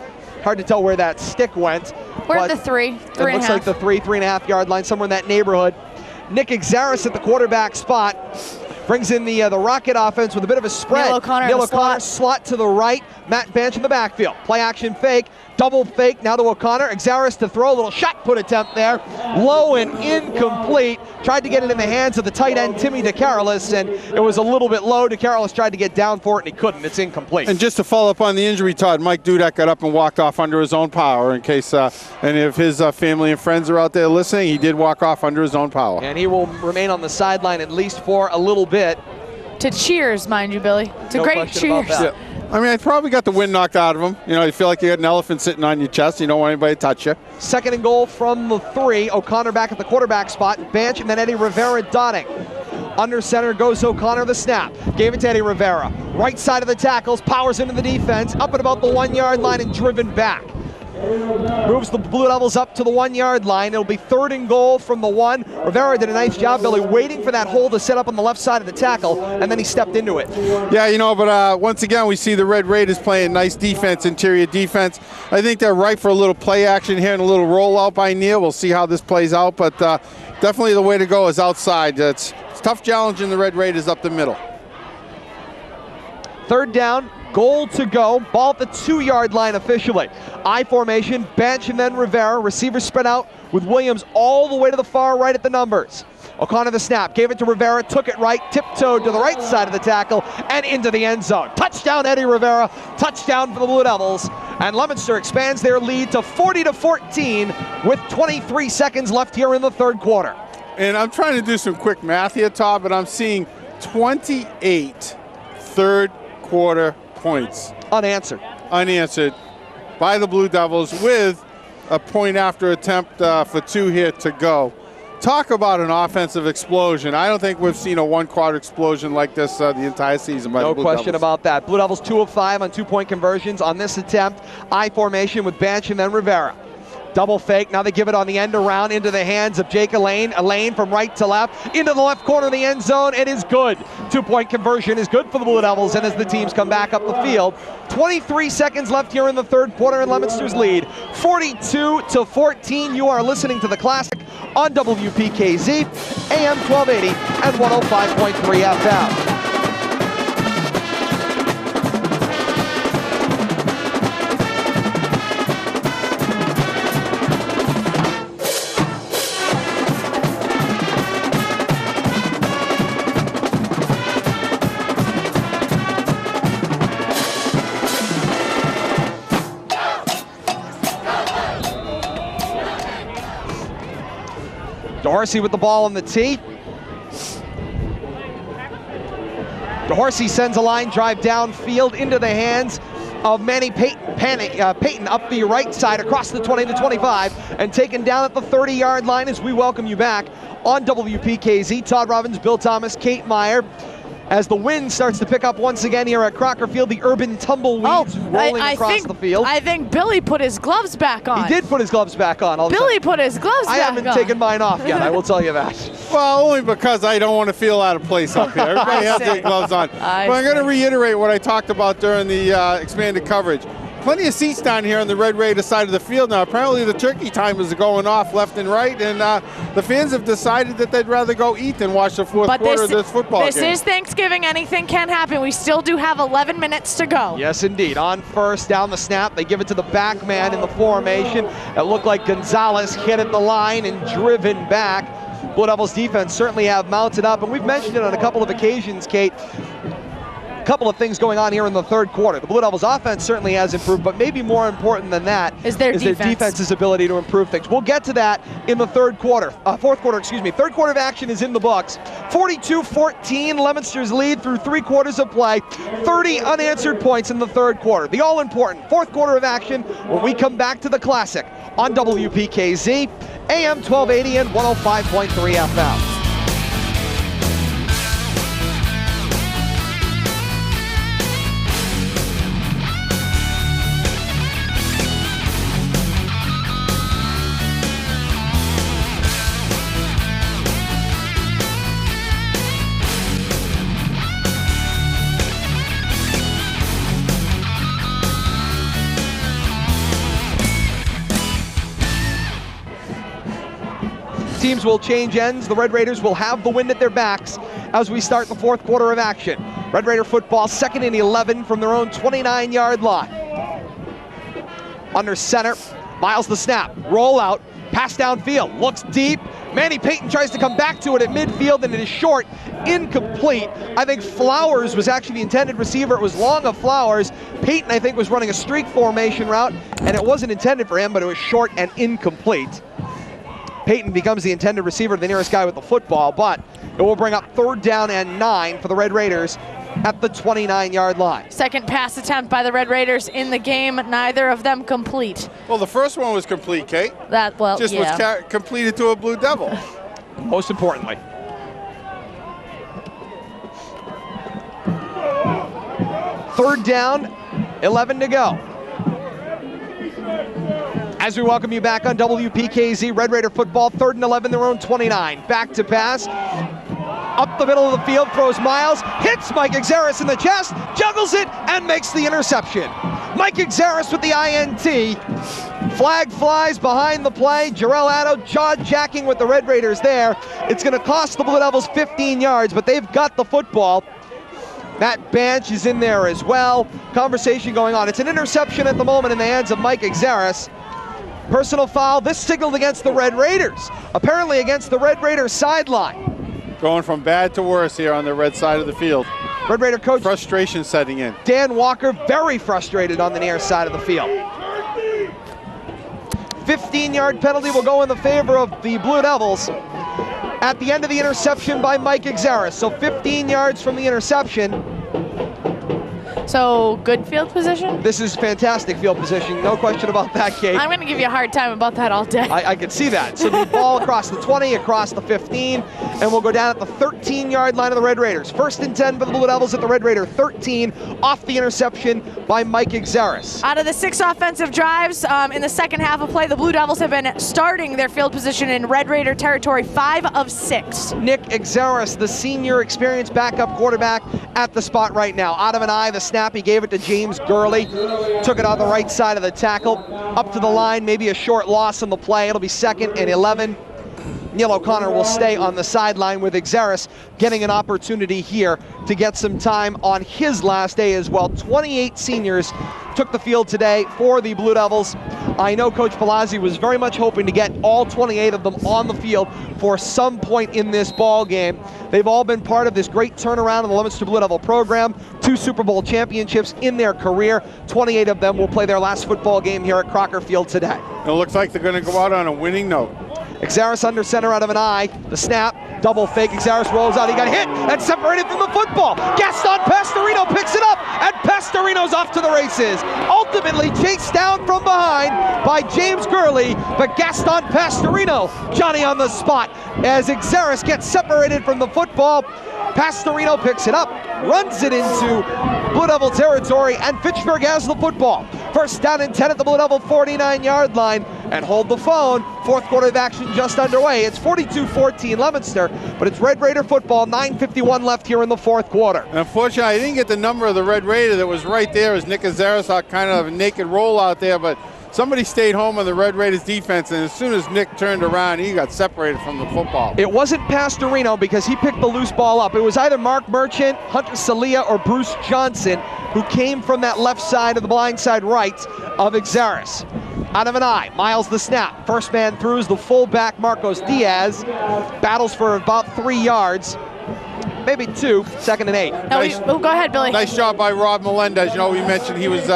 Speaker 2: Hard to tell where that stick went.
Speaker 3: We're at the 3, 3.5.
Speaker 2: It looks like the 3.5-yard line, somewhere in that neighborhood. Nick Exaris at the quarterback spot. Brings in the Rocket offense with a bit of a spread.
Speaker 3: Neil O'Connor
Speaker 2: slot to the right. Matt Bench in the backfield. Play action fake. Double fake now to O'Connor. Exaris to throw. A little shot put attempt there. Low and incomplete. Tried to get it in the hands of the tight end, Timmy DeCarolis, and it was a little bit low. DeCarolis tried to get down for it, and he couldn't. It's incomplete.
Speaker 4: And just to follow up on the injury, Todd, Mike Dudek got up and walked off under his own power in case any of his family and friends are out there listening. He did walk off under his own power.
Speaker 2: And he will remain on the sideline at least for a little bit.
Speaker 3: To cheers, mind you, Billy. To
Speaker 2: No
Speaker 3: great
Speaker 2: question about
Speaker 3: cheers.
Speaker 2: that.
Speaker 4: Yeah. I mean, I probably got the wind knocked out of him. You know, you feel like you got an elephant sitting on your chest. You don't want anybody to touch you.
Speaker 2: Second and goal from the 3. O'Connor back at the quarterback spot. Banch and then Eddie Rivera dotting. Under center goes O'Connor, the snap. Gave it to Eddie Rivera. Right side of the tackles, powers into the defense, up at about the 1-yard line and driven back. Moves the Blue Devils up to the 1-yard line. It'll be 3rd and goal from the 1. Rivera did a nice job, Billy, waiting for that hole to set up on the left side of the tackle, and then he stepped into it.
Speaker 4: Yeah, you know, but once again, we see the Red Raiders playing nice defense, interior defense. I think they're ripe for a little play action here and a little rollout by Neal. We'll see how this plays out, but definitely the way to go is outside. It's tough challenging the Red Raiders up the middle.
Speaker 2: 3rd down. Goal to go. Ball at the 2-yard line officially. I formation, Bench and then Rivera. Receivers spread out with Williams all the way to the far right at the numbers. O'Connor the snap, gave it to Rivera, took it right, tiptoed to the right side of the tackle and into the end zone. Touchdown Eddie Rivera, touchdown for the Blue Devils. And Leominster expands their lead to 40-14 with 23 seconds left here in the third quarter.
Speaker 4: And I'm trying to do some quick math here, Todd, but I'm seeing 28 third quarter points.
Speaker 2: Unanswered
Speaker 4: By the Blue Devils with a point after attempt for 2 here to go. Talk about an offensive explosion. I don't think we've seen a one-quarter explosion like this the entire season by the Blue Devils.
Speaker 2: No question about that. Blue Devils 2 of 5 on 2-point conversions on this attempt. I formation with Banch and then Rivera. Double fake, now they give it on the end around into the hands of Jake Elaine. Elaine from right to left, into the left corner of the end zone. It is good. 2-point conversion is good for the Blue Devils, and as the teams come back up the field, 23 seconds left here in the third quarter, and Leominster's lead, 42-14. You are listening to The Classic on WPKZ, AM 1280 and 105.3 FM. DeHorsey with the ball on the tee. DeHorsey sends a line drive downfield into the hands of Manny Payton up the right side across the 20 to 25 and taken down at the 30-yard line as we welcome you back on WPKZ. Todd Robbins, Bill Thomas, Kate Meyer. As the wind starts to pick up once again here at Crocker Field, the urban tumbleweeds rolling across the field.
Speaker 3: I think Billy put his gloves back on.
Speaker 2: He did put his gloves back on.
Speaker 3: Billy put his gloves back on.
Speaker 2: I haven't taken mine off yet, I will tell you that.
Speaker 4: Well, only because I don't want to feel out of place up here. Everybody has their gloves on. But I'm going to reiterate what I talked about during the expanded coverage. Plenty of seats down here on the Red Raider side of the field now. Apparently the turkey timers are going off left and right, and the fans have decided that they'd rather go eat than watch the fourth quarter of this football game.
Speaker 3: This is Thanksgiving. Anything can happen. We still do have 11 minutes to go.
Speaker 2: Yes, indeed. On first, down the snap. They give it to the back man in the formation. It looked like Gonzalez hit at the line and driven back. Blue Devils defense certainly have mounted up, and we've mentioned it on a couple of occasions, Kate. Couple of things going on here in the third quarter. The Blue Devils offense certainly has improved, but maybe more important than that
Speaker 3: is their
Speaker 2: defense's ability to improve things. We'll get to that in the fourth quarter, excuse me. Third quarter of action is in the books. 42-14, Leominster's lead through 3 quarters of play. 30 unanswered points in the third quarter. The all-important fourth quarter of action when we come back to the Classic on WPKZ, AM 1280 and 105.3 FM. Teams will change ends. The Red Raiders will have the wind at their backs as we start the fourth quarter of action. Red Raider football, 2nd and 11 from their own 29-yard line. Under center, Miles the snap, roll out, pass downfield, looks deep. Manny Payton tries to come back to it at midfield, and it is short, incomplete. I think Flowers was actually the intended receiver. It was long of Flowers. Payton, I think, was running a streak formation route, and it wasn't intended for him, but it was short and incomplete. Payton becomes the intended receiver, the nearest guy with the football, but it will bring up 3rd down and 9 for the Red Raiders at the 29-yard line.
Speaker 3: Second pass attempt by the Red Raiders in the game, neither of them complete.
Speaker 4: Well, the first one was complete, Kate.
Speaker 3: Was
Speaker 4: completed to a Blue Devil.
Speaker 2: Most importantly. Third down, 11 to go. As we welcome you back on WPKZ, Red Raider football, 3rd and 11, their own 29. Back to pass, up the middle of the field, throws Miles, hits Mike Exaris in the chest, juggles it, and makes the interception. Mike Exaris with the INT. Flag flies behind the play. Jarrell Addo jaw-jacking with the Red Raiders there. It's going to cost the Blue Devils 15 yards, but they've got the football. Matt Banch is in there as well. Conversation going on. It's an interception at the moment in the hands of Mike Exaris. Personal foul, this signaled against the Red Raiders. Apparently against the Red Raiders sideline.
Speaker 4: Going from bad to worse here on the red side of the field.
Speaker 2: Red Raider coach
Speaker 4: frustration setting in.
Speaker 2: Dan Walker very frustrated on the near side of the field. 15-yard penalty will go in the favor of the Blue Devils at the end of the interception by Mike Exaris. So 15 yards from the interception.
Speaker 3: So good field position?
Speaker 2: This is fantastic field position, no question about that, Kate.
Speaker 3: I'm going to give you a hard time about that all day.
Speaker 2: I can see that. So the ball across the 20, across the 15, and we'll go down at the 13-yard line of the Red Raiders. 1st and 10 for the Blue Devils at the Red Raider 13, off the interception by Mike Exaris.
Speaker 3: Out of the 6 offensive drives in the second half of play, the Blue Devils have been starting their field position in Red Raider territory 5 of 6.
Speaker 2: Nick Exaris, the senior experienced backup quarterback, at the spot right now. Out of an eye, the snap, he gave it to James Gurley. Took it on the right side of the tackle. Up to the line, maybe a short loss on the play. It'll be 2nd and 11. Neil O'Connor will stay on the sideline with Exaris getting an opportunity here to get some time on his last day as well. 28 seniors took the field today for the Blue Devils. I know Coach Palazzi was very much hoping to get all 28 of them on the field for some point in this ball game. They've all been part of this great turnaround in the Leominster Blue Devil program. 2 Super Bowl championships in their career. 28 of them will play their last football game here at Crocker Field today.
Speaker 4: It looks like they're going to go out on a winning note.
Speaker 2: Exaris under center, out of an eye. The snap, double fake. Exaris rolls out. He got hit and separated from the football. Gaston Pastorino picks it up, and Pastorino's off to the races. Ultimately chased down from behind by James Gurley, but Gaston Pastorino, Johnny on the spot, as Exaris gets separated from the football. Pastorino picks it up, runs it into Blue Devil territory, and Fitchburg has the football. 1st down and 10 at the Blue Devil 49-yard line. And hold the phone, 4th quarter of action just underway. It's 42-14 Leominster, but it's Red Raider football, 9:51 left here in the 4th quarter.
Speaker 4: And unfortunately, I didn't get the number of the Red Raider that was right there as Nick Exaris kind of a naked roll out there, but somebody stayed home on the Red Raiders defense, and as soon as Nick turned around, he got separated from the football.
Speaker 2: It wasn't Pastorino because he picked the loose ball up. It was either Mark Merchant, Hunter Salia, or Bruce Johnson who came from that left side of the blind side right of Exaris. Out of an eye, Miles the snap. First man through is the fullback Marcos Diaz. Battles for about 3 yards. maybe 2, 2nd and 8.
Speaker 3: Go ahead, Billy.
Speaker 4: Nice job by Rob Melendez. You know, we mentioned he was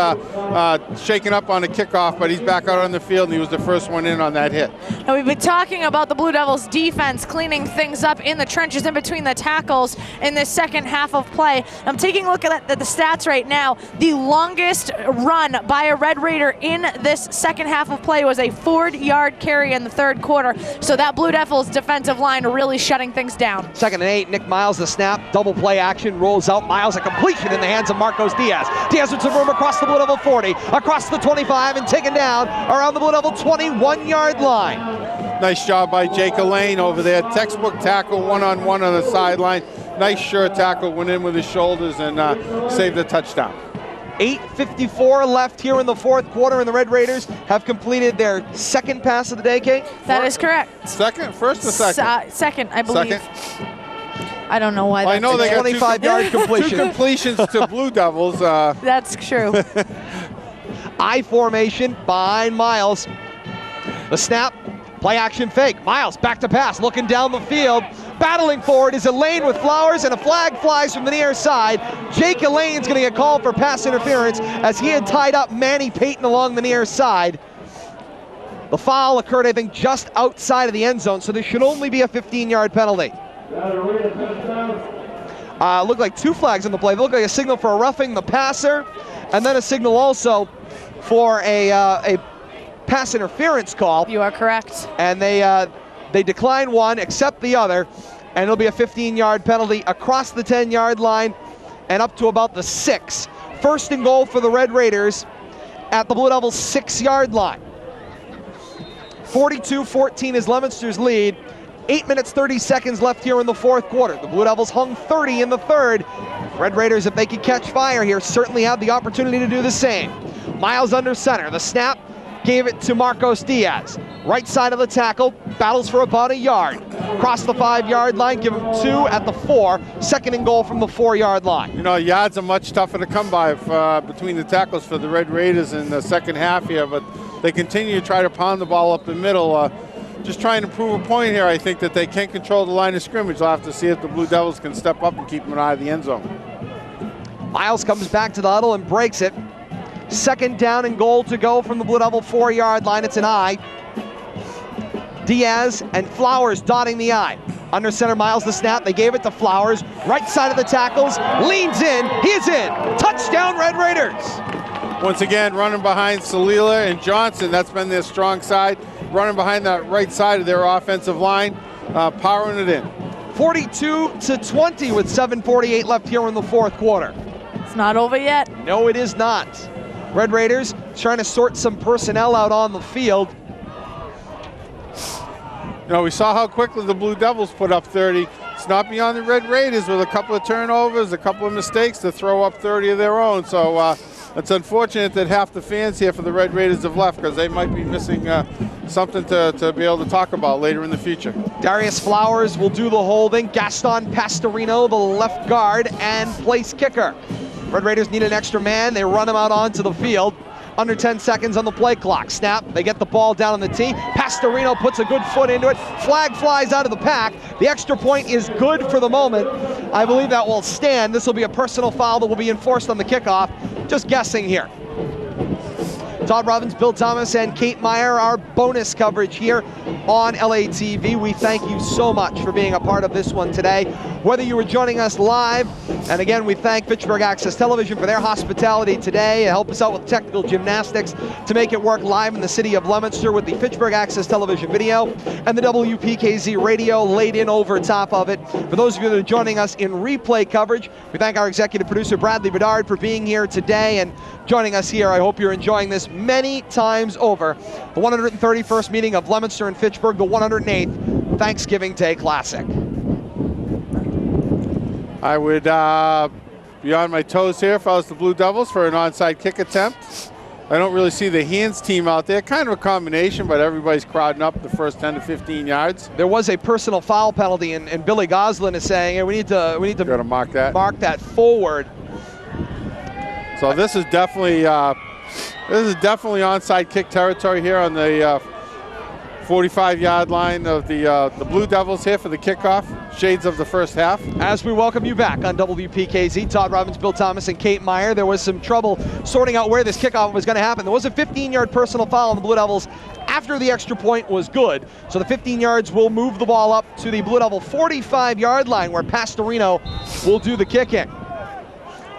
Speaker 4: shaken up on a kickoff, but he's back out on the field, and he was the first one in on that hit.
Speaker 3: Now, we've been talking about the Blue Devils defense cleaning things up in the trenches in between the tackles in this second half of play. I'm taking a look at the stats right now. The longest run by a Red Raider in this second half of play was a 4-yard carry in the third quarter. So that Blue Devils defensive line really shutting things down.
Speaker 2: 2nd and 8, Nick Miles the snap, double play action, rolls out. Miles a completion in the hands of Marcos Diaz. Diaz with some room across the Blue Devil 40, across the 25, and taken down around the Blue Devil 21-yard line.
Speaker 4: Nice job by Jake Elaine over there. Textbook tackle, one-on-one on the sideline. Nice sure tackle, went in with his shoulders and saved a touchdown.
Speaker 2: 8:54 left here in the fourth quarter, and the Red Raiders have completed their second pass of the day, Kate?
Speaker 3: That is correct.
Speaker 4: Second? First or second?
Speaker 3: Second, I believe.
Speaker 4: Second?
Speaker 3: I don't know why.
Speaker 4: Well, I know they got
Speaker 2: 25-yard completion.
Speaker 4: 2 completions to Blue Devils.
Speaker 3: That's true.
Speaker 2: I formation behind Miles. The snap, play action fake. Miles back to pass, looking down the field. Battling forward is Elaine with Flowers, and a flag flies from the near side. Jake Elaine's going to get called for pass interference as he had tied up Manny Payton along the near side. The foul occurred, I think, just outside of the end zone, so there should only be a 15-yard penalty. Looked like 2 flags on the play. They look like a signal for a roughing the passer, and then a signal also for a pass interference call.
Speaker 3: You are correct.
Speaker 2: And they decline one, accept the other, and it'll be a 15-yard penalty across the 10-yard line and up to about the 6. First and goal for the Red Raiders at the Blue Devils' 6-yard line. 42-14 is Leominster's lead. 8 minutes, 30 seconds left here in the fourth quarter. The Blue Devils hung 30 in the third. Red Raiders, if they could catch fire here, certainly have the opportunity to do the same. Miles under center. The snap gave it to Marcos Diaz. Right side of the tackle, battles for about a yard. Cross the 5-yard line, give him 2 at the 4. Second and goal from the 4-yard line.
Speaker 4: You know, yards are much tougher to come by between the tackles for the Red Raiders in the second half here, but they continue to try to pound the ball up the middle. Just trying to prove a point here. I think that they can control the line of scrimmage. We'll have to see if the Blue Devils can step up and keep them out of the end zone.
Speaker 2: Miles comes back to the huddle and breaks it. Second down and goal to go from the Blue Devil 4-yard line. It's an I. Diaz and Flowers dotting the I. Under center, Miles the snap. They gave it to Flowers. Right side of the tackles. Leans in. He is in. Touchdown, Red Raiders.
Speaker 4: Once again, running behind Salila and Johnson. That's been their strong side. Running behind that right side of their offensive line. Powering it in.
Speaker 2: 42-20 with 7:48 left here in the fourth quarter.
Speaker 3: It's not over yet.
Speaker 2: No, it is not. Red Raiders trying to sort some personnel out on the field.
Speaker 4: You know, we saw how quickly the Blue Devils put up 30. It's not beyond the Red Raiders with a couple of turnovers, a couple of mistakes to throw up 30 of their own. So it's unfortunate that half the fans here for the Red Raiders have left because they might be missing something to be able to talk about later in the future.
Speaker 2: Darius Flowers will do the holding. Gaston Pastorino, the left guard and place kicker. Red Raiders need an extra man. They run him out onto the field. Under 10 seconds on the play clock. Snap, they get the ball down on the tee. Pastorino puts a good foot into it. Flag flies out of the pack. The extra point is good for the moment. I believe that will stand. This will be a personal foul that will be enforced on the kickoff. Just guessing here. Todd Robbins, Bill Thomas, and Kate Meyer, our bonus coverage here on LATV. We thank you so much for being a part of this one today. Whether you were joining us live, and again, we thank Fitchburg Access Television for their hospitality today and help us out with technical gymnastics to make it work live in the city of Leominster with the Fitchburg Access Television video and the WPKZ radio laid in over top of it. For those of you that are joining us in replay coverage, we thank our executive producer, Bradley Bedard, for being here today and joining us here. I hope you're enjoying this many times over. The 131st meeting of Leominster and Fitchburg, the 108th Thanksgiving Day Classic.
Speaker 4: I would be on my toes here if I was the Blue Devils for an onside kick attempt. I don't really see the hands team out there. Kind of a combination, but everybody's crowding up the first 10 to 15 yards.
Speaker 2: There was a personal foul penalty, and Billy Goslin is saying, hey, we need to
Speaker 4: mark that
Speaker 2: forward.
Speaker 4: So this is definitely onside kick territory here on the 45-yard line of the Blue Devils here for the kickoff. Shades of the first half.
Speaker 2: As we welcome you back on WPKZ, Todd Robbins, Bill Thomas, and Kate Meyer. There was some trouble sorting out where this kickoff was going to happen. There was a 15-yard personal foul on the Blue Devils after the extra point was good. So the 15 yards will move the ball up to the Blue Devil 45-yard line where Pastorino will do the kicking.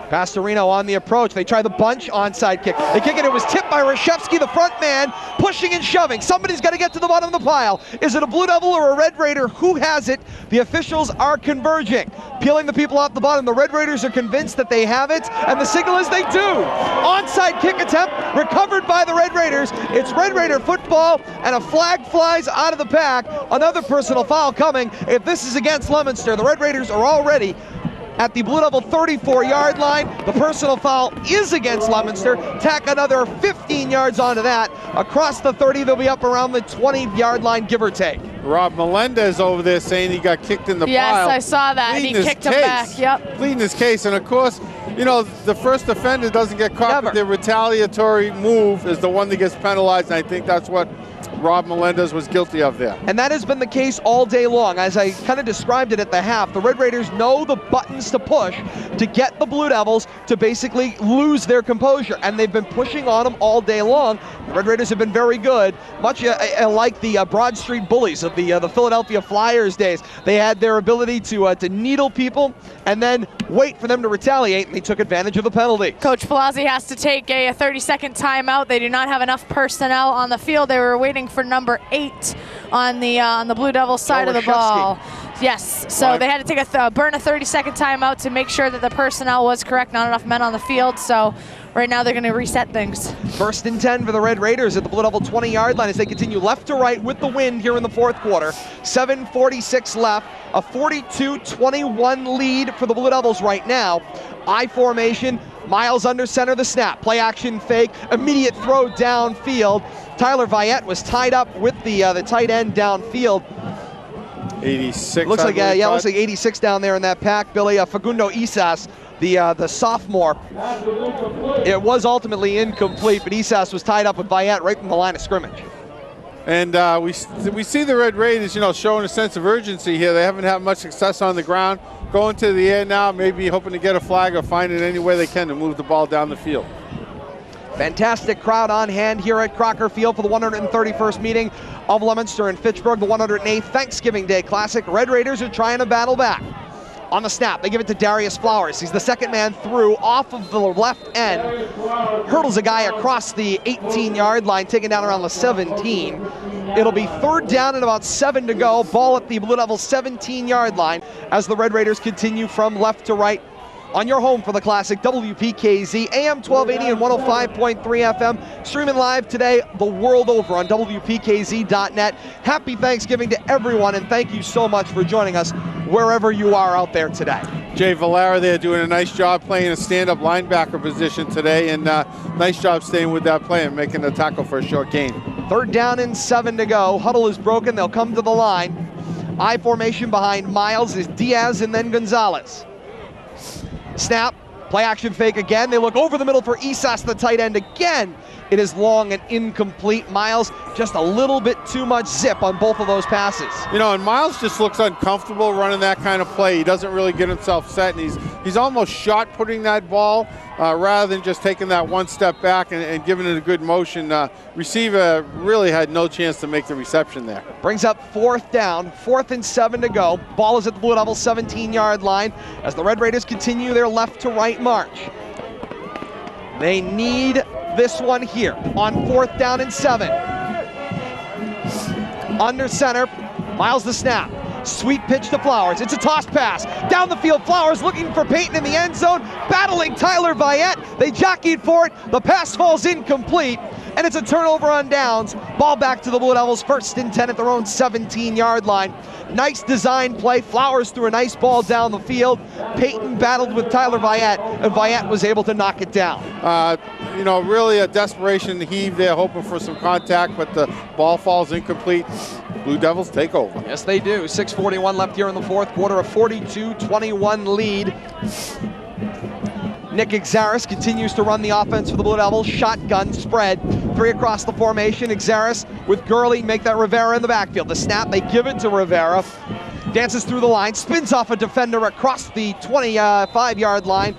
Speaker 2: Pastorino on the approach. They try the bunch onside kick. They kick it. It was tipped by Reshevsky, the front man, pushing and shoving. Somebody's got to get to the bottom of the pile. Is it a Blue Devil or a Red Raider? Who has it? The officials are converging, peeling the people off the bottom. The Red Raiders are convinced that they have it, and the signal is they do. Onside kick attempt recovered by the Red Raiders. It's Red Raider football, and a flag flies out of the pack. Another personal foul coming. If this is against Leominster, the Red Raiders are already at the Blue Devil 34-yard line. The personal foul is against Leominster. Tack another 15 yards onto that. Across the 30, they'll be up around the 20-yard line, give or take.
Speaker 4: Rob Melendez over there saying he got kicked in the pile.
Speaker 3: Yes, I saw that, and he kicked him back. Yep.
Speaker 4: Pleading his case, and of course, you know, the first offender doesn't get caught, but the retaliatory move is the one that gets penalized, and I think that's what Rob Melendez was guilty of there.
Speaker 2: And that has been the case all day long. As I kind of described it at the half, the Red Raiders know the buttons to push to get the Blue Devils to basically lose their composure, and they've been pushing on them all day long. The Red Raiders have been very good, much like the Broad Street Bullies of the Philadelphia Flyers days. They had their ability to needle people and then wait for them to retaliate, and they took advantage of the penalty.
Speaker 3: Coach Filazzi has to take a 30-second timeout. They do not have enough personnel on the field. They were waiting for number 8 on the Blue Devils side of the ball. Yes, so they had to take burn a 30-second timeout to make sure that the personnel was correct. Not enough men on the field, so right now they're going to reset things.
Speaker 2: 1st and 10 for the Red Raiders at the Blue Devil 20-yard line as they continue left to right with the wind here in the fourth quarter. 7:46 left, a 42-21 lead for the Blue Devils right now. I formation, Miles under center, the snap, play action fake, immediate throw downfield. Tyler Viette was tied up with the tight end downfield.
Speaker 4: 86.
Speaker 2: Looks like looks like 86 down there in that pack. Billy Facundo Isas, the sophomore. It was ultimately incomplete, but Isas was tied up with Viette right from the line of scrimmage.
Speaker 4: And we see the Red Raiders, you know, showing a sense of urgency here. They haven't had much success on the ground. Going to the air now, maybe hoping to get a flag or finding any way they can to move the ball down the field.
Speaker 2: Fantastic crowd on hand here at Crocker Field for the 131st meeting of Leominster and Fitchburg, the 108th Thanksgiving Day Classic. Red Raiders are trying to battle back. On the snap, they give it to Darius Flowers. He's the second man through off of the left end. Hurdles a guy across the 18-yard line, taken down around the 17. It'll be 3rd down and about 7 to go. Ball at the Blue Devils 17-yard line as the Red Raiders continue from left to right. On your home for the Classic, WPKZ, AM 1280 and 105.3 FM. Streaming live today the world over on WPKZ.net. Happy Thanksgiving to everyone, and thank you so much for joining us wherever you are out there today.
Speaker 4: Jay Valera there doing a nice job playing a stand-up linebacker position today, and nice job staying with that play and making the tackle for a short gain.
Speaker 2: 3rd down and 7 to go. Huddle is broken. They'll come to the line. I formation behind Miles is Diaz and then Gonzalez. Snap, play action fake again. They look over the middle for Isas, the tight end again. It is long and incomplete. Miles, just a little bit too much zip on both of those passes.
Speaker 4: You know, and Miles just looks uncomfortable running that kind of play. He doesn't really get himself set, and he's almost shot putting that ball rather than just taking that one step back and giving it a good motion. Receiver really had no chance to make the reception there.
Speaker 2: Brings up 4th down, 4th and 7 to go. Ball is at the Blue Devils 17-yard line as the Red Raiders continue their left to right march. They need this one here on 4th down and 7. Under center, Miles the snap. Sweet pitch to Flowers. It's a toss pass. Down the field, Flowers looking for Peyton in the end zone. Battling Tyler Viette. They jockeyed for it. The pass falls incomplete. And it's a turnover on downs. Ball back to the Blue Devils. 1st and 10 at their own 17-yard line. Nice design play. Flowers threw a nice ball down the field. Peyton battled with Tyler Viette, and Viette was able to knock it down.
Speaker 4: You know, really a desperation heave there, hoping for some contact, but the ball falls incomplete. Blue Devils take over.
Speaker 2: Yes, they do. 6:41 left here in the fourth quarter, a 42-21 lead. Nick Exaris continues to run the offense for the Blue Devils. Shotgun spread. Three across the formation. Exaris with Gurley make that Rivera in the backfield. The snap, they give it to Rivera. Dances through the line, spins off a defender across the 25-yard line.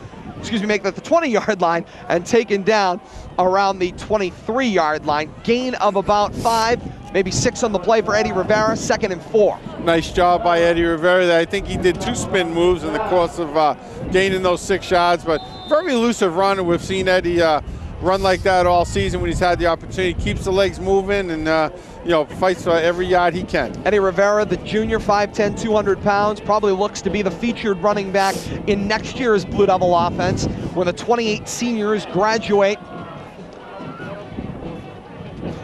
Speaker 2: Make that the 20-yard line, and taken down around the 23-yard line. Gain of about 5, maybe 6 on the play for Eddie Rivera, 2nd and 4.
Speaker 4: Nice job by Eddie Rivera. I think he did 2 spin moves in the course of gaining those 6 yards, but very elusive run, and we've seen Eddie run like that all season when he's had the opportunity. Keeps the legs moving and fights for every yard he can.
Speaker 2: Eddie Rivera, the junior, 5'10", 200 pounds, probably looks to be the featured running back in next year's Blue Devil offense, when the 28 seniors graduate.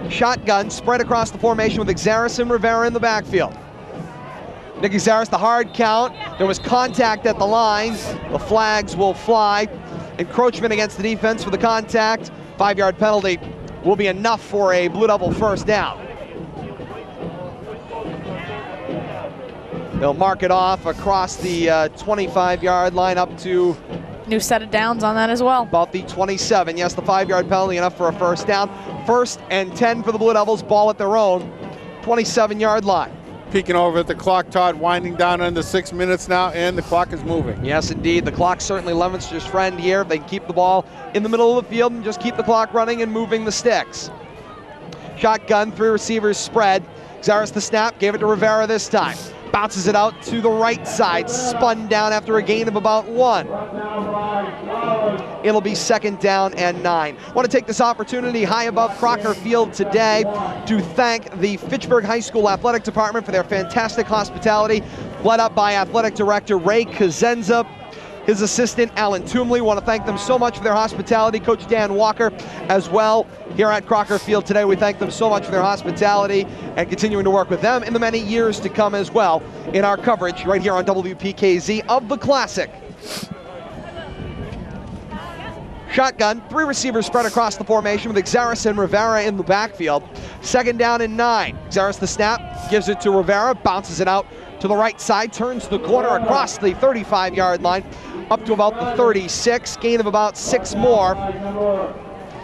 Speaker 2: Shotgun spread across the formation with Exaris and Rivera in the backfield. Nick Exaris, the hard count. There was contact at the line. The flags will fly. Encroachment against the defense for the contact. 5-yard penalty will be enough for a Blue Devil first down. They'll mark it off across the 25-yard line up to...
Speaker 3: New set of downs on that as well.
Speaker 2: About the 27. Yes, the 5-yard penalty enough for a first down. 1st and 10 for the Blue Devils. Ball at their own 27-yard line.
Speaker 4: Peeking over at the clock, Todd, winding down under 6 minutes now, and the clock is moving.
Speaker 2: Yes, indeed. The clock's certainly Leominster's friend here. If they can keep the ball in the middle of the field and just keep the clock running and moving the sticks. Shotgun, 3 receivers spread. Exaris the snap, gave it to Rivera this time. Bounces it out to the right side, spun down after a gain of about 1. It'll be 2nd down and 9. Want to take this opportunity high above Crocker Field today to thank the Fitchburg High School Athletic Department for their fantastic hospitality, led up by Athletic Director Ray Kazenza. His assistant, Alan Toomley. Want to thank them so much for their hospitality. Coach Dan Walker as well here at Crocker Field today. We thank them so much for their hospitality and continuing to work with them in the many years to come as well in our coverage right here on WPKZ of the Classic. Shotgun, 3 receivers spread across the formation with Exaris and Rivera in the backfield. 2nd down and 9. Exaris the snap, gives it to Rivera, bounces it out to the right side, turns the corner across the 35-yard line up to about the 36, gain of about 6 more.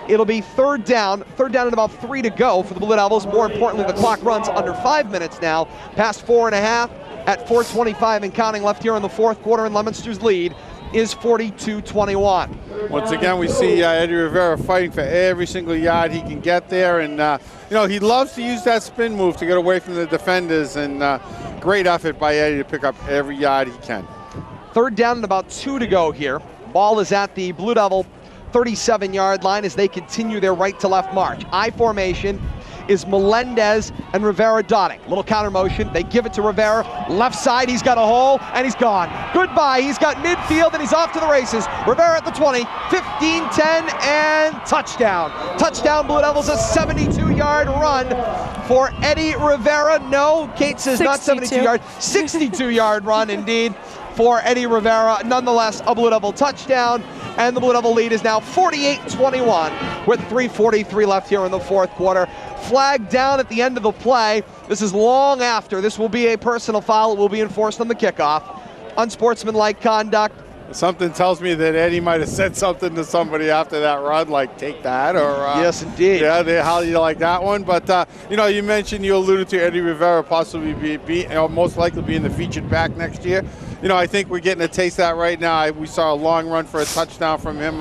Speaker 2: It'll be 3rd down and about 3 to go for the Blue Devils. More importantly, the clock runs under 5 minutes now, past 4.5 at 4:25 and counting left here in the 4th quarter, and Leominster's lead is 42-21.
Speaker 4: Once again, we see Eddie Rivera fighting for every single yard he can get there, and he loves to use that spin move to get away from the defenders, and great effort by Eddie to pick up every yard he can.
Speaker 2: 3rd down and about 2 to go here. Ball is at the Blue Devil 37-yard line as they continue their right to left march. I formation is Melendez and Rivera dotting. Little counter motion, they give it to Rivera. Left side, he's got a hole, and he's gone. Goodbye, he's got midfield, and he's off to the races. Rivera at the 20, 15, 10, and touchdown. Touchdown, Blue Devils, a 72-yard run for Eddie Rivera. No, Kate says 62. Not 72 yards, 62-yard run indeed for Eddie Rivera. Nonetheless, a Blue Devil touchdown, and the Blue Devil lead is now 48-21 with 3:43 left here in the 4th quarter. Flag down at the end of the play. This is long after. This will be a personal foul. It will be enforced on the kickoff. Unsportsmanlike conduct.
Speaker 4: Something tells me that Eddie might have said something to somebody after that run, like take that, or
Speaker 2: yes, indeed.
Speaker 4: Yeah, how do you like that one? But you mentioned, you alluded to Eddie Rivera possibly most likely being the featured back next year. I think we're getting a taste of that right now. We saw a long run for a touchdown from him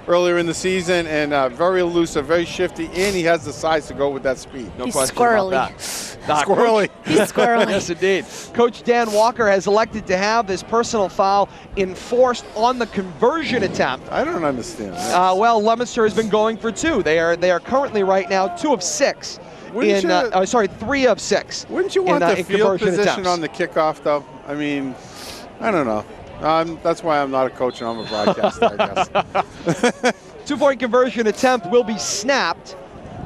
Speaker 4: earlier in the season, and very elusive, very shifty, and he has the size to go with that speed.
Speaker 3: No question about that.
Speaker 4: Squirrely.
Speaker 3: He's squirrely.
Speaker 2: Yes, indeed. Coach Dan Walker has elected to have this personal foul enforced on the conversion attempt.
Speaker 4: I don't understand this.
Speaker 2: Well, Leominster has been going for 2. They are currently right now 2 of 6. 3 of 6.
Speaker 4: Wouldn't you want the field position
Speaker 2: attempts
Speaker 4: on the kickoff, though? I mean, I don't know. That's why I'm not a coach and I'm a broadcaster, I guess.
Speaker 2: 2-point conversion attempt will be snapped.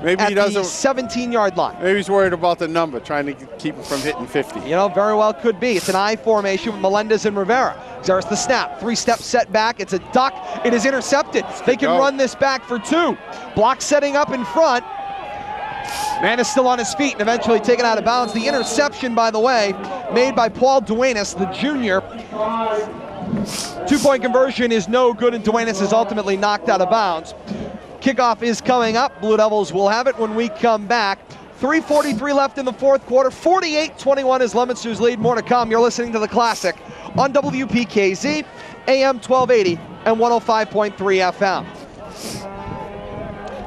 Speaker 4: Maybe
Speaker 2: at
Speaker 4: he doesn't.
Speaker 2: The 17-yard line.
Speaker 4: Maybe he's worried about the number, trying to keep him from hitting 50.
Speaker 2: Very well could be. It's an I formation with Melendez and Rivera. There's the snap. 3-step set back. It's a duck. It is intercepted. They can run this back for 2. Block setting up in front. Man is still on his feet and eventually taken out of bounds. The interception, by the way, made by Paul Duenas, the junior. 2-point conversion is no good, and Duenas is ultimately knocked out of bounds. Kickoff is coming up. Blue Devils will have it when we come back. 3:43 left in the fourth quarter. 48-21 is Leominster's lead. More to come. You're listening to The Classic on WPKZ, AM 1280 and 105.3 FM.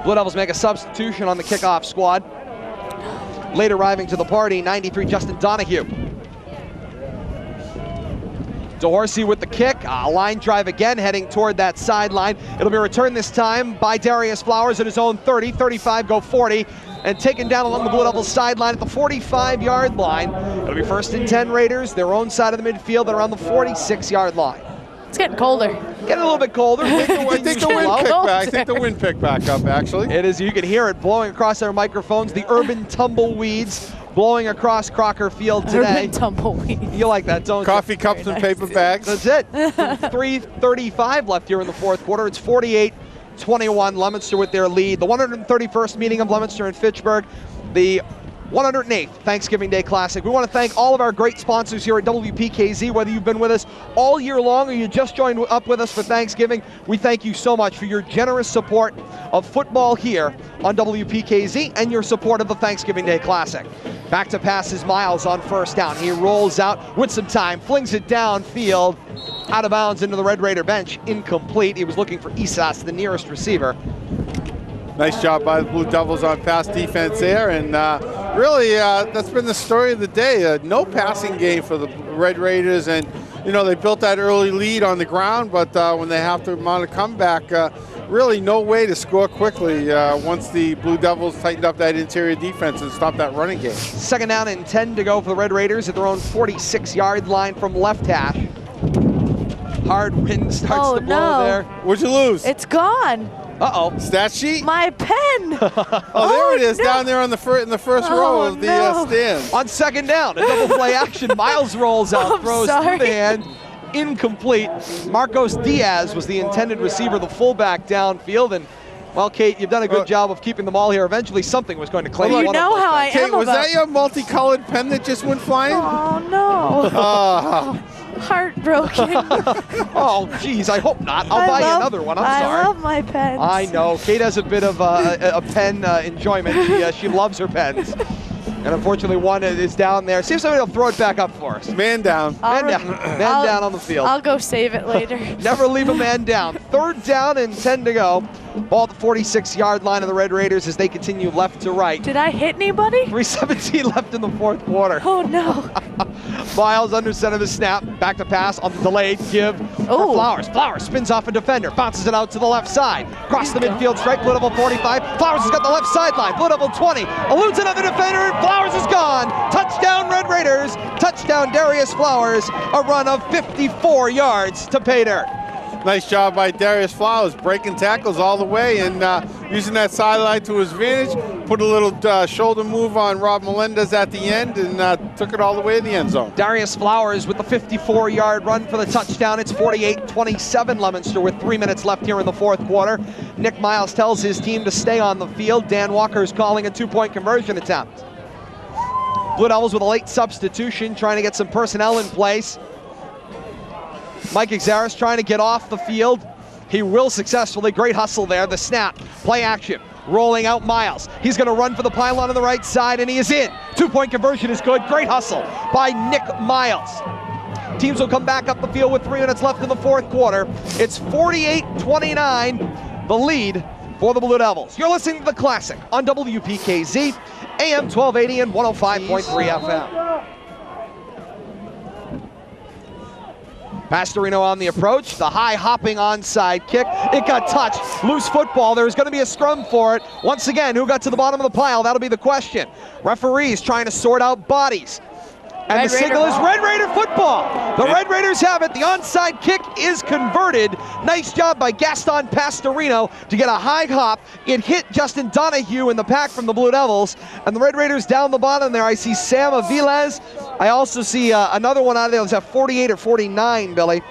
Speaker 2: Blue Devils make a substitution on the kickoff squad. Late arriving to the party, 93 Justin Donahue. DeHorsey with the kick, a line drive again, heading toward that sideline. It'll be returned this time by Darius Flowers at his own 30, 35, go 40, and taken down along the Blue Devils sideline at the 45-yard line. It'll be 1st and 10 Raiders, their own side of the midfield, around the 46-yard line.
Speaker 3: It's getting colder.
Speaker 2: Getting a little bit colder.
Speaker 4: I think the wind picked back up, actually.
Speaker 2: It is, you can hear it blowing across our microphones. The urban tumbleweeds blowing across Crocker Field today.
Speaker 3: Urban tumbleweed.
Speaker 2: You like that, don't
Speaker 4: Coffee
Speaker 2: you?
Speaker 4: cups and paper bags.
Speaker 2: That's it. 3:35 left here in the fourth quarter. It's 48-21, Leominster with their lead. The 131st meeting of Leominster and Fitchburg. The 108th Thanksgiving Day Classic. We want to thank all of our great sponsors here at WPKZ, whether you've been with us all year long or you just joined up with us for Thanksgiving. We thank you so much for your generous support of football here on WPKZ and your support of the Thanksgiving Day Classic. Back to pass is Miles on first down. He rolls out with some time, flings it downfield, out of bounds into the Red Raider bench, incomplete. He was looking for Isas, the nearest receiver.
Speaker 4: Nice job by the Blue Devils on pass defense there, and really that's been the story of the day. No passing game for the Red Raiders, and they built that early lead on the ground, but when they have to mount a comeback, really no way to score quickly once the Blue Devils tightened up that interior defense and stopped that running game.
Speaker 2: 2nd down and 10 to go for the Red Raiders at their own 46-yard line from left hash. Hard wind starts to blow there.
Speaker 4: What'd you lose?
Speaker 3: It's gone.
Speaker 2: Uh-oh.
Speaker 4: Stat sheet?
Speaker 3: My pen.
Speaker 4: There it is,
Speaker 3: no.
Speaker 4: down there on in the first row of the stand.
Speaker 2: On 2nd down, a double play action. Miles rolls out, throws through the hand. Incomplete. Marcos Diaz was the intended receiver, the fullback downfield. And, well, Kate, you've done a good job of keeping them all here. Eventually, something was going to claim
Speaker 3: You know how I am
Speaker 4: Kate, was
Speaker 3: about...
Speaker 4: that your multicolored pen that just went flying?
Speaker 3: Oh, no. Heartbroken.
Speaker 2: Oh, geez, I hope not. I'll buy you another one. I'm sorry.
Speaker 3: I love my pens.
Speaker 2: I know. Kate has a bit of a pen enjoyment. She loves her pens. And unfortunately, one is down there. See if somebody will throw it back up for us.
Speaker 4: Man down.
Speaker 2: Man down on the field.
Speaker 3: I'll go save it later.
Speaker 2: Never leave a man down. 3rd down and 10 to go. Ball at the 46-yard line of the Red Raiders as they continue left to right.
Speaker 3: Did I hit anybody?
Speaker 2: 3:17 left in the fourth quarter.
Speaker 3: Oh, no.
Speaker 2: Miles under center of the snap. Back to pass on the delayed give for Flowers. Flowers spins off a defender. Bounces it out to the left side. Across the midfield stripe. Blue Devil 45. Flowers has got the left sideline. Blue Devil 20. Eludes another defender. And Flowers is gone. Touchdown Red Raiders. Touchdown Darius Flowers. A run of 54 yards to pay dirt.
Speaker 4: Nice job by Darius Flowers, breaking tackles all the way and using that sideline to his advantage. Put a little shoulder move on Rob Melendez at the end and took it all the way to the end zone.
Speaker 2: Darius Flowers with the 54-yard run for the touchdown. It's 48-27 Leominster with 3 minutes left here in the fourth quarter. Nick Miles tells his team to stay on the field. Dan Walker is calling a 2-point conversion attempt. Blue Devils with a late substitution, trying to get some personnel in place. Mike Exaris trying to get off the field. He will successfully. Great hustle there. The snap. Play action. Rolling out Miles. He's going to run for the pylon on the right side, and he is in. 2-point conversion is good. Great hustle by Nick Miles. Teams will come back up the field with 3 minutes left in the fourth quarter. It's 48-29, the lead for the Blue Devils. You're listening to The Classic on WPKZ, AM 1280 and 105.3 FM. Pastorino on the approach, the high hopping onside kick. It got touched, loose football. There's going to be a scrum for it. Once again, who got to the bottom of the pile? That'll be the question. Referees trying to sort out bodies. And the signal is Red Raider football. The Red Raiders have it. The onside kick is converted. Nice job by Gaston Pastorino to get a high hop. It hit Justin Donahue in the pack from the Blue Devils. And the Red Raiders down the bottom there. I see Sam Aviles. I also see another one out of there. Is that 48 or 49, Billy?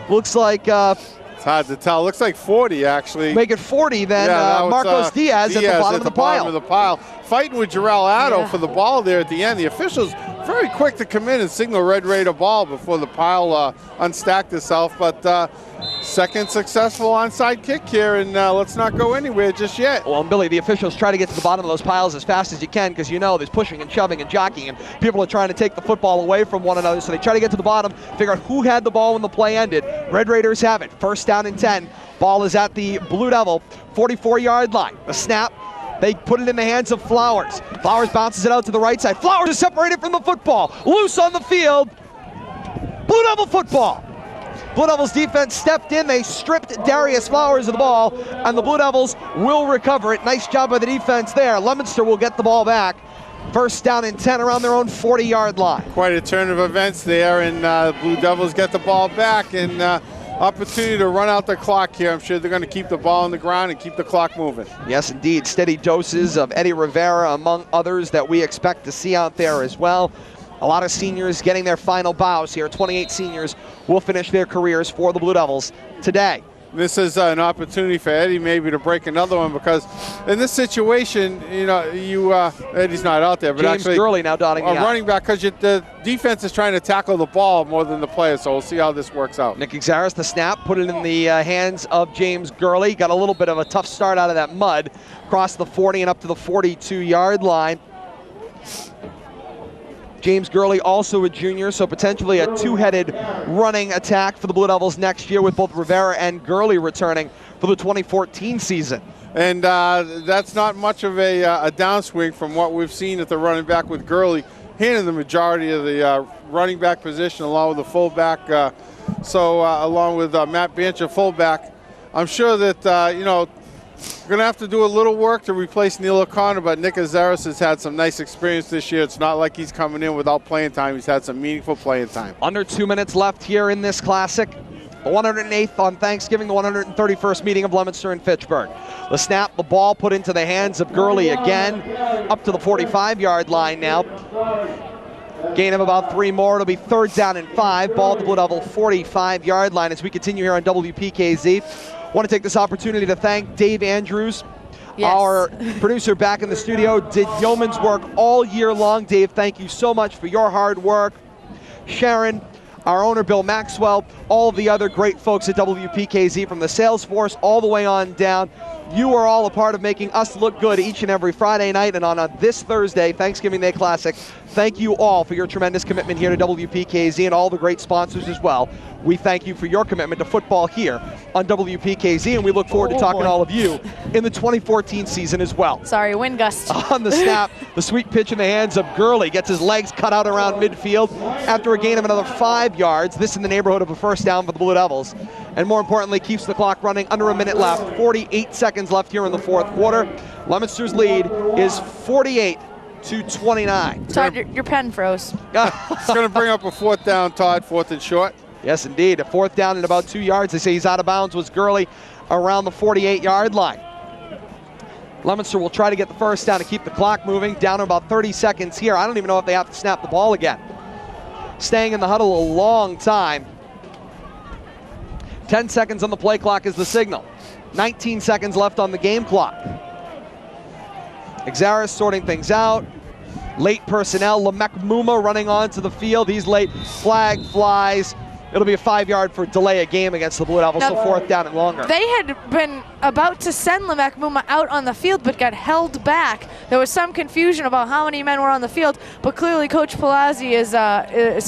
Speaker 2: Looks like...
Speaker 4: it's hard to tell. Looks like 40, actually.
Speaker 2: Make it 40 then. Marcos Diaz at the bottom of the pile.
Speaker 4: Fighting with Jarrell Addo for the ball there at the end. The officials very quick to come in and signal Red Raider ball before the pile unstacked itself. But second successful onside kick here, and let's not go anywhere just yet.
Speaker 2: Well, and Billy, the officials try to get to the bottom of those piles as fast as you can because there's pushing and shoving and jockeying, and people are trying to take the football away from one another. So they try to get to the bottom, figure out who had the ball when the play ended. Red Raiders have it. First down and 10. Ball is at the Blue Devil 44-yard line. The snap. They put it in the hands of Flowers. Flowers bounces it out to the right side. Flowers is separated from the football. Loose on the field. Blue Devil football. Blue Devils defense stepped in. They stripped Darius Flowers of the ball, and the Blue Devils will recover it. Nice job by the defense there. Leominster will get the ball back. First down and 10 around their own 40-yard line.
Speaker 4: Quite a turn of events there, and Blue Devils get the ball back, and opportunity to run out the clock here. I'm sure they're going to keep the ball on the ground and keep the clock moving.
Speaker 2: Yes, indeed. Steady doses of Eddie Rivera among others that we expect to see out there as well. A lot of seniors getting their final bows here. 28 seniors will finish their careers for the Blue Devils today.
Speaker 4: This is an opportunity for Eddie maybe to break another one, because in this situation, Eddie's not out there, but
Speaker 2: James
Speaker 4: actually
Speaker 2: Gurley now dotting the
Speaker 4: running back, because the defense is trying to tackle the ball more than the player, so we'll see how this works out.
Speaker 2: Nick Exaris, the snap, put it in the hands of James Gurley. Got a little bit of a tough start out of that mud, across the 40 and up to the 42-yard line. James Gurley, also a junior, so potentially a two-headed running attack for the Blue Devils next year, with both Rivera and Gurley returning for the 2014 season.
Speaker 4: And that's not much of a downswing from what we've seen at the running back, with Gurley handling the majority of the running back position along with the fullback. Along with Matt Bancher, fullback. I'm sure that, we're going to have to do a little work to replace Neil O'Connor, but Nick Azaris has had some nice experience this year. It's not like he's coming in without playing time. He's had some meaningful playing time.
Speaker 2: Under 2 minutes left here in this classic. The 108th on Thanksgiving, the 131st meeting of Leominster and Fitchburg. The snap, the ball put into the hands of Gurley again, up to the 45-yard line now. Gain of about 3 more. It'll be third down and 5. Ball at the Blue Devil 45-yard line as we continue here on WPKZ. Want to take this opportunity to thank Dave Andrews, our producer back in the studio. Did yeoman's work all year long. Dave, thank you so much for your hard work. Sharon, our owner Bill Maxwell, all of the other great folks at WPKZ, from the sales force all the way on down. You are all a part of making us look good each and every Friday night, and on this Thursday, Thanksgiving Day Classic. Thank you all for your tremendous commitment here to WPKZ, and all the great sponsors as well. We thank you for your commitment to football here on WPKZ, and we look forward to talking to all of you in the 2014 season as well.
Speaker 3: Sorry, wind gust.
Speaker 2: On the snap, the sweet pitch in the hands of Gurley, gets his legs cut out around midfield after a gain of another 5 yards. This in the neighborhood of a first down for the Blue Devils. And more importantly, keeps the clock running. Under a minute left, 48 seconds left here in the fourth quarter. Leominster's lead is 48-29.
Speaker 3: Todd, your pen froze.
Speaker 4: It's going to bring up a fourth down, Todd, fourth and short.
Speaker 2: Yes, indeed. A fourth down and about 2 yards. They say he's out of bounds. Was Gurley around the 48-yard line. Leominster will try to get the first down to keep the clock moving. Down to about 30 seconds here. I don't even know if they have to snap the ball again. Staying in the huddle a long time. 10 seconds on the play clock is the signal. 19 seconds left on the game clock. Exaris sorting things out. Late personnel. Lamek Muma running onto the field. He's late. Flag flies. It'll be a 5-yard for delay of game against the Blue Devils, so fourth down and longer.
Speaker 3: They had been about to send Lamek Muma out on the field, but got held back. There was some confusion about how many men were on the field, but clearly Coach Palazzi is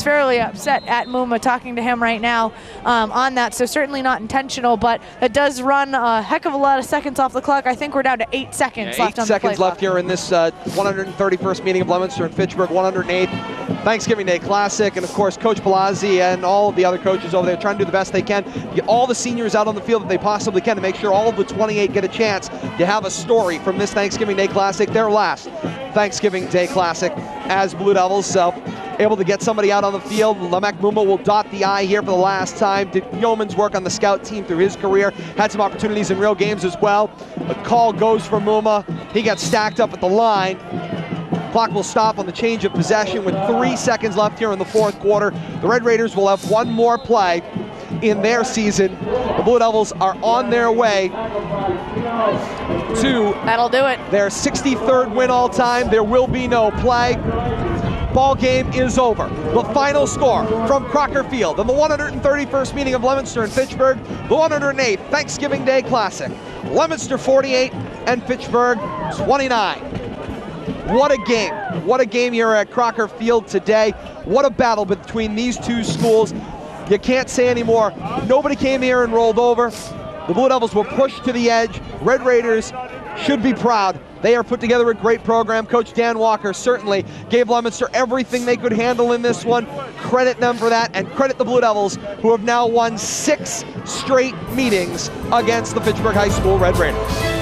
Speaker 3: fairly upset at Muma, talking to him right now on that, so certainly not intentional, but it does run a heck of a lot of seconds off the clock. I think we're down to 8 seconds left on the play clock. 8 seconds left
Speaker 2: here in this 131st meeting of Leominster and Fitchburg, 108th Thanksgiving Day Classic, and of course Coach Palazzi and all of the other coaches over there trying to do the best they can to get all the seniors out on the field that they possibly can to make sure all of the 28 get a chance to have a story from this Thanksgiving Day Classic, their last Thanksgiving Day Classic as Blue Devils. So able to get somebody out on the field. Lamek Muma will dot the I here for the last time. Did yeoman's work on the scout team through his career. Had some opportunities in real games as well. The call goes for Muma. He got stacked up at the line. Clock will stop on the change of possession with 3 seconds left here in the fourth quarter. The Red Raiders will have one more play in their season. The Blue Devils are on their way to
Speaker 3: that'll do it.
Speaker 2: Their 63rd win all time. There will be no play. ball game is over. The final score from Crocker Field in the 131st meeting of Leominster and Fitchburg, the 108th Thanksgiving Day Classic. Leominster 48 and Fitchburg 29. What a game. What a game here at Crocker Field today. What a battle between these two schools. You can't say anymore. Nobody came here and rolled over. The Blue Devils were pushed to the edge. Red Raiders should be proud. They are put together a great program. Coach Dan Walker certainly gave Leominster everything they could handle in this one. Credit them for that, and credit the Blue Devils, who have now won 6 straight meetings against the Fitchburg High School Red Raiders.